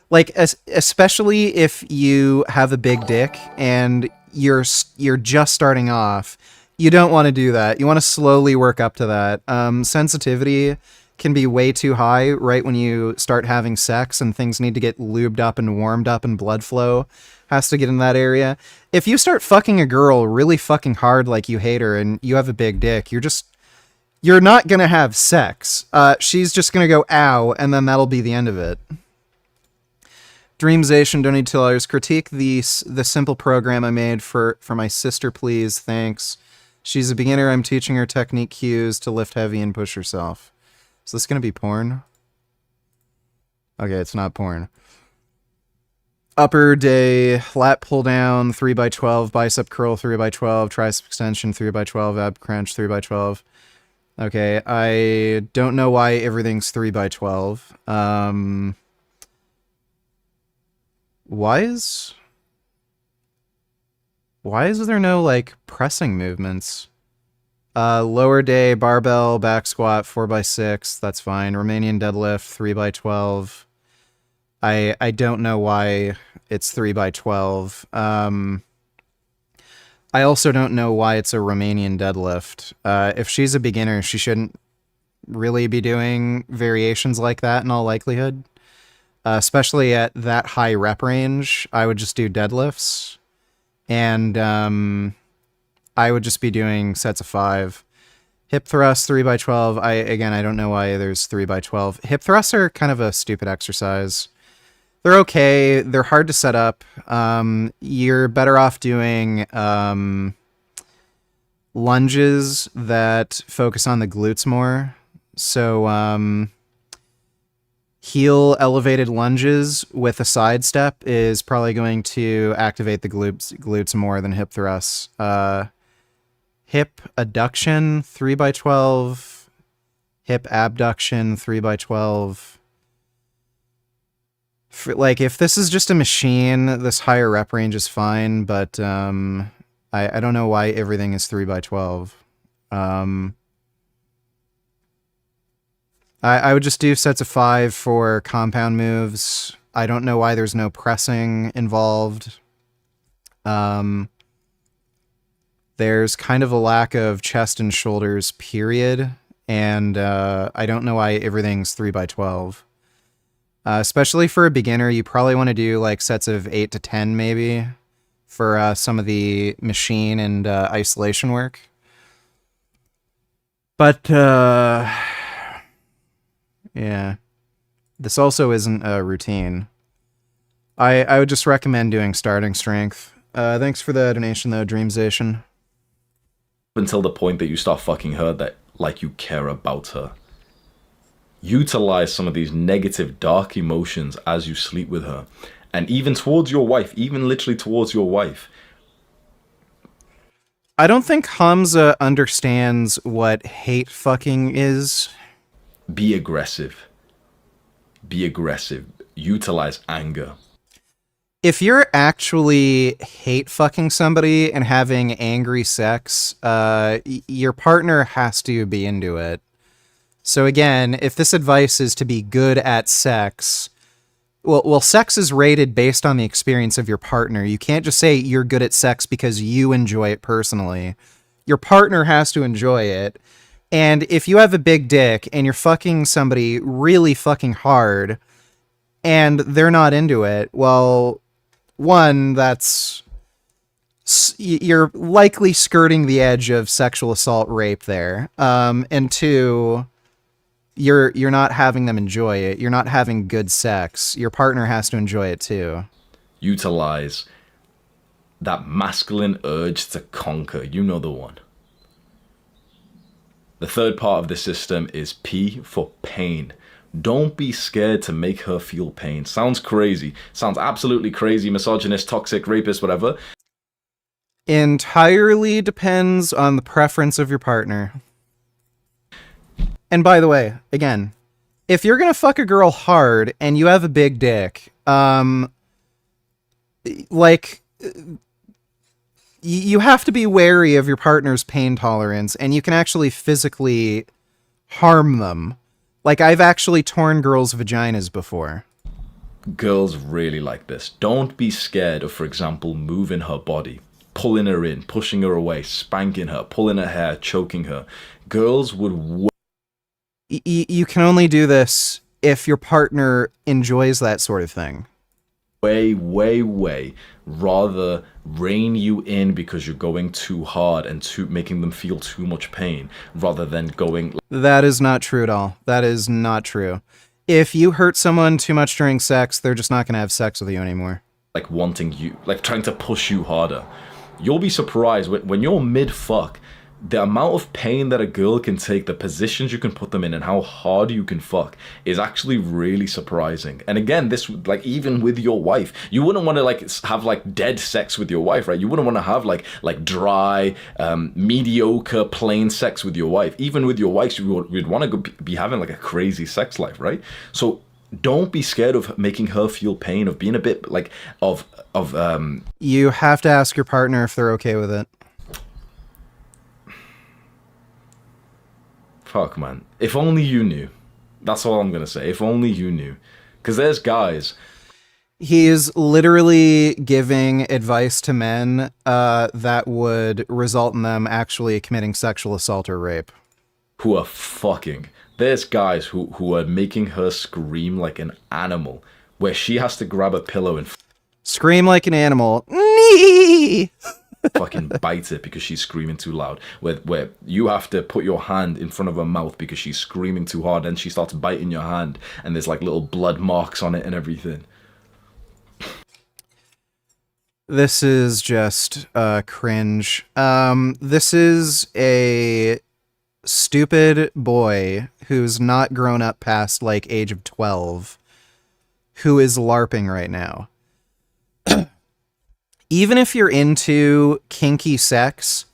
Like, especially if you have a big dick and you're just starting off, you don't want to do that. You want to slowly work up to that. Sensitivity can be way too high right when you start having sex and things need to get lubed up and warmed up and blood flow has to get in that area. If you start fucking a girl really fucking hard like you hate her and you have a big dick, you're not gonna have sex. She's just gonna go ow, and then that'll be the end of it. Dreamzation donated $2. Critique the simple program I made for my sister, please. Thanks. She's a beginner. I'm teaching her technique cues to lift heavy and push herself. Is this gonna be porn? Okay, it's not porn. Upper day, lat pull down, 3x12, bicep curl, 3x12, tricep extension, 3x12, ab crunch, 3x12. Okay, I don't know why everything's 3x12. Why is there no, like, pressing movements? Lower day, barbell, back squat, 4x6, that's fine. Romanian deadlift, 3x12. I don't know why it's 3x12. I also don't know why it's a Romanian deadlift. If she's a beginner, she shouldn't really be doing variations like that in all likelihood. Especially at that high rep range, I would just do deadlifts. And I would just be doing sets of 5. Hip thrust, 3x12. I don't know why there's 3x12. Hip thrusts are kind of a stupid exercise. They're okay. They're hard to set up. You're better off doing lunges that focus on the glutes more. So heel elevated lunges with a side step is probably going to activate the glutes more than hip thrusts. Hip adduction, 3x12. Hip abduction, 3x12. Like, if this is just a machine, this higher rep range is fine, but I don't know why everything is 3x12. I would just do sets of 5 for compound moves. I don't know why there's no pressing involved. There's kind of a lack of chest and shoulders, period, and I don't know why everything's 3x12. Especially for a beginner, you probably want to do like sets of 8 to 10 maybe for some of the machine and isolation work. But yeah, this also isn't a routine. I would just recommend doing starting strength. Thanks for the donation though, Dreamzation. until the point that you start fucking her that like you care about her. Utilize some of these negative, dark emotions as you sleep with her, And even towards your wife, even literally towards your wife. I don't think Hamza understands what hate fucking is. Be aggressive. Be aggressive. Utilize anger. If you're actually hate fucking somebody and having angry sex, your partner has to be into it. So again, if this advice is to be good at sex, well, sex is rated based on the experience of your partner. You can't just say you're good at sex because you enjoy it personally. Your partner has to enjoy it. And if you have a big dick and you're fucking somebody really fucking hard and they're not into it, well, one, you're likely skirting the edge of sexual assault rape there. And two, you're not having them enjoy it. You're not having good sex. Your partner has to enjoy it too. Utilize that masculine urge to conquer. You know the one. The third part of the system is P for pain. Don't be scared to make her feel pain. Sounds crazy. Sounds absolutely crazy, misogynist, toxic, rapist, whatever. Entirely depends on the preference of your partner. And by the way, again, if you're gonna fuck a girl hard and you have a big dick, you have to be wary of your partner's pain tolerance, and you can actually physically harm them. Like, I've actually torn girls' vaginas before. Girls really like this. Don't be scared of, for example, moving her body, pulling her in, pushing her away, spanking her, pulling her hair, choking her. Girls would... You can only do this if your partner enjoys that sort of thing. Way rather rein you in because you're going too hard and making them feel too much pain rather than going... That is not true at all. That is not true. If you hurt someone too much during sex, they're just not going to have sex with you anymore. Like wanting you, like trying to push you harder. You'll be surprised when you're mid-fuck, the amount of pain that a girl can take, the positions you can put them in, and how hard you can fuck is actually really surprising. And again, this, like, even with your wife, you wouldn't want to like have like dead sex with your wife, right? You wouldn't want to have like dry, mediocre, plain sex with your wife. Even with your wife, you'd want to be having like a crazy sex life, right? So don't be scared of making her feel pain, of being a bit like You have to ask your partner if they're okay with it. Fuck, man. If only you knew. That's all I'm gonna say. If only you knew. Because there's guys. He is literally giving advice to men that would result in them actually committing sexual assault or rape. Who are fucking. There's guys who are making her scream like an animal, where she has to grab a pillow and scream like an animal. Nee! Fucking bite it because she's screaming too loud. Where you have to put your hand in front of her mouth because she's screaming too hard, and she starts biting your hand, and there's like little blood marks on it and everything. This is just cringe. This is a stupid boy who's not grown up past like age of 12 who is LARPing right now. Even if you're into kinky sex,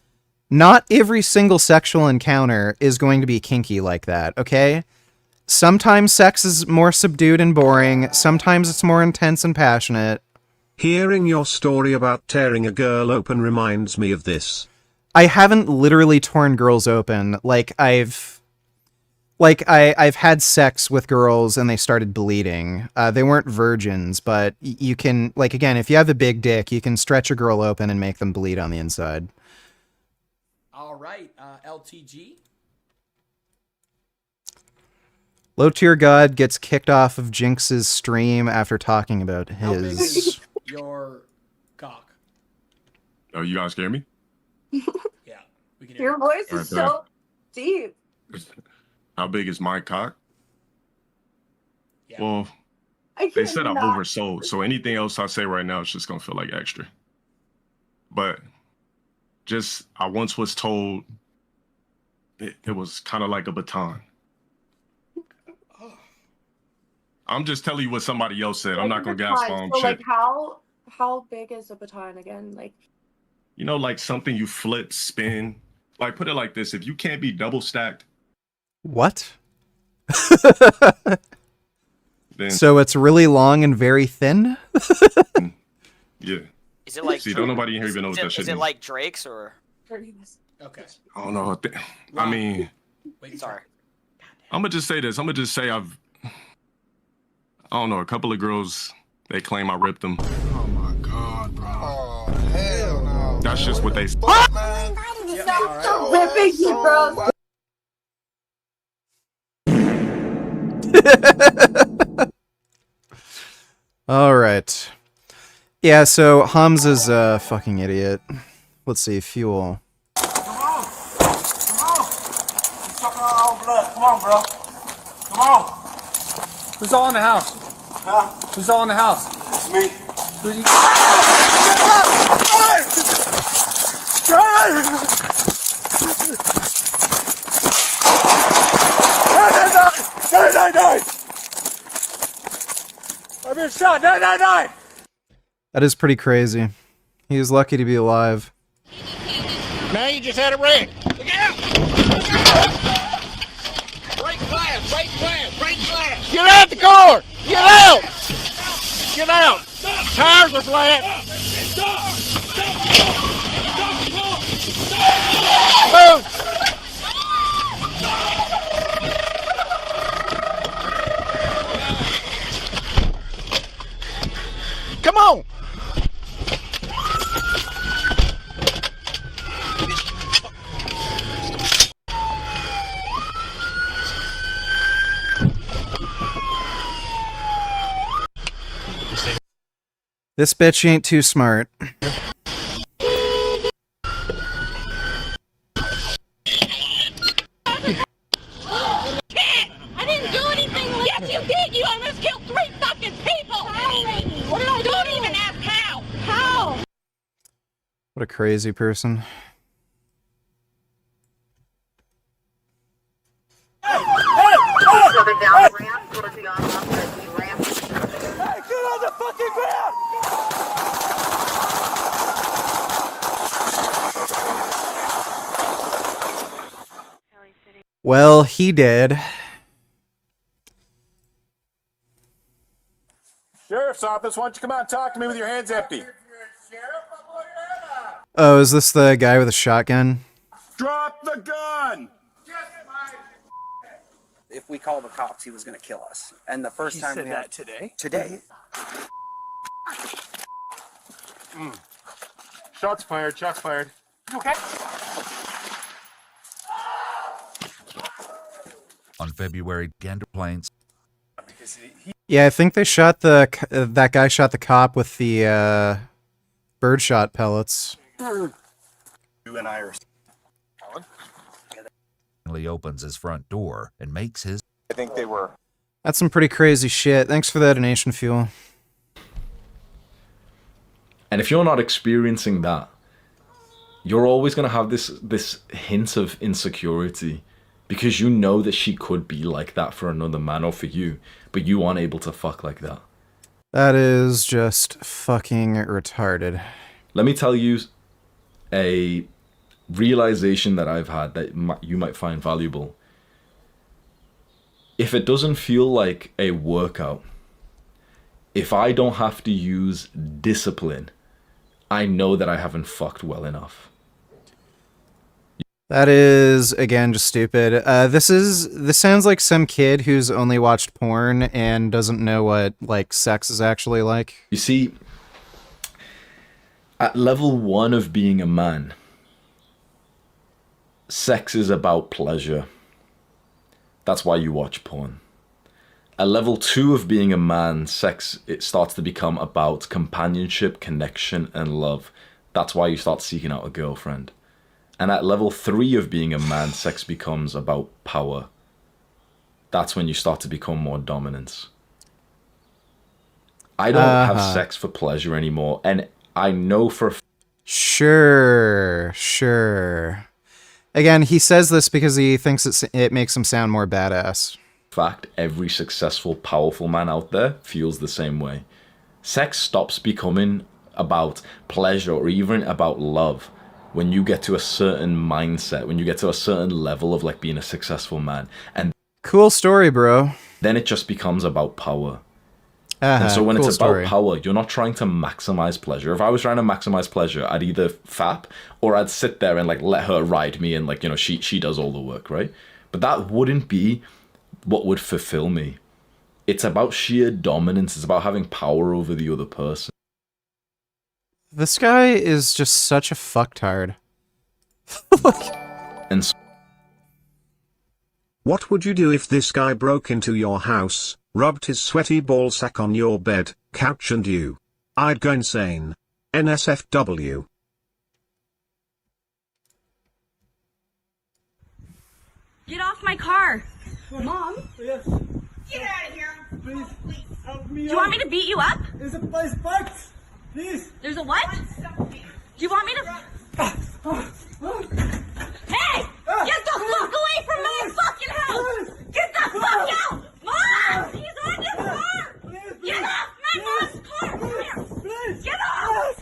not every single sexual encounter is going to be kinky like that, okay? Sometimes sex is more subdued and boring, sometimes it's more intense and passionate. Hearing your story about tearing a girl open reminds me of this. I haven't literally torn girls open. I've had sex with girls and they started bleeding. They weren't virgins, but you can, like, again, if you have a big dick, you can stretch a girl open and make them bleed on the inside. All right, LTG. Low tier god gets kicked off of Jinx's stream after talking about his. Your cock. Oh, you guys hear me? Yeah, we can hear Your voice Right is there. so deep. How big is my cock? Yeah. Well, I they said I'm cannot. oversold, so anything else I say right now is just gonna feel like extra. But just, I once was told it was kind of like a baton. I'm just telling you what somebody else said. I'm not gonna gas bomb So shit. like how big is a baton again? Like You know, like something you flip, spin. Like put it like this: if you can't be double stacked, What? then So it's really long and very thin? yeah. Is it like? See, don't nobody in here even know what that shit Is it means. like Drake's or? Okay. I don't know. I mean, Wait, sorry. I'm gonna just say this. I'm gonna just say I don't know. A couple of girls, they claim I ripped them. Oh my god, bro. Oh hell no. That's just what they. I'm ripping you, bro. All right. Yeah, so Hamza's a fucking idiot. Let's see, fuel. Come on, bro. Come on. Who's all in the house? Huh? Who's all in the house? It's me. Who's you? I've been shot. Die. That is pretty crazy. He's lucky to be alive. Now you just had a wreck. Look out! Break glass. Get out the car! Get out! Get out! Tires are flat. Move! Come on! This bitch ain't too smart. I didn't do anything. Yes, you did. You almost killed 3 fucking people. What did I do? Don't even ask how. How? What a crazy person. Get on the fucking ground! Well, he did. Sheriff's office, why don't you come out and talk to me with your hands empty? Oh, is this the guy with a shotgun? Drop the gun! If we call the cops, he was going to kill us. And the first time said we that had- today? Today. Shots fired, shots fired. Okay. On February, Gander planes. Yeah, I think they shot the that guy shot the cop with the birdshot pellets. You and I are. He opens his front door and makes his. I think they were. That's some pretty crazy shit. Thanks for that donation, Fuel. And if you're not experiencing that, you're always going to have this hint of insecurity because you know that she could be like that for another man or for you, but you aren't able to fuck like that. That is just fucking retarded. Let me tell you a realization that I've had that you might find valuable. If it doesn't feel like a workout, if I don't have to use discipline, I know that I haven't fucked well enough. That is, again, just stupid. This sounds like some kid who's only watched porn and doesn't know what, like, sex is actually like. You see, at level 1 of being a man, sex is about pleasure. That's why you watch porn. At level 2 of being a man, sex, it starts to become about companionship, connection, and love. That's why you start seeking out a girlfriend. And at level 3 of being a man, sex becomes about power. That's when you start to become more dominant. I don't have sex for pleasure anymore, and I know for Sure. Again, he says this because he thinks it makes him sound more badass. fact, every successful, powerful man out there feels the same way. Sex stops becoming about pleasure or even about love when you get to a certain mindset, when you get to a certain level of like being a successful man. And cool story, bro. Then it just becomes about power. And so when cool it's story. about power, you're not trying to maximize pleasure. If I was trying to maximize pleasure, I'd either fap or I'd sit there and like let her ride me and like, you know, she does all the work, right? But that wouldn't be what would fulfill me. It's about sheer dominance. It's about having power over the other person. This guy is just such a fucktard. And so What would you do if this guy broke into your house, rubbed his sweaty ballsack on your bed, couch and you? I'd go insane. NSFW. Get off my car. Mom? Yes. Get out of here. Please, help me. Do you want me to beat you up? There's a place parked. Please. There's a what? Do you want me to... Hey! Get the fuck away from my fucking house! Get the fuck out! Mom! He's on your car! Get off my mom's car! Come here! Get off!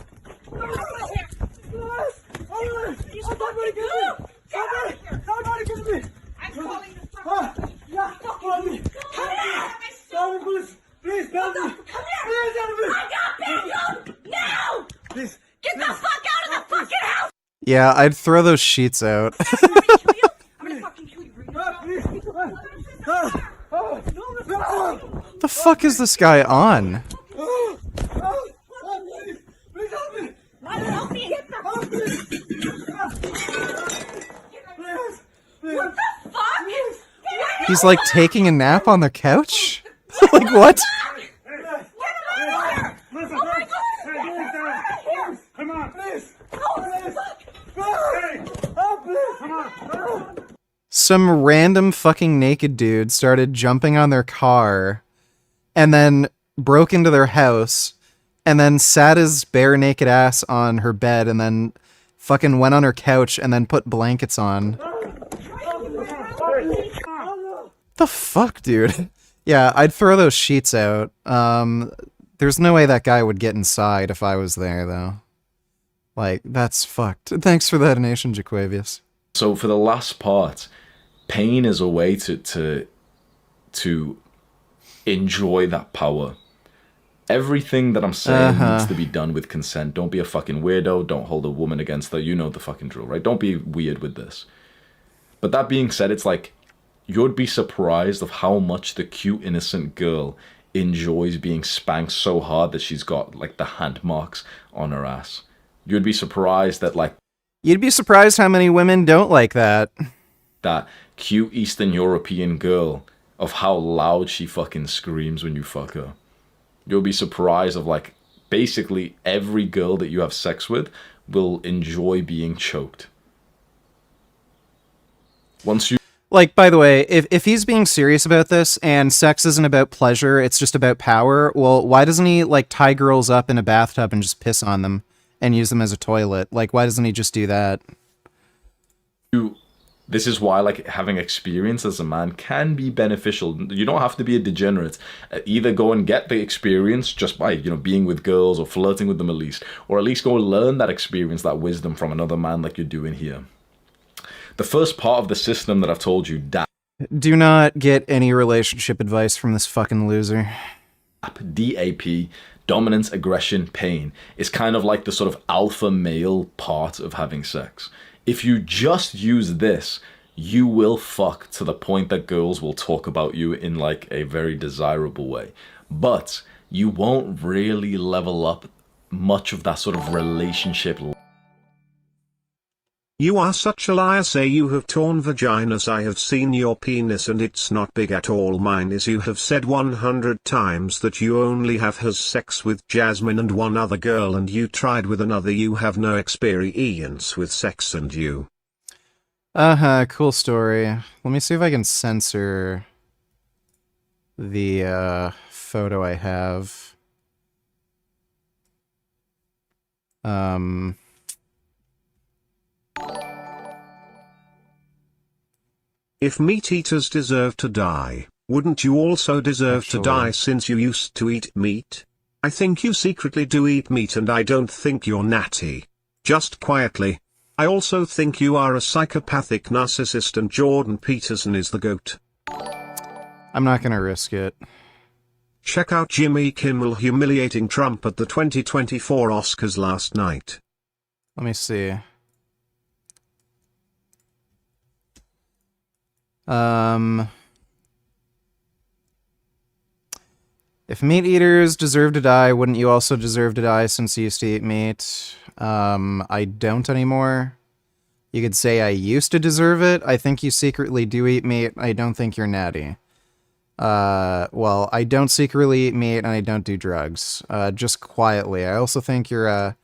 Somebody get me! Somebody get me! I'm calling the fucking... Yeah, call me! Come here! Call me, please! Please, help me! Come here! Please, help me! I got bacon! Now! Please! Get the fuck out of the fucking house! Yeah, I'd throw those sheets out. I'm gonna fucking kill you. The fuck is this guy on? Please help me! Help me! What the fuck? He's like taking a nap on the couch? Like what? Come on, please! Some random fucking naked dude started jumping on their car and then broke into their house and then sat his bare naked ass on her bed and then fucking went on her couch and then put blankets on. The fuck, dude? Yeah, I'd throw those sheets out. There's no way that guy would get inside if I was there, though. Like, that's fucked. Thanks for that donation, Jaquavius. So for the last part, pain is a way to enjoy that power. Everything that I'm saying needs to be done with consent. Don't be a fucking weirdo. Don't hold a woman against her. You know the fucking drill, right? Don't be weird with this. But that being said, it's like, you'd be surprised of how much the cute, innocent girl enjoys being spanked so hard that she's got, like, the hand marks on her ass. You'd be surprised that, like... You'd be surprised how many women don't like that. That cute Eastern European girl, of how loud she fucking screams when you fuck her. You'll be surprised of, like, basically every girl that you have sex with will enjoy being choked. Once you... Like, by the way, if he's being serious about this and sex isn't about pleasure, it's just about power, well, why doesn't he, like, tie girls up in a bathtub and just piss on them and use them as a toilet? Like, why doesn't he just do that? This is why, like, having experience as a man can be beneficial. You don't have to be a degenerate. Either go and get the experience just by, you know, being with girls or flirting with them at least, or at least go and learn that experience, that wisdom from another man like you're doing here. The first part of the system that I've told you, Do not get any relationship advice from this fucking loser. DAP, dominance, aggression, pain, is kind of like the sort of alpha male part of having sex. If you just use this, you will fuck to the point that girls will talk about you in like a very desirable way. But you won't really level up much of that sort of relationship. You are such a liar. Say you have torn vaginas. I have seen your penis and it's not big at all. Mine is. You have said 100 times that you only have had sex with Jasmine and one other girl and you tried with another. You have no experience with sex and you... Cool story. Let me see if I can censor the photo I have. If meat eaters deserve to die, Wouldn't you also deserve to Actually. die since you used to eat meat? I think you secretly do eat meat and I don't think you're natty. Just quietly. I also think you are a psychopathic narcissist and Jordan Peterson is the GOAT. I'm not gonna risk it. Check out Jimmy Kimmel humiliating Trump at the 2024 Oscars last night. Let me see. If meat eaters deserve to die, wouldn't you also deserve to die since you used to eat meat? I don't anymore. You could say I used to deserve it. I think you secretly do eat meat. I don't think you're natty. Well, I don't secretly eat meat and I don't do drugs. Just quietly. I also think you're a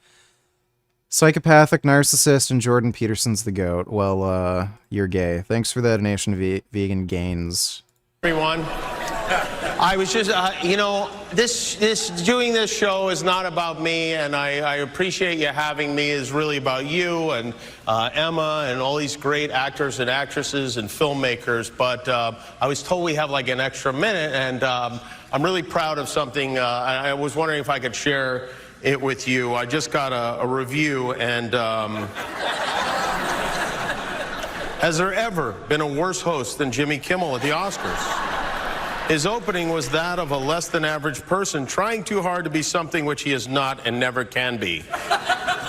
psychopathic narcissist and Jordan Peterson's the GOAT. Well, you're gay. Thanks for the donation, Vegan Gains. Everyone, I was just, you know, doing this show is not about me, and I appreciate you having me. It's really about you and Emma and all these great actors and actresses and filmmakers. But I was told we have like an extra minute, and I'm really proud of something. I was wondering if I could share it with you. I just got a review, and has there ever been a worse host than Jimmy Kimmel at the Oscars? His opening was that of a less than average person trying too hard to be something which he is not and never can be.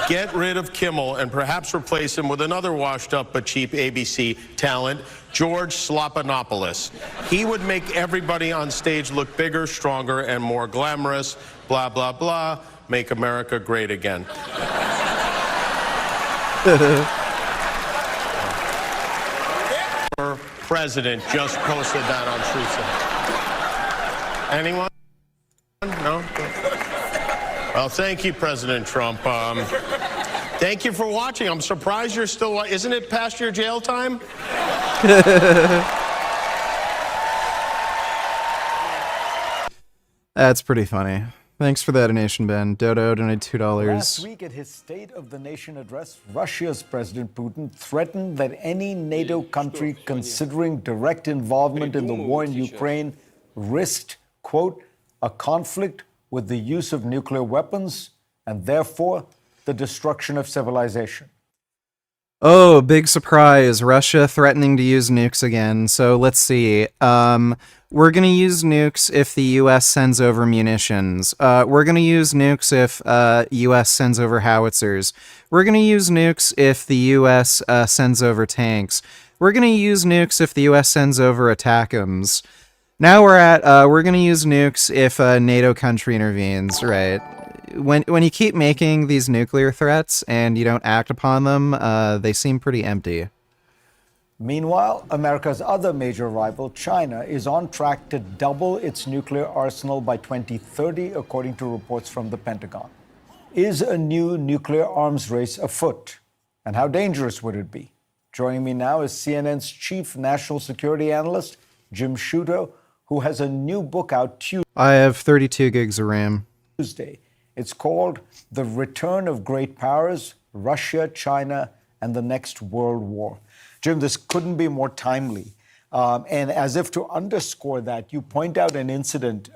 Get rid of Kimmel and perhaps replace him with another washed up but cheap ABC talent, George Slopanopoulos. He would make everybody on stage look bigger, stronger, and more glamorous. Blah, blah, blah. Make America great again. President just posted that on Truth. Anyone? No? Well, thank you, President Trump. Thank you for watching. I'm surprised you're still... Isn't it past your jail time? That's pretty funny. Thanks for that donation, Ben. Dodo donated $2. Last week at his State of the Nation address, Russia's President Putin threatened that any NATO country considering direct involvement in the war in Ukraine risked, quote, a conflict with the use of nuclear weapons and therefore the destruction of civilization. Oh, big surprise. Russia threatening to use nukes again. So let's see. We're going to use nukes if the U.S. sends over munitions. We're going to use nukes if U.S. sends over howitzers. We're going to use nukes if the U.S. Sends over tanks. We're going to use nukes if the U.S. sends over ATACMS. Now we're going to use nukes if a NATO country intervenes, right? When you keep making these nuclear threats and you don't act upon them, they seem pretty empty. Meanwhile, America's other major rival, China, is on track to double its nuclear arsenal by 2030, according to reports from the Pentagon. Is a new nuclear arms race afoot? And how dangerous would it be? Joining me now is CNN's chief national security analyst, Jim Sciutto, who has a new book out I have 32 gigs of RAM. Tuesday. It's called The Return of Great Powers, Russia, China, and the Next World War. Jim, this couldn't be more timely. And as if to underscore that, you point out an incident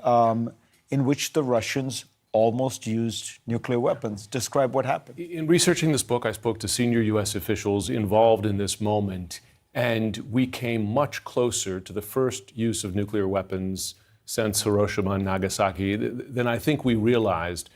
in which the Russians almost used nuclear weapons. Describe what happened. In researching this book, I spoke to senior U.S. officials involved in this moment, and we came much closer to the first use of nuclear weapons since Hiroshima and Nagasaki than I think we realized.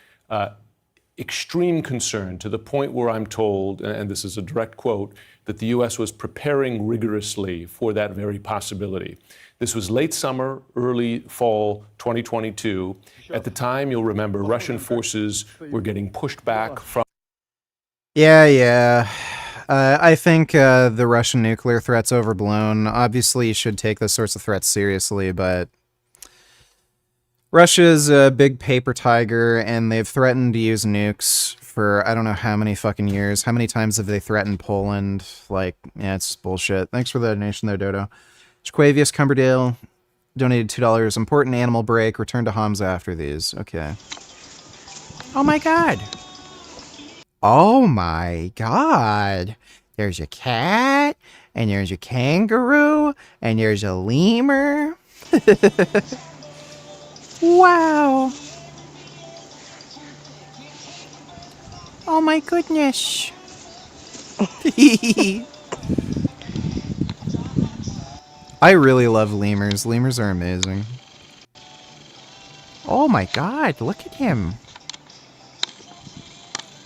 Extreme concern to the point where I'm told, and this is a direct quote, that the U.S. was preparing rigorously for that very possibility. This was late summer, early fall 2022. At the time, you'll remember, Russian forces were getting pushed back from... Yeah. I think the Russian nuclear threat's overblown. Obviously, you should take those sorts of threats seriously, but Russia's a big paper tiger, and they've threatened to use nukes for I don't know how many fucking years. How many times have they threatened Poland? Like, yeah, it's just bullshit. Thanks for the donation there, Dodo. Jaquavius Cumberdale donated $2. Important animal break. Return to Hamza after these. Okay. Oh my god. Oh my god. There's a cat, and there's a kangaroo, and there's a lemur. Wow. Oh my goodness. I really love lemurs. Lemurs are amazing. Oh my god, look at him.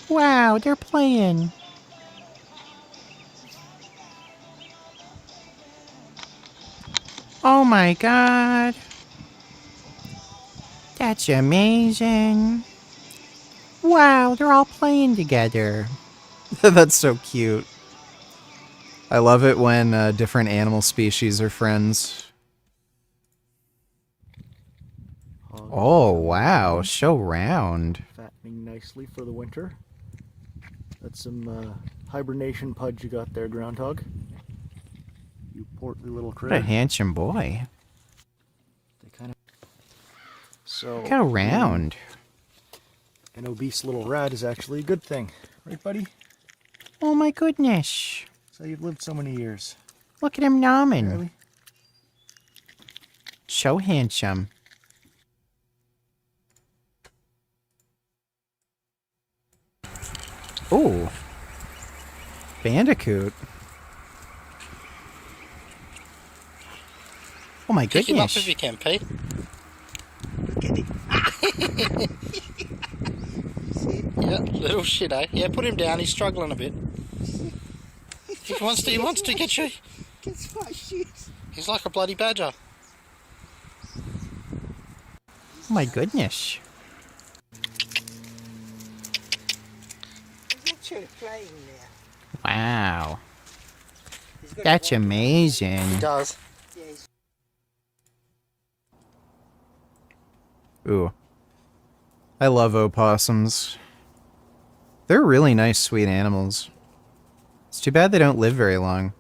Wow, they're playing. Oh my god. That's amazing. Wow, they're all playing together. That's so cute. I love it when different animal species are friends. Oh, wow. Show round. Fattening nicely for the winter. That's some hibernation pudge you got there, groundhog. You portly little What critter. a handsome boy. They kind of... So, Look how round. An obese little rat is actually a good thing. Right, buddy? Oh my goodness. So you've lived so many years. Look at him nomming. Really? So handsome. Ooh. Bandicoot. Oh my Pick him up goodness. if you can, Pete. Yeah, little shit, eh? Yeah, put him down. He's struggling a bit. He wants to get you. Gets my shit. He's like a bloody badger. Oh my goodness. Playing there. Wow. That's amazing. He does. Ooh. I love opossums. They're really nice, sweet animals. It's too bad they don't live very long.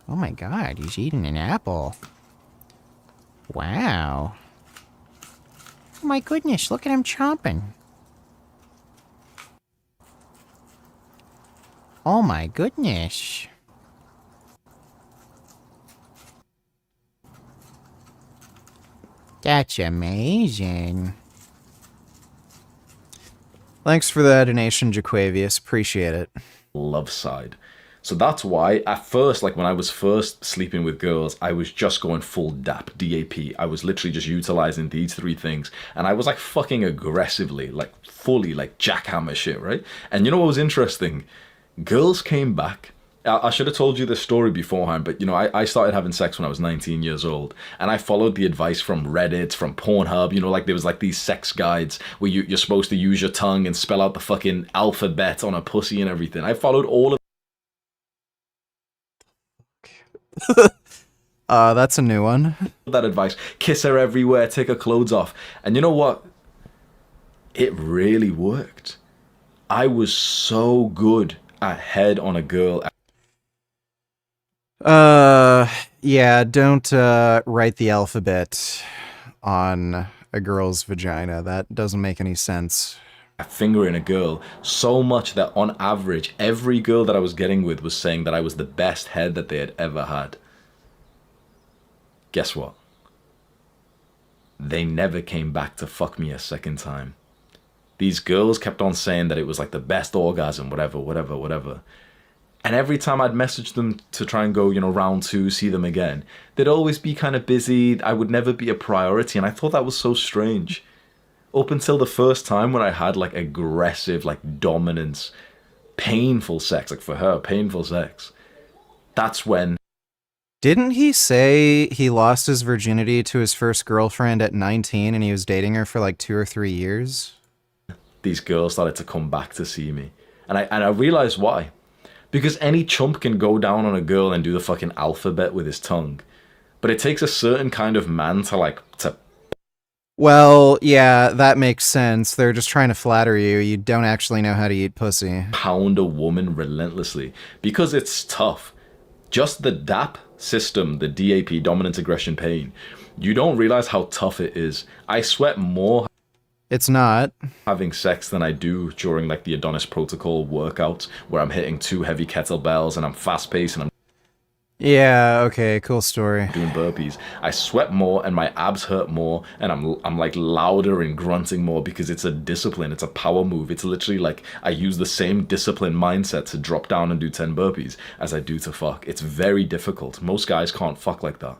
Oh my god, he's eating an apple. Wow. Oh my goodness, look at him chomping. Oh my goodness. That's amazing. Thanks for the donation, Jaquavius. Appreciate it. Love side. So that's why at first, like when I was first sleeping with girls, I was just going full DAP, DAP. I was literally just utilizing these three things. And I was like fucking aggressively, like fully like jackhammer shit, right? And you know what was interesting? Girls came back. I should have told you this story beforehand, but you know, I started having sex when I was 19 years old, and I followed the advice from Reddit, from Pornhub, you know, like there was like these sex guides where you're supposed to use your tongue and spell out the fucking alphabet on a pussy and everything. I followed all of That's a new one. that advice. Kiss her everywhere, take her clothes off. And you know what? It really worked. I was so good at head on a girl. Yeah, don't write the alphabet on a girl's vagina. That doesn't make any sense. Fingering a girl so much that on average every girl that I was getting with was saying that I was the best head that they had ever had. Guess what? They never came back to fuck me a second time. These girls kept on saying that it was like the best orgasm, whatever. And every time I'd message them to try and go, you know, round two, see them again, they'd always be kind of busy. I would never be a priority. And I thought that was so strange. Up until the first time when I had like aggressive, like dominance, painful sex, like for her, painful sex. That's when... Didn't he say he lost his virginity to his first girlfriend at 19 and he was dating her for like 2 or 3 years? These girls started to come back to see me. And I realized why. Because any chump can go down on a girl and do the fucking alphabet with his tongue. But it takes a certain kind of man to Well, yeah, that makes sense. They're just trying to flatter you. You don't actually know how to eat pussy. pound a woman relentlessly. Because it's tough. Just the DAP system, the DAP, dominance, aggression, pain. You don't realize how tough it is. I sweat more It's not having sex than I do during like the Adonis protocol workouts where I'm hitting 2 heavy kettlebells and I'm fast paced and I'm Yeah, okay, cool story. Doing burpees, I sweat more and my abs hurt more, and I'm like louder and grunting more because it's a discipline, it's a power move. It's literally like I use the same discipline mindset to drop down and do 10 burpees as I do to fuck. It's very difficult. Most guys can't fuck like that.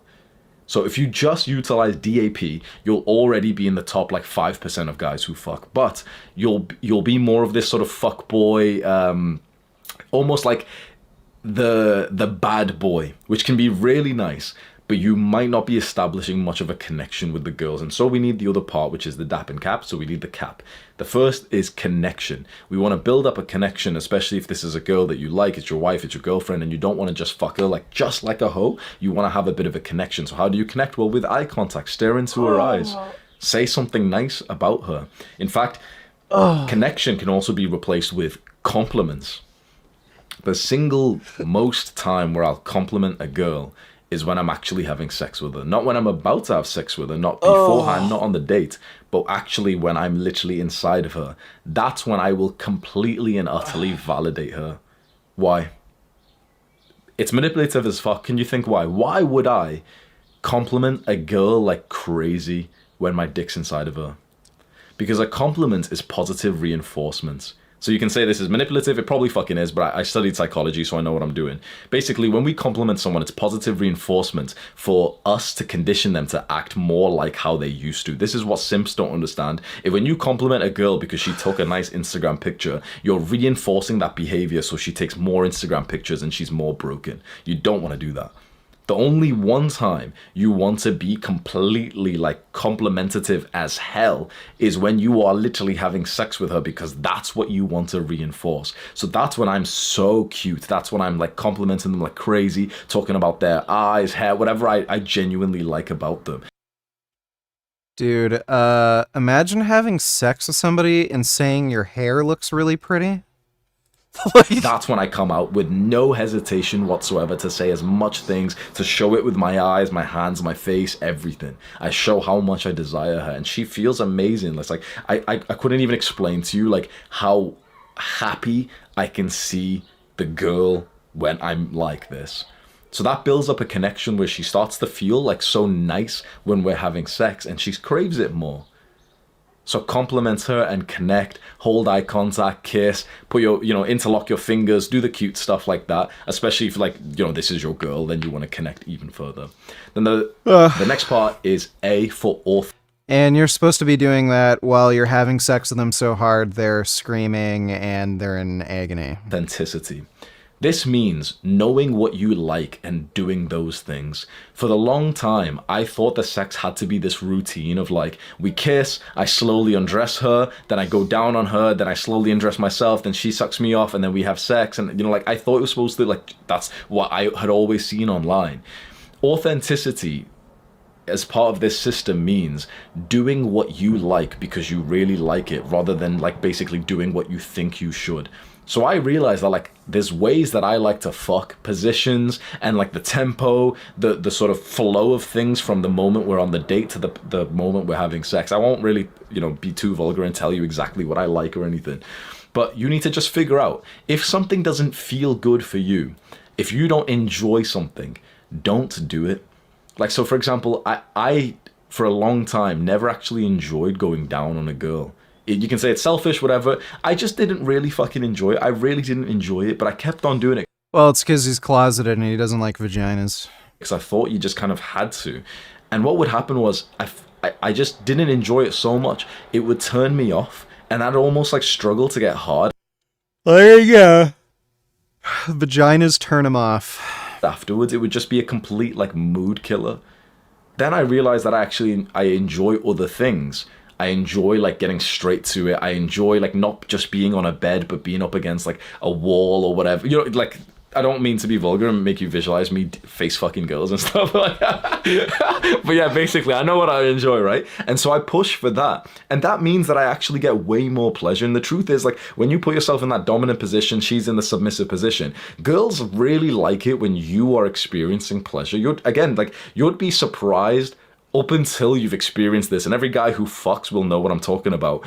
So if you just utilize DAP, you'll already be in the top like 5% of guys who fuck. But you'll be more of this sort of fuck boy, almost like the bad boy, which can be really nice, but you might not be establishing much of a connection with the girls. And so we need the other part, which is the DAP and CAP. So we need the CAP. The first is connection. We want to build up a connection, especially if this is a girl that you like, it's your wife, it's your girlfriend, and you don't want to just fuck her like just like a hoe. You want to have a bit of a connection. So how do you connect? Well, with eye contact. Stare into her eyes. Say something nice about her. In fact, connection can also be replaced with compliments. The single most time where I'll compliment a girl is when I'm actually having sex with her. Not when I'm about to have sex with her, not beforehand, not on the date, but actually when I'm literally inside of her. That's when I will completely and utterly validate her. Why? It's manipulative as fuck. Can you think why? Why would I compliment a girl like crazy when my dick's inside of her? Because a compliment is positive reinforcement. So you can say this is manipulative, it probably fucking is, but I studied psychology, so I know what I'm doing. Basically, when we compliment someone, it's positive reinforcement for us to condition them to act more like how they used to. This is what simps don't understand. If when you compliment a girl because she took a nice Instagram picture, you're reinforcing that behavior so she takes more Instagram pictures and she's more broken. You don't want to do that. The only one time you want to be completely like complimentative as hell is when you are literally having sex with her, because that's what you want to reinforce. So that's when I'm so cute. That's when I'm like complimenting them like crazy, talking about their eyes, hair, whatever I genuinely like about them. Dude, imagine having sex with somebody and saying your hair looks really pretty. That's when I come out with no hesitation whatsoever to say as much things, to show it with my eyes, my hands, my face, everything. I show how much I desire her, and she feels amazing. It's like I couldn't even explain to you like how happy I can see the girl when I'm like this. So that builds up a connection where she starts to feel like so nice when we're having sex, and she craves it more. So compliment her and connect, hold eye contact, kiss, put your, interlock your fingers, do the cute stuff like that. Especially if this is your girl, then you want to connect even further. Then the next part is A for auth. And you're supposed to be doing that while you're having sex with them so hard they're screaming and they're in agony. Authenticity. This means knowing what you like and doing those things. For the long time, I thought the sex had to be this routine of like, we kiss, I slowly undress her, then I go down on her, then I slowly undress myself, then she sucks me off, and then we have sex. And, I thought it was supposed to, that's what I had always seen online. Authenticity as part of this system means doing what you like because you really like it, rather than basically doing what you think you should. So I realized that there's ways that I like to fuck, positions, and the tempo, the sort of flow of things from the moment we're on the date to the moment we're having sex. I won't really, be too vulgar and tell you exactly what I like or anything. But you need to just figure out, if something doesn't feel good for you, if you don't enjoy something, don't do it. So for example, I for a long time never actually enjoyed going down on a girl. You can say it's selfish, whatever. I just didn't really fucking enjoy it. I really didn't enjoy it, but I kept on doing it. Well, it's because he's closeted and he doesn't like vaginas. Because I thought you just kind of had to. And what would happen was, I just didn't enjoy it so much. It would turn me off, and I'd almost struggle to get hard. There you go. Vaginas turn him off. Afterwards, it would just be a complete mood killer. Then I realized that I enjoy other things. I enjoy getting straight to it. I enjoy not just being on a bed, but being up against a wall or whatever. I don't mean to be vulgar and make you visualize me face fucking girls and stuff like that. But yeah, basically, I know what I enjoy, right? And so I push for that. And that means that I actually get way more pleasure. And the truth is, when you put yourself in that dominant position, she's in the submissive position. Girls really like it when you are experiencing pleasure. You'd be surprised up until you've experienced this. And every guy who fucks will know what I'm talking about.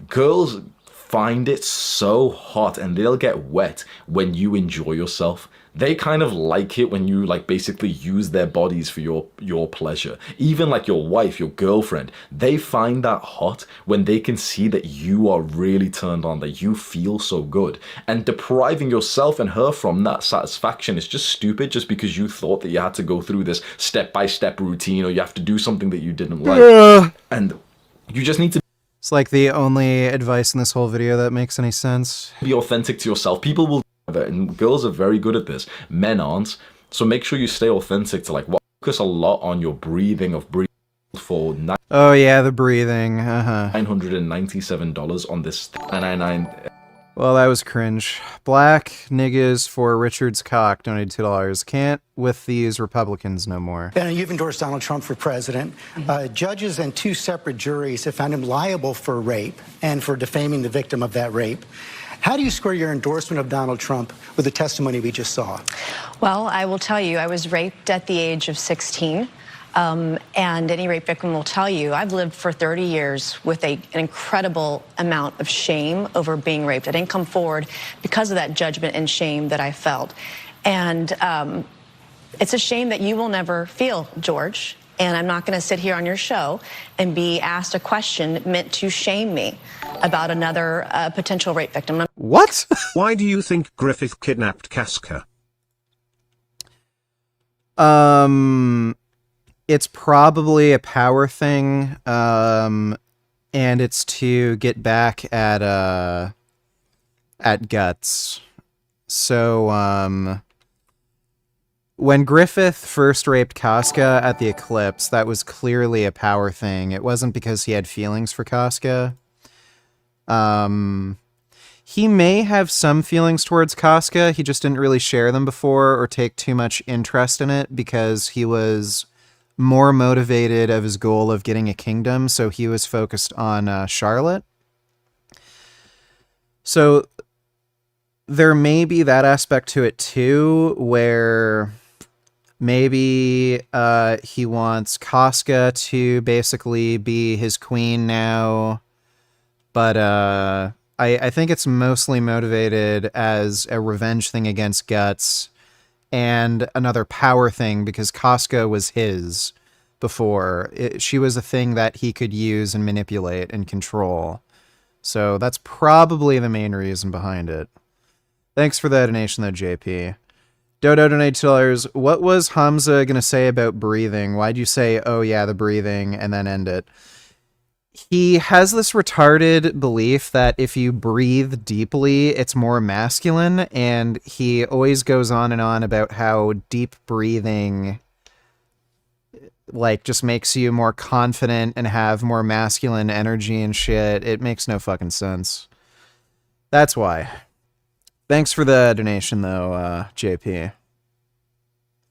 Girls find it so hot, and they'll get wet when you enjoy yourself. They kind of like it when you like basically use their bodies for your pleasure. Even like your wife, your girlfriend, they find that hot when they can see that you are really turned on, that you feel so good. And depriving yourself and her from that satisfaction is just stupid, just because you thought that you had to go through this step-by-step routine, or you have to do something that you didn't like. And you just need to... It's like the only advice in this whole video that makes any sense. Be authentic to yourself. People will... And girls are very good at this. Men aren't. So make sure you stay authentic to like focus a lot on your breathing for oh yeah, the breathing. $997 on this 999. Well, that was cringe. Black niggas for Richard's cock donated $2. Can't with these Republicans no more. And you've endorsed Donald Trump for president. Judges and 2 separate juries have found him liable for rape and for defaming the victim of that rape. How do you square your endorsement of Donald Trump with the testimony we just saw? Well, I will tell you, I was raped at the age of 16. And any rape victim will tell you, I've lived for 30 years with an incredible amount of shame over being raped. I didn't come forward because of that judgment and shame that I felt. And it's a shame that you will never feel, George. And I'm not going to sit here on your show and be asked a question meant to shame me about another potential rape victim. What? Why do you think Griffith kidnapped Casca? It's probably a power thing, and it's to get back at Guts. So, when Griffith first raped Casca at the Eclipse, that was clearly a power thing. It wasn't because he had feelings for Casca. He may have some feelings towards Casca, he just didn't really share them before or take too much interest in it because he was more motivated of his goal of getting a kingdom, so he was focused on Charlotte. So there may be that aspect to it too, where maybe he wants Casca to basically be his queen now, but I think it's mostly motivated as a revenge thing against Guts and another power thing because Casca was his before. She was a thing that he could use and manipulate and control. So that's probably the main reason behind it. Thanks for the donation though, JP. Dodo donated $2. What was Hamza going to say about breathing? Why'd you say, oh yeah, the breathing, and then end it? He has this retarded belief that if you breathe deeply, it's more masculine, and he always goes on and on about how deep breathing, like, just makes you more confident and have more masculine energy and shit. It makes no fucking sense. That's why. Thanks for the donation, though, JP.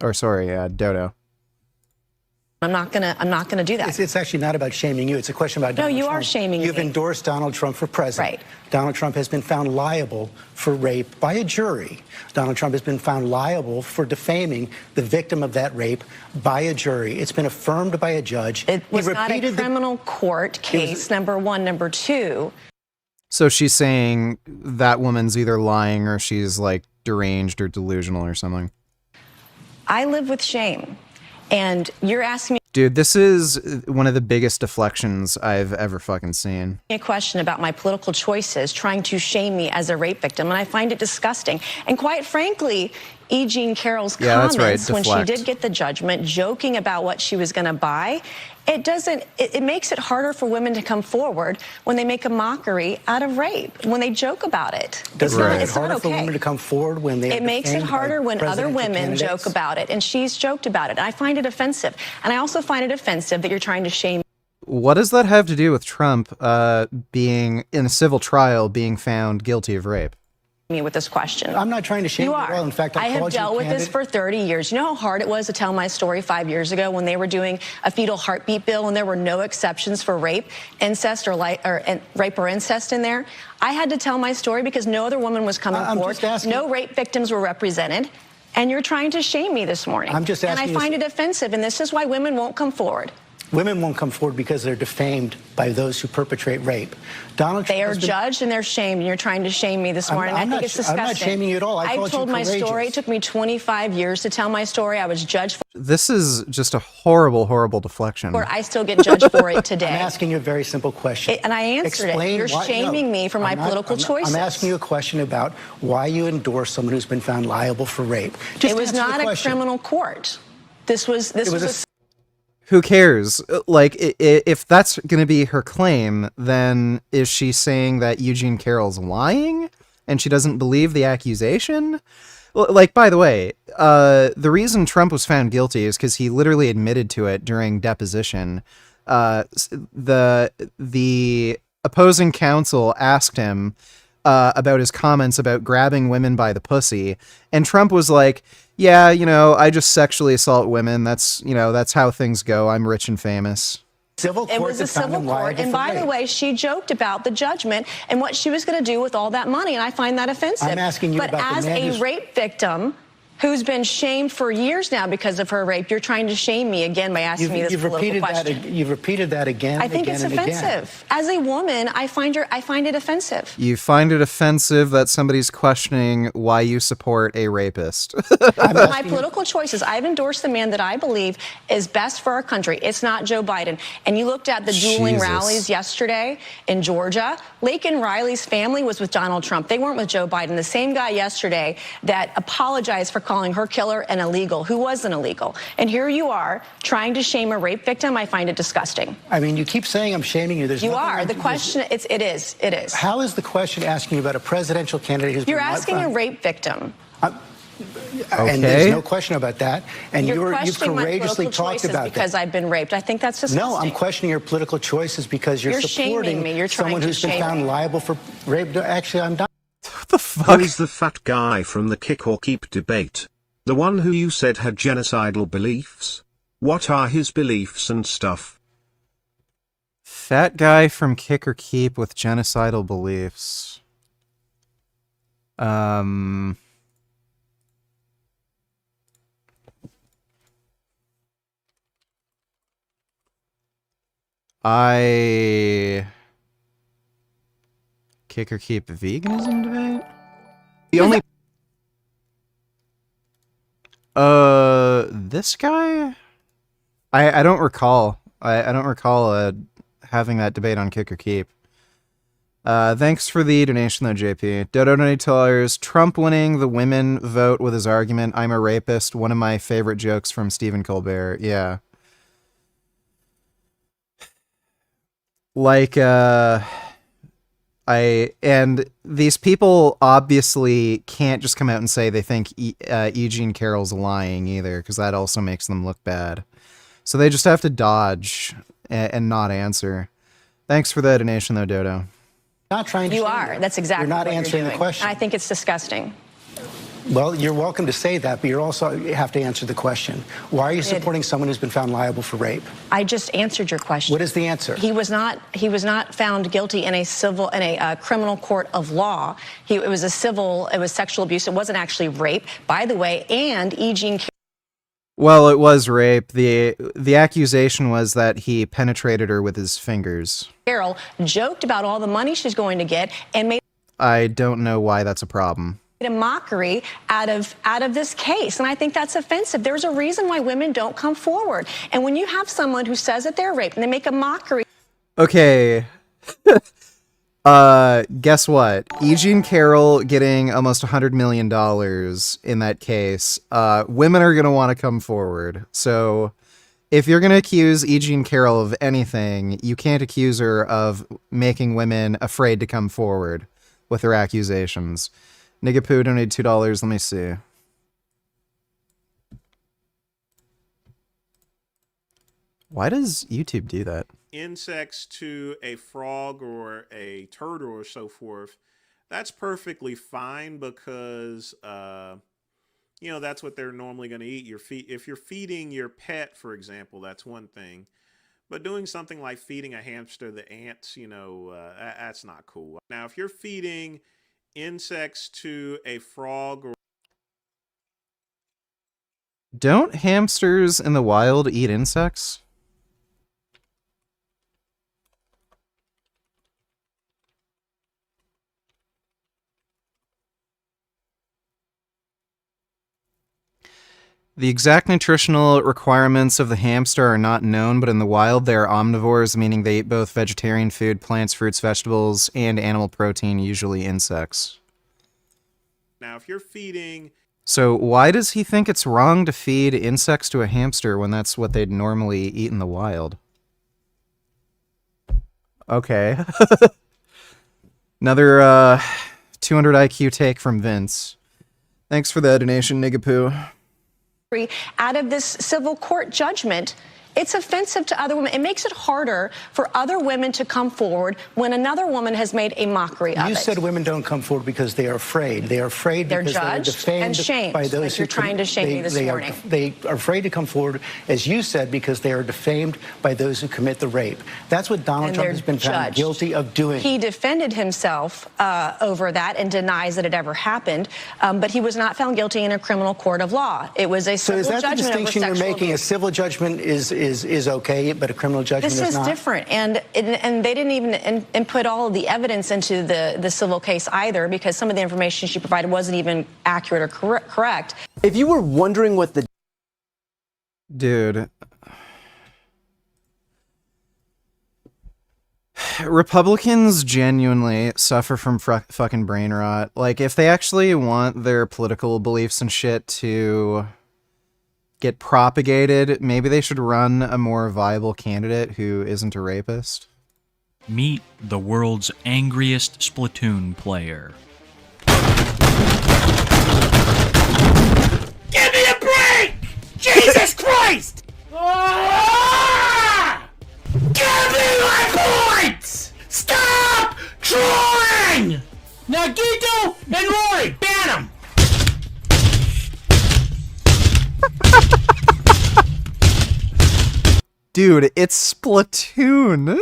Or, sorry, Dodo. I'm not gonna do that. It's actually not about shaming you. It's a question about Donald Trump. No, you are shaming me. You've endorsed Donald Trump for president. Right. Donald Trump has been found liable for rape by a jury. Donald Trump has been found liable for defaming the victim of that rape by a jury. It's been affirmed by a judge. It was not a criminal court case, number one. Number two. So she's saying that woman's either lying or she's, like, deranged or delusional or something. I live with shame. And you're asking me... Dude, this is one of the biggest deflections I've ever fucking seen. A question about my political choices, trying to shame me as a rape victim, and I find it disgusting. And quite frankly, E. Jean Carroll's comments when she did get the judgment, joking about what she was going to buy, it makes it harder for women to come forward when they make a mockery out of rape, when they joke about it. Does it make it harder for women to come forward when they... It makes it harder when other women joke about it, and she's joked about it. And I find it offensive. And I also find it offensive that you're trying to shame... What does that have to do with Trump being, in a civil trial, being found guilty of rape? Me with this question. I'm not trying to shame you at all. In fact, I have dealt with this for 30 years. You know how hard it was to tell my story 5 years ago when they were doing a fetal heartbeat bill and there were no exceptions for rape, incest, or rape or incest in there? I had to tell my story because no other woman was coming forward. No rape victims were represented. And you're trying to shame me this morning. I'm just asking. And I find it offensive, and this is why women won't come forward. Women won't come forward because they're defamed by those who perpetrate rape. Donald Trump They are judged and they're shamed, and you're trying to shame me this morning. I think it's disgusting. I'm not shaming you at all. I told my story. It took me 25 years to tell my story. I was judged for This is just a horrible, horrible deflection. it. I still get judged for it today. I'm asking you a very simple question. And I answered it. You're shaming me for my political choices. I'm asking you a question about why you endorse someone who's been found liable for rape. It was not a criminal court. This was a Who cares? Like, if that's going to be her claim, then is she saying that Eugene Carroll's lying and she doesn't believe the accusation? Like, by the way, the reason Trump was found guilty is because he literally admitted to it during deposition. The opposing counsel asked him about his comments about grabbing women by the pussy, and Trump was like, yeah, I just sexually assault women. That's how things go. I'm rich and famous. It was a civil court, and by the way, she joked about the judgment and what she was going to do with all that money, and I find that offensive. I'm asking you but about as the man a rape victim who's been shamed for years now because of her rape, you're trying to shame me again by asking me this political question. You've repeated that again. I think it's offensive. As a woman, I find it offensive. You find it offensive that somebody's questioning why you support a rapist. My political choices, I've endorsed the man that I believe is best for our country. It's not Joe Biden. And you looked at the dueling rallies yesterday in Georgia. Laken Riley's family was with Donald Trump. They weren't with Joe Biden. The same guy yesterday that apologized for calling her killer an illegal, who was an illegal. And here you are trying to shame a rape victim. I find it disgusting. I mean, you keep saying I'm shaming you. You are. The question, it is. How is the question asking you about a presidential candidate who's You're asking a rape victim. And there's no question about that. And you've courageously talked about that. Because I've been raped. I think that's disgusting. No, I'm questioning your political choices because you're supporting shaming me. You're trying someone who's been found liable for rape. Actually, I'm not. What the fuck? Who is the fat guy from the kick or keep debate? The one who you said had genocidal beliefs? What are his beliefs and stuff? Fat guy from Kick or Keep with genocidal beliefs. Kick or Keep veganism debate? The only... this guy? I don't recall. I don't recall having that debate on Kick or Keep. Thanks for the donation though, JP. Dodo $20. Trump winning the women vote with his argument, I'm a rapist. One of my favorite jokes from Stephen Colbert. Yeah. Like, and these people obviously can't just come out and say they think Eugene Carroll's lying either, because that also makes them look bad. So they just have to dodge and not answer. Thanks for the donation though, Dodo. Not trying to. You are. That's exactly You're not what answering you're the doing. question. I think it's disgusting. Well, you're welcome to say that, but you have to answer the question. Why are you supporting someone who's been found liable for rape? I just answered your question. What is the answer? He was not found guilty in a criminal court of law. It was sexual abuse. It wasn't actually rape, by the way. And Eugene. Well, it was rape. The accusation was that he penetrated her with his fingers. Carroll joked about all the money she's going to get and made. I don't know why that's a problem. A mockery out of this case, and I think that's offensive. There's a reason why women don't come forward, and when you have someone who says that they're raped and they make a mockery. Okay. Guess what? Eugene Carroll getting almost $100 million in that case. Women are gonna want to come forward. So if you're gonna accuse Eugene Carroll of anything, you can't accuse her of making women afraid to come forward with her accusations. Nigga Poo donated $2. Let me see. Why does YouTube do that? Insects to a frog or a turtle or so forth, that's perfectly fine because, that's what they're normally going to eat. If you're feeding your pet, for example, that's one thing. But doing something like feeding a hamster the ants, that's not cool. Now, if you're feeding insects to a frog or Don't hamsters in the wild eat insects? The exact nutritional requirements of the hamster are not known, but in the wild they are omnivores, meaning they eat both vegetarian food, plants, fruits, vegetables, and animal protein, usually insects. Now, if you're feeding... So why does he think it's wrong to feed insects to a hamster when that's what they'd normally eat in the wild? Okay. Another 200 IQ take from Vince. Thanks for the donation, Nigapoo. Out of this civil court judgment, it's offensive to other women. It makes it harder for other women to come forward when another woman has made a mockery of it. You said women don't come forward because they are afraid. They are afraid They're because judged they're defamed and shamed, by those like you're trying to shame me this morning. They are afraid to come forward, as you said, because they are defamed by those who commit the rape. That's what Donald And Trump they're has been found judged. guilty of doing. He defended himself over that and denies that it ever happened, but he was not found guilty in a criminal court of law. It was a civil So is that the judgment over distinction you're sexual making? abuse. A civil judgment is okay, but a criminal judgment This is not? different, and they didn't even input all of the evidence into the civil case either, because some of the information she provided wasn't even accurate or correct. If you were wondering what the... Dude. Republicans genuinely suffer from fucking brain rot. Like, if they actually want their political beliefs and shit to get propagated, maybe they should run a more viable candidate who isn't a rapist. Meet the world's angriest Splatoon player. Give me a break! Jesus Christ! Ah! Give me my points! Stop trolling! Now Gito and Rory, ban them! Dude, it's Splatoon.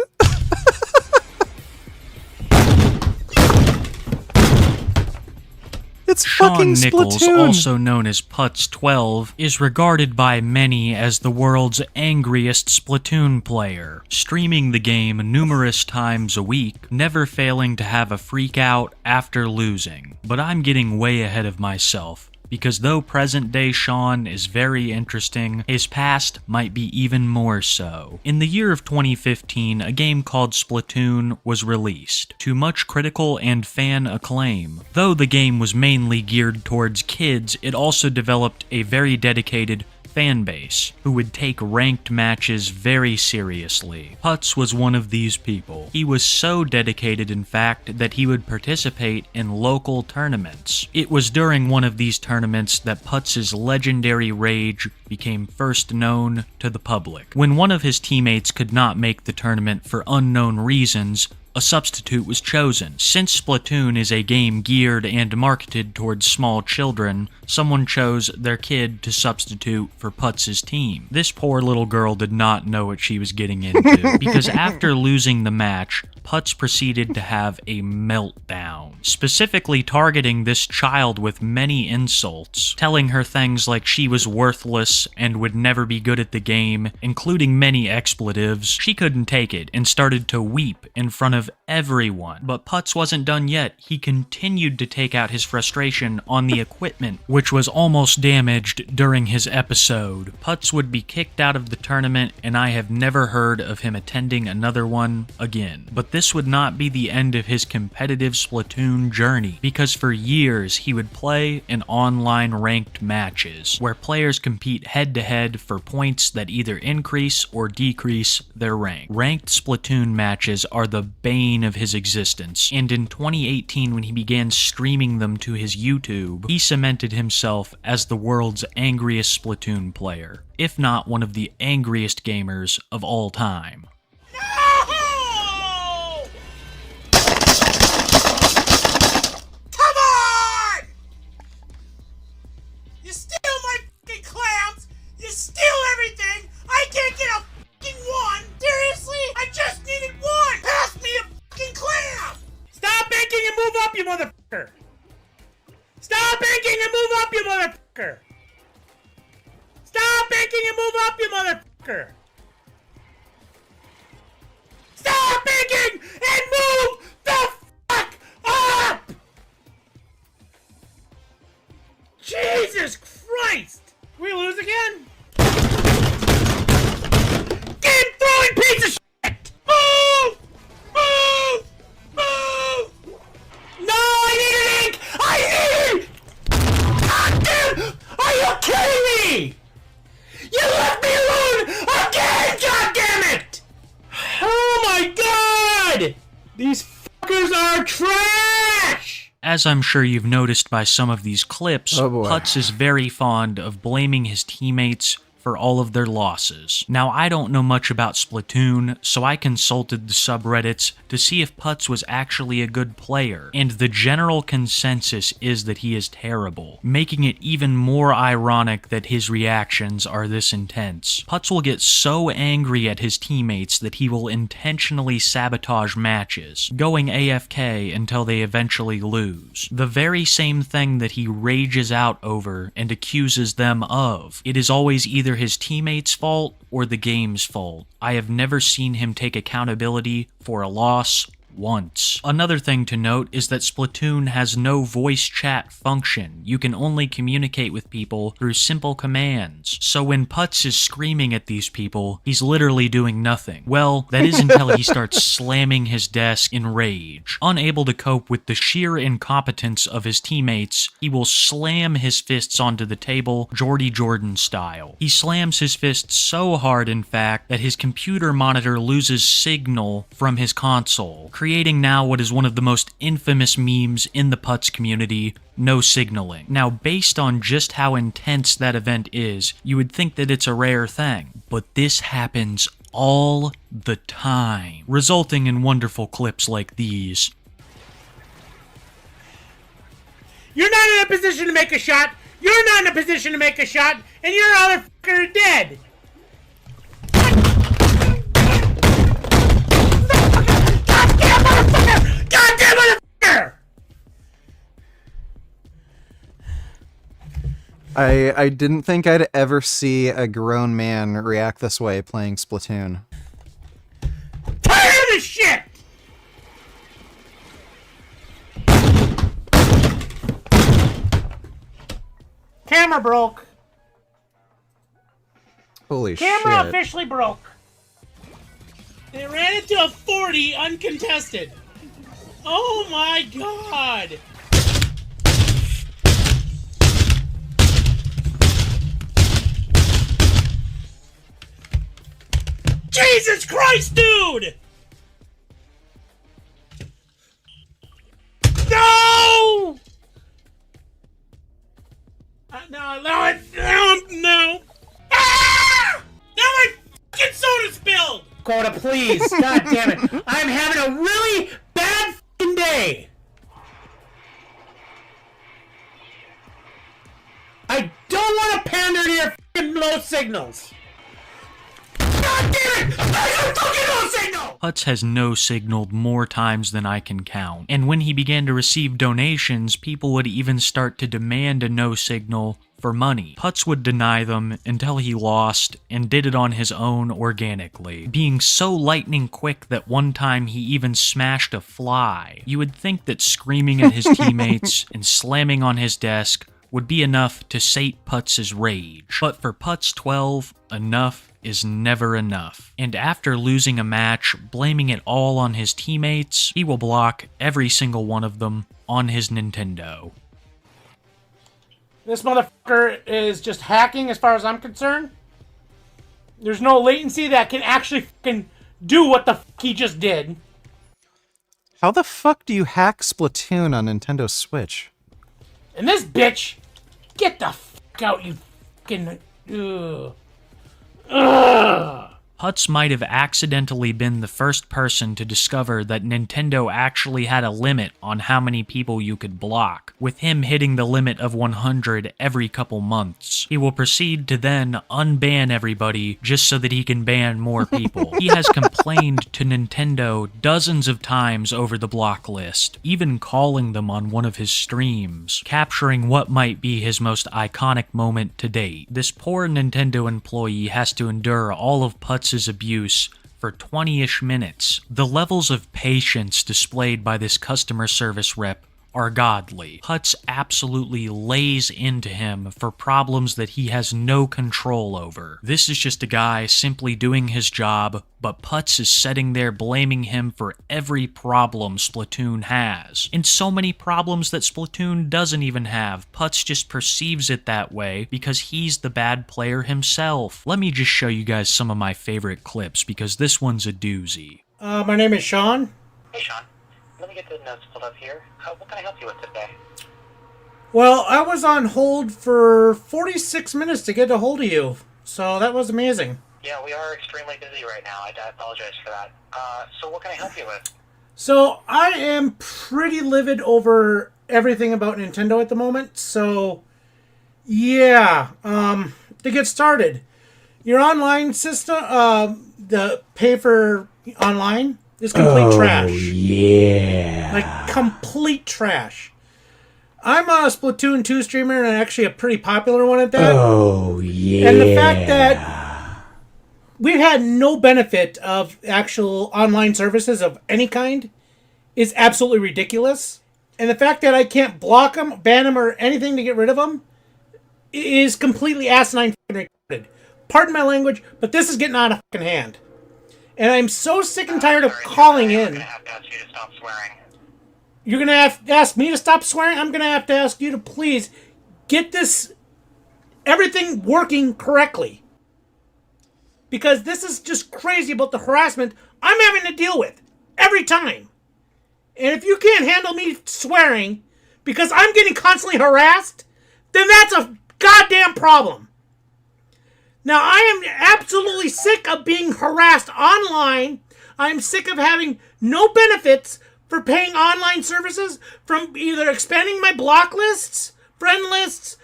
It's fucking Shawn Nichols, Splatoon. also known as Putz12, is regarded by many as the world's angriest Splatoon player, streaming the game numerous times a week, never failing to have a freak out after losing. But I'm getting way ahead of myself, because though present-day Shawn is very interesting, his past might be even more so. In the year of 2015, a game called Splatoon was released, to much critical and fan acclaim. Though the game was mainly geared towards kids, it also developed a very dedicated fan base who would take ranked matches very seriously. Putz was one of these people. He was so dedicated, in fact, that he would participate in local tournaments. It was during one of these tournaments that Putz's legendary rage became first known to the public. When one of his teammates could not make the tournament for unknown reasons, a substitute was chosen. Since Splatoon is a game geared and marketed towards small children, someone chose their kid to substitute for Putz's team. This poor little girl did not know what she was getting into, because after losing the match, Putz proceeded to have a meltdown, specifically targeting this child with many insults, telling her things like she was worthless and would never be good at the game, including many expletives. She couldn't take it and started to weep in front of everyone. But Putz wasn't done yet. He continued to take out his frustration on the equipment, which was almost damaged during his episode. Putz would be kicked out of the tournament, and I have never heard of him attending another one again. But this would not be the end of his competitive Splatoon journey, because for years he would play in online ranked matches, where players compete head-to-head for points that either increase or decrease their rank. Ranked Splatoon matches are the bane of his existence, and in 2018 when he began streaming them to his YouTube, he cemented himself as the world's angriest Splatoon player, if not one of the angriest gamers of all time. Come on! You steal my fucking clams! You steal everything! I can't get a fucking one! Seriously? I just needed one! Pass me a fucking clam! Stop banking and move up, you motherfucker! Stop banking and move up, you motherfucker! Stop banking and move up, you motherfucker! Stop banking and move the fuck up! Jesus Christ! We lose again? good! These fuckers are trash! As I'm sure you've noticed by some of these clips, Oh boy. Putz is very fond of blaming his teammates for all of their losses. Now, I don't know much about Splatoon, so I consulted the subreddits to see if Putz was actually a good player, and the general consensus is that he is terrible, making it even more ironic that his reactions are this intense. Putz will get so angry at his teammates that he will intentionally sabotage matches, going AFK until they eventually lose. The very same thing that he rages out over and accuses them of. It is always either his teammates' fault or the game's fault. I have never seen him take accountability for a loss once. Another thing to note is that Splatoon has no voice chat function. You can only communicate with people through simple commands. So when Putz is screaming at these people, he's literally doing nothing. Well, that is until he starts slamming his desk in rage. Unable to cope with the sheer incompetence of his teammates, he will slam his fists onto the table, Jordy Jordan style. He slams his fists so hard, in fact, that his computer monitor loses signal from his console, creating now what is one of the most infamous memes in the Putz community, no signaling. Now, based on just how intense that event is, you would think that it's a rare thing, but this happens all the time, resulting in wonderful clips like these. You're not in a position to make a shot, you're not in a position to make a shot, and your other fucker dead! Goddamn motherfucker! I didn't think I'd ever see a grown man react this way playing Splatoon. Tired of this shit! Camera broke. Holy Camera shit. officially broke. They ran it to a 40 uncontested. Oh my god. Jesus Christ, dude! No! No! Ah! Now my fucking soda spilled! Coda, please! God damn it! I'm having a really bad fucking day! I don't want to pander to your fucking low signals! God damn it! I got fucking low signal! Putz has no signaled more times than I can count, and when he began to receive donations, people would even start to demand a no signal for money. Putz would deny them until he lost and did it on his own organically, being so lightning quick that one time he even smashed a fly. You would think that screaming at his teammates and slamming on his desk would be enough to sate Putz's rage. But for Putz 12, enough is never enough. And after losing a match, blaming it all on his teammates, he will block every single one of them on his Nintendo. This motherfucker is just hacking as far as I'm concerned. There's no latency that can actually fucking do what the fuck he just did. How the fuck do you hack Splatoon on Nintendo Switch? And this bitch, get the fuck out, you fucking... Ugh. Ugh. Putz might have accidentally been the first person to discover that Nintendo actually had a limit on how many people you could block, with him hitting the limit of 100 every couple months. He will proceed to then unban everybody just so that he can ban more people. He has complained to Nintendo dozens of times over the block list, even calling them on one of his streams, capturing what might be his most iconic moment to date. This poor Nintendo employee has to endure all of Putz's abuse for 20-ish minutes. The levels of patience displayed by this customer service rep are godly. Putz absolutely lays into him for problems that he has no control over. This is just a guy simply doing his job, but Putz is sitting there blaming him for every problem Splatoon has. And so many problems that Splatoon doesn't even have. Putz just perceives it that way because he's the bad player himself. Let me just show you guys some of my favorite clips because this one's a doozy. My name is Shawn. Hey, Shawn. Let me get the notes pulled up here. What can I help you with today? Well, I was on hold for 46 minutes to get a hold of you, so that was amazing. Yeah, we are extremely busy right now. I apologize for that. So what can I help you with? So I am pretty livid over everything about Nintendo at the moment, so yeah, to get started, your online system, the pay for online is complete trash. Yeah. Like, complete trash. I'm a Splatoon 2 streamer, and actually a pretty popular one at that. Oh, yeah. And the fact that we've had no benefit of actual online services of any kind is absolutely ridiculous. And the fact that I can't block them, ban them, or anything to get rid of them is completely asinine fucking retarded. Pardon my language, but this is getting out of fucking hand. And I'm so sick and tired of calling in. I'm gonna have to ask you to stop swearing. You're going to have to ask me to stop swearing? I'm going to have to ask you to please get this, everything working correctly. Because this is just crazy about the harassment I'm having to deal with every time. And if you can't handle me swearing because I'm getting constantly harassed, then that's a goddamn problem. Now, I am absolutely sick of being harassed online. I'm sick of having no benefits for paying online services, from either expanding my block lists, friend lists,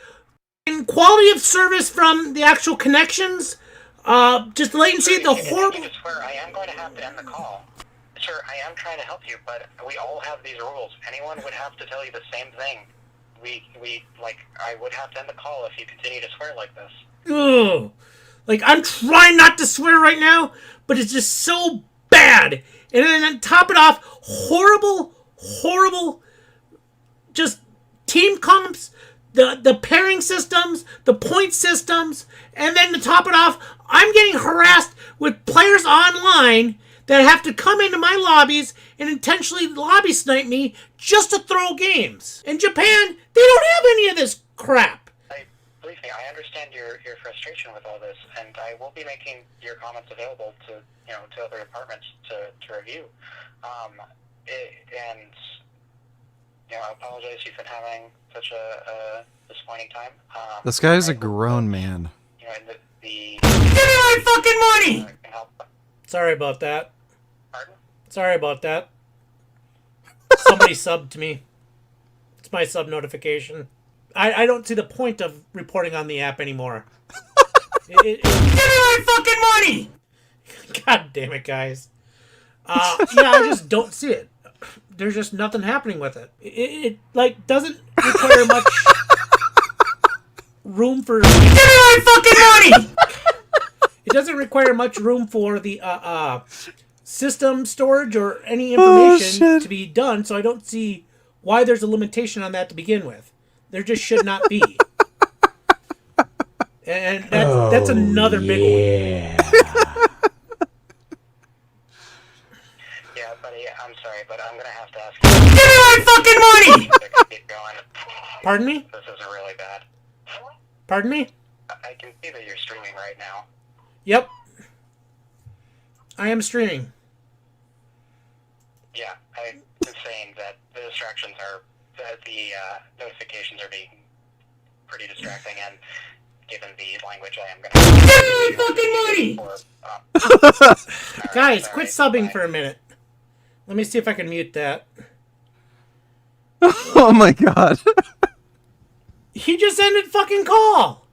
and quality of service from the actual connections, just latency, the horrible... I swear, I am going to have to end the call. Sir, I am trying to help you, but we all have these rules. Anyone would have to tell you the same thing. I would have to end the call if you continue to swear like this. Ugh. Like, I'm trying not to swear right now, but it's just so bad. And then on top it off, horrible, just team comps, the pairing systems, the point systems, and then to top it off, I'm getting harassed with players online that have to come into my lobbies and intentionally lobby snipe me just to throw games. In Japan, they don't have any of this crap. Believe me, I understand your frustration with all this, and I will be making your comments available to other departments to review. I apologize you've been having such a disappointing time. This guy's a grown man. And Give me my fucking money! Sorry about that. Pardon? Sorry about that. Somebody subbed to me. It's my sub notification. I don't see the point of reporting on the app anymore. Give me my fucking money! God damn it, guys. Yeah, I just don't see it. There's just nothing happening with it. It doesn't require much room for... Give me my fucking money! It doesn't require much room for the system storage or any information to be done, so I don't see why there's a limitation on that to begin with. There just should not be. And that's another big one. Yeah, buddy, I'm sorry, but I'm gonna have to ask you. Give me my fucking money! Keep going. Pardon me? This is really bad. Pardon me? I can see that you're streaming right now. Yep. I am streaming. Yeah, I'm saying that the distractions are, that the notifications are being pretty distracting, and given the language, I am gonna... Give me fucking money! Guys, quit subbing for a minute. Let me see if I can mute that. Oh my god. He just ended fucking call!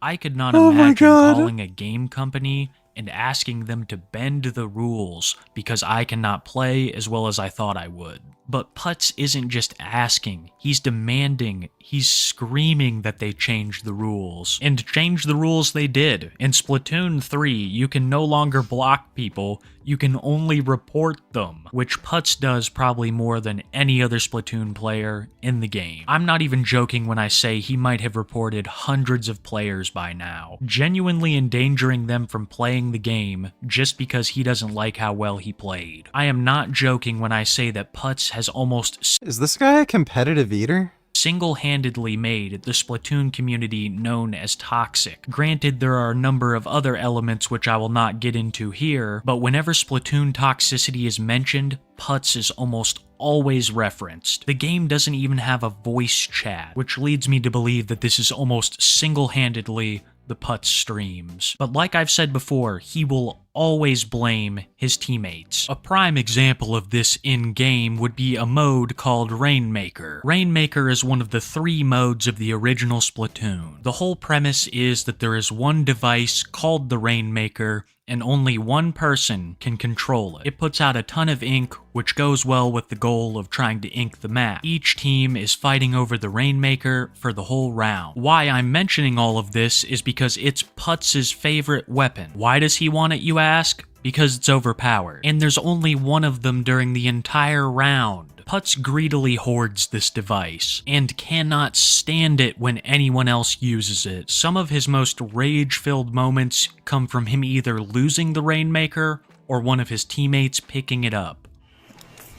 I could not imagine calling a game company and asking them to bend the rules because I cannot play as well as I thought I would. But Putz isn't just asking, he's demanding, he's screaming that they change the rules. And change the rules they did. In Splatoon 3, you can no longer block people, you can only report them, which Putz does probably more than any other Splatoon player in the game. I'm not even joking when I say he might have reported hundreds of players by now, genuinely endangering them from playing the game just because he doesn't like how well he played. I am not joking when I say that Putz has almost... Is this guy a competitive eater? single-handedly made the Splatoon community known as toxic. Granted, there are a number of other elements which I will not get into here, but whenever Splatoon toxicity is mentioned, Putz is almost always referenced. The game doesn't even have a voice chat, which leads me to believe that this is almost single-handedly the Putz streams. But like I've said before, he will always blame his teammates. A prime example of this in-game would be a mode called Rainmaker. Rainmaker is one of the 3 modes of the original Splatoon. The whole premise is that there is one device called the Rainmaker, and only one person can control it. It puts out a ton of ink, which goes well with the goal of trying to ink the map. Each team is fighting over the Rainmaker for the whole round. Why I'm mentioning all of this is because it's Putz's favorite weapon. Why does he want it, you ask? Because it's overpowered. And there's only one of them during the entire round. Putz greedily hoards this device, and cannot stand it when anyone else uses it. Some of his most rage-filled moments come from him either losing the Rainmaker, or one of his teammates picking it up.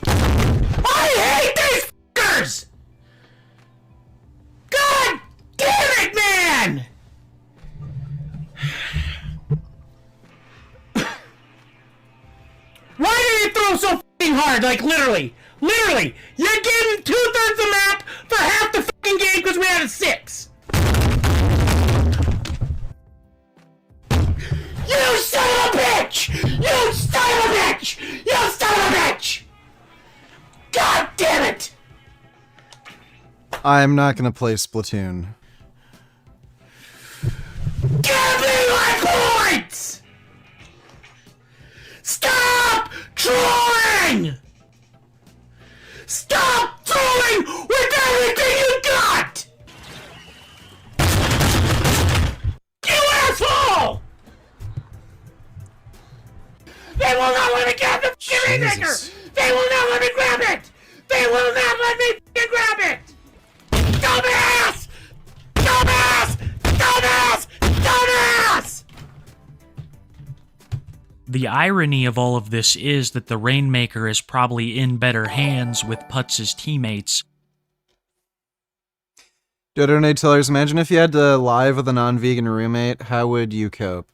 I hate these f***ers! God damn it, man! Why did you throw so f***ing hard? Like, literally. Literally! You're getting 2/3 of the map for half the f***ing game because we had a 6! You son of a bitch! You son of a bitch! You son of a bitch! God damn it! I'm not gonna play Splatoon. Give me my points! Stop trolling! Stop trolling with everything you got! You asshole! They will not let me grab the Rainmaker! They will not let me grab it! They will not let me grab it! Dumbass! Dumbass! Dumbass! Dumbass! The irony of all of this is that the Rainmaker is probably in better hands with Putz's teammates. Donate Tellers, imagine if you had to live with a non-vegan roommate, how would you cope?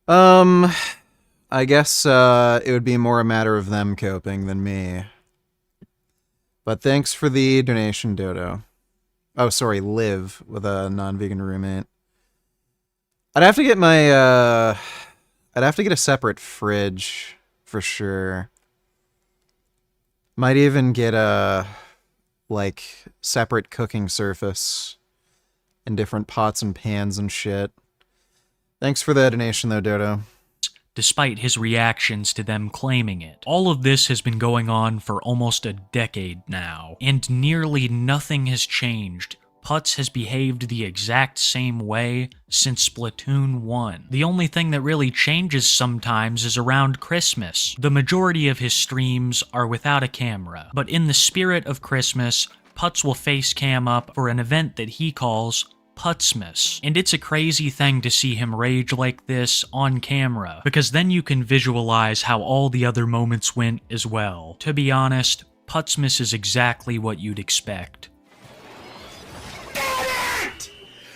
I guess it would be more a matter of them coping than me. But thanks for the donation, Dodo. Oh, sorry, live with a non-vegan roommate. I'd have to get my, I'd have to get a separate fridge, for sure. Might even get a, like, separate cooking surface in different pots and pans and shit. Thanks for the donation, though, Dodo. Despite his reactions to them claiming it. All of this has been going on for almost a decade now, and nearly nothing has changed. Putz has behaved the exact same way since Splatoon 1. The only thing that really changes sometimes is around Christmas. The majority of his streams are without a camera, but in the spirit of Christmas, Putz will face cam up for an event that he calls Putzmas. And it's a crazy thing to see him rage like this on camera, because then you can visualize how all the other moments went as well. To be honest, Putzmas is exactly what you'd expect.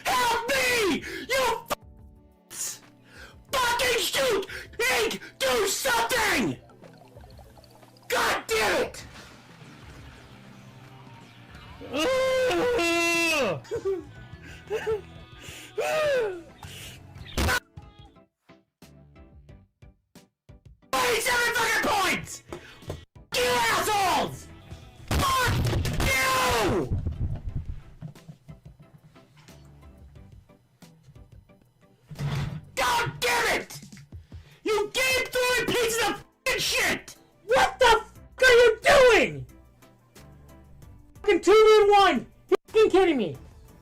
Help me! You fucking shoot! Ink, do something! God damn it! $27 fucking points! You assholes! Fuck you! God damn it! You game throwing pieces of fucking shit! What the f*** are you doing? Fucking 2v1! You're fucking kidding me!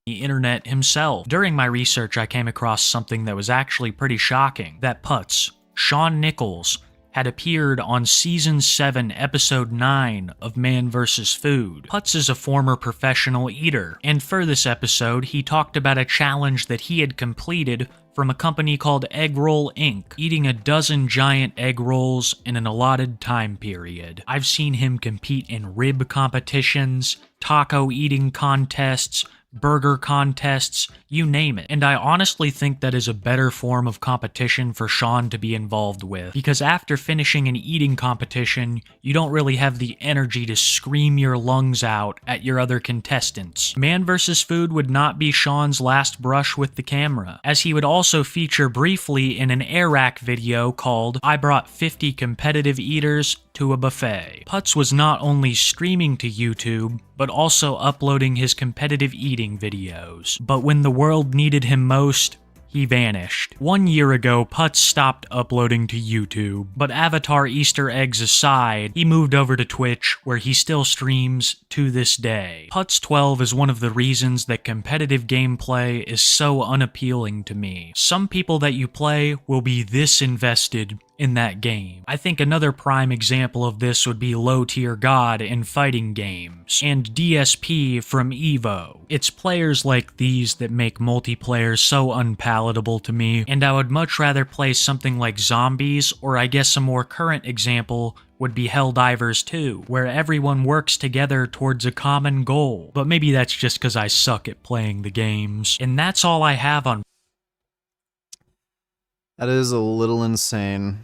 The internet himself. During my research, I came across something that was actually pretty shocking. That Putz, Shawn Nichols, had appeared on Season 7, Episode 9 of Man vs. Food. Putz is a former professional eater, and for this episode, he talked about a challenge that he had completed from a company called Egg Roll Inc., eating a dozen giant egg rolls in an allotted time period. I've seen him compete in rib competitions, taco eating contests, burger contests, you name it. And I honestly think that is a better form of competition for Shawn to be involved with, because after finishing an eating competition, you don't really have the energy to scream your lungs out at your other contestants. Man vs. Food would not be Shawn's last brush with the camera, as he would also feature briefly in an Air-Rack video called I Brought 50 Competitive Eaters to a Buffet. Putz was not only streaming to YouTube, but also uploading his competitive eating videos. But when the world needed him most, he vanished. 1 year ago, Putz stopped uploading to YouTube, but Avatar Easter eggs aside, he moved over to Twitch, where he still streams to this day. Putz 12 is one of the reasons that competitive gameplay is so unappealing to me. Some people that you play will be this invested in that game. I think another prime example of this would be Low Tier God in fighting games, and DSP from EVO. It's players like these that make multiplayer so unpalatable to me, and I would much rather play something like Zombies, or I guess a more current example would be Helldivers 2, where everyone works together towards a common goal. But maybe that's just because I suck at playing the games. And that's all I have on. That is a little insane.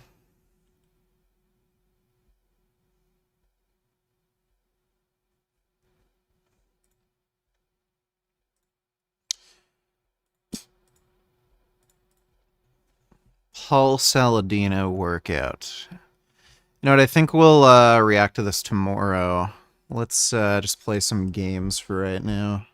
Paul Saladino workout. You know what, I think we'll react to this tomorrow. Let's just play some games for right now.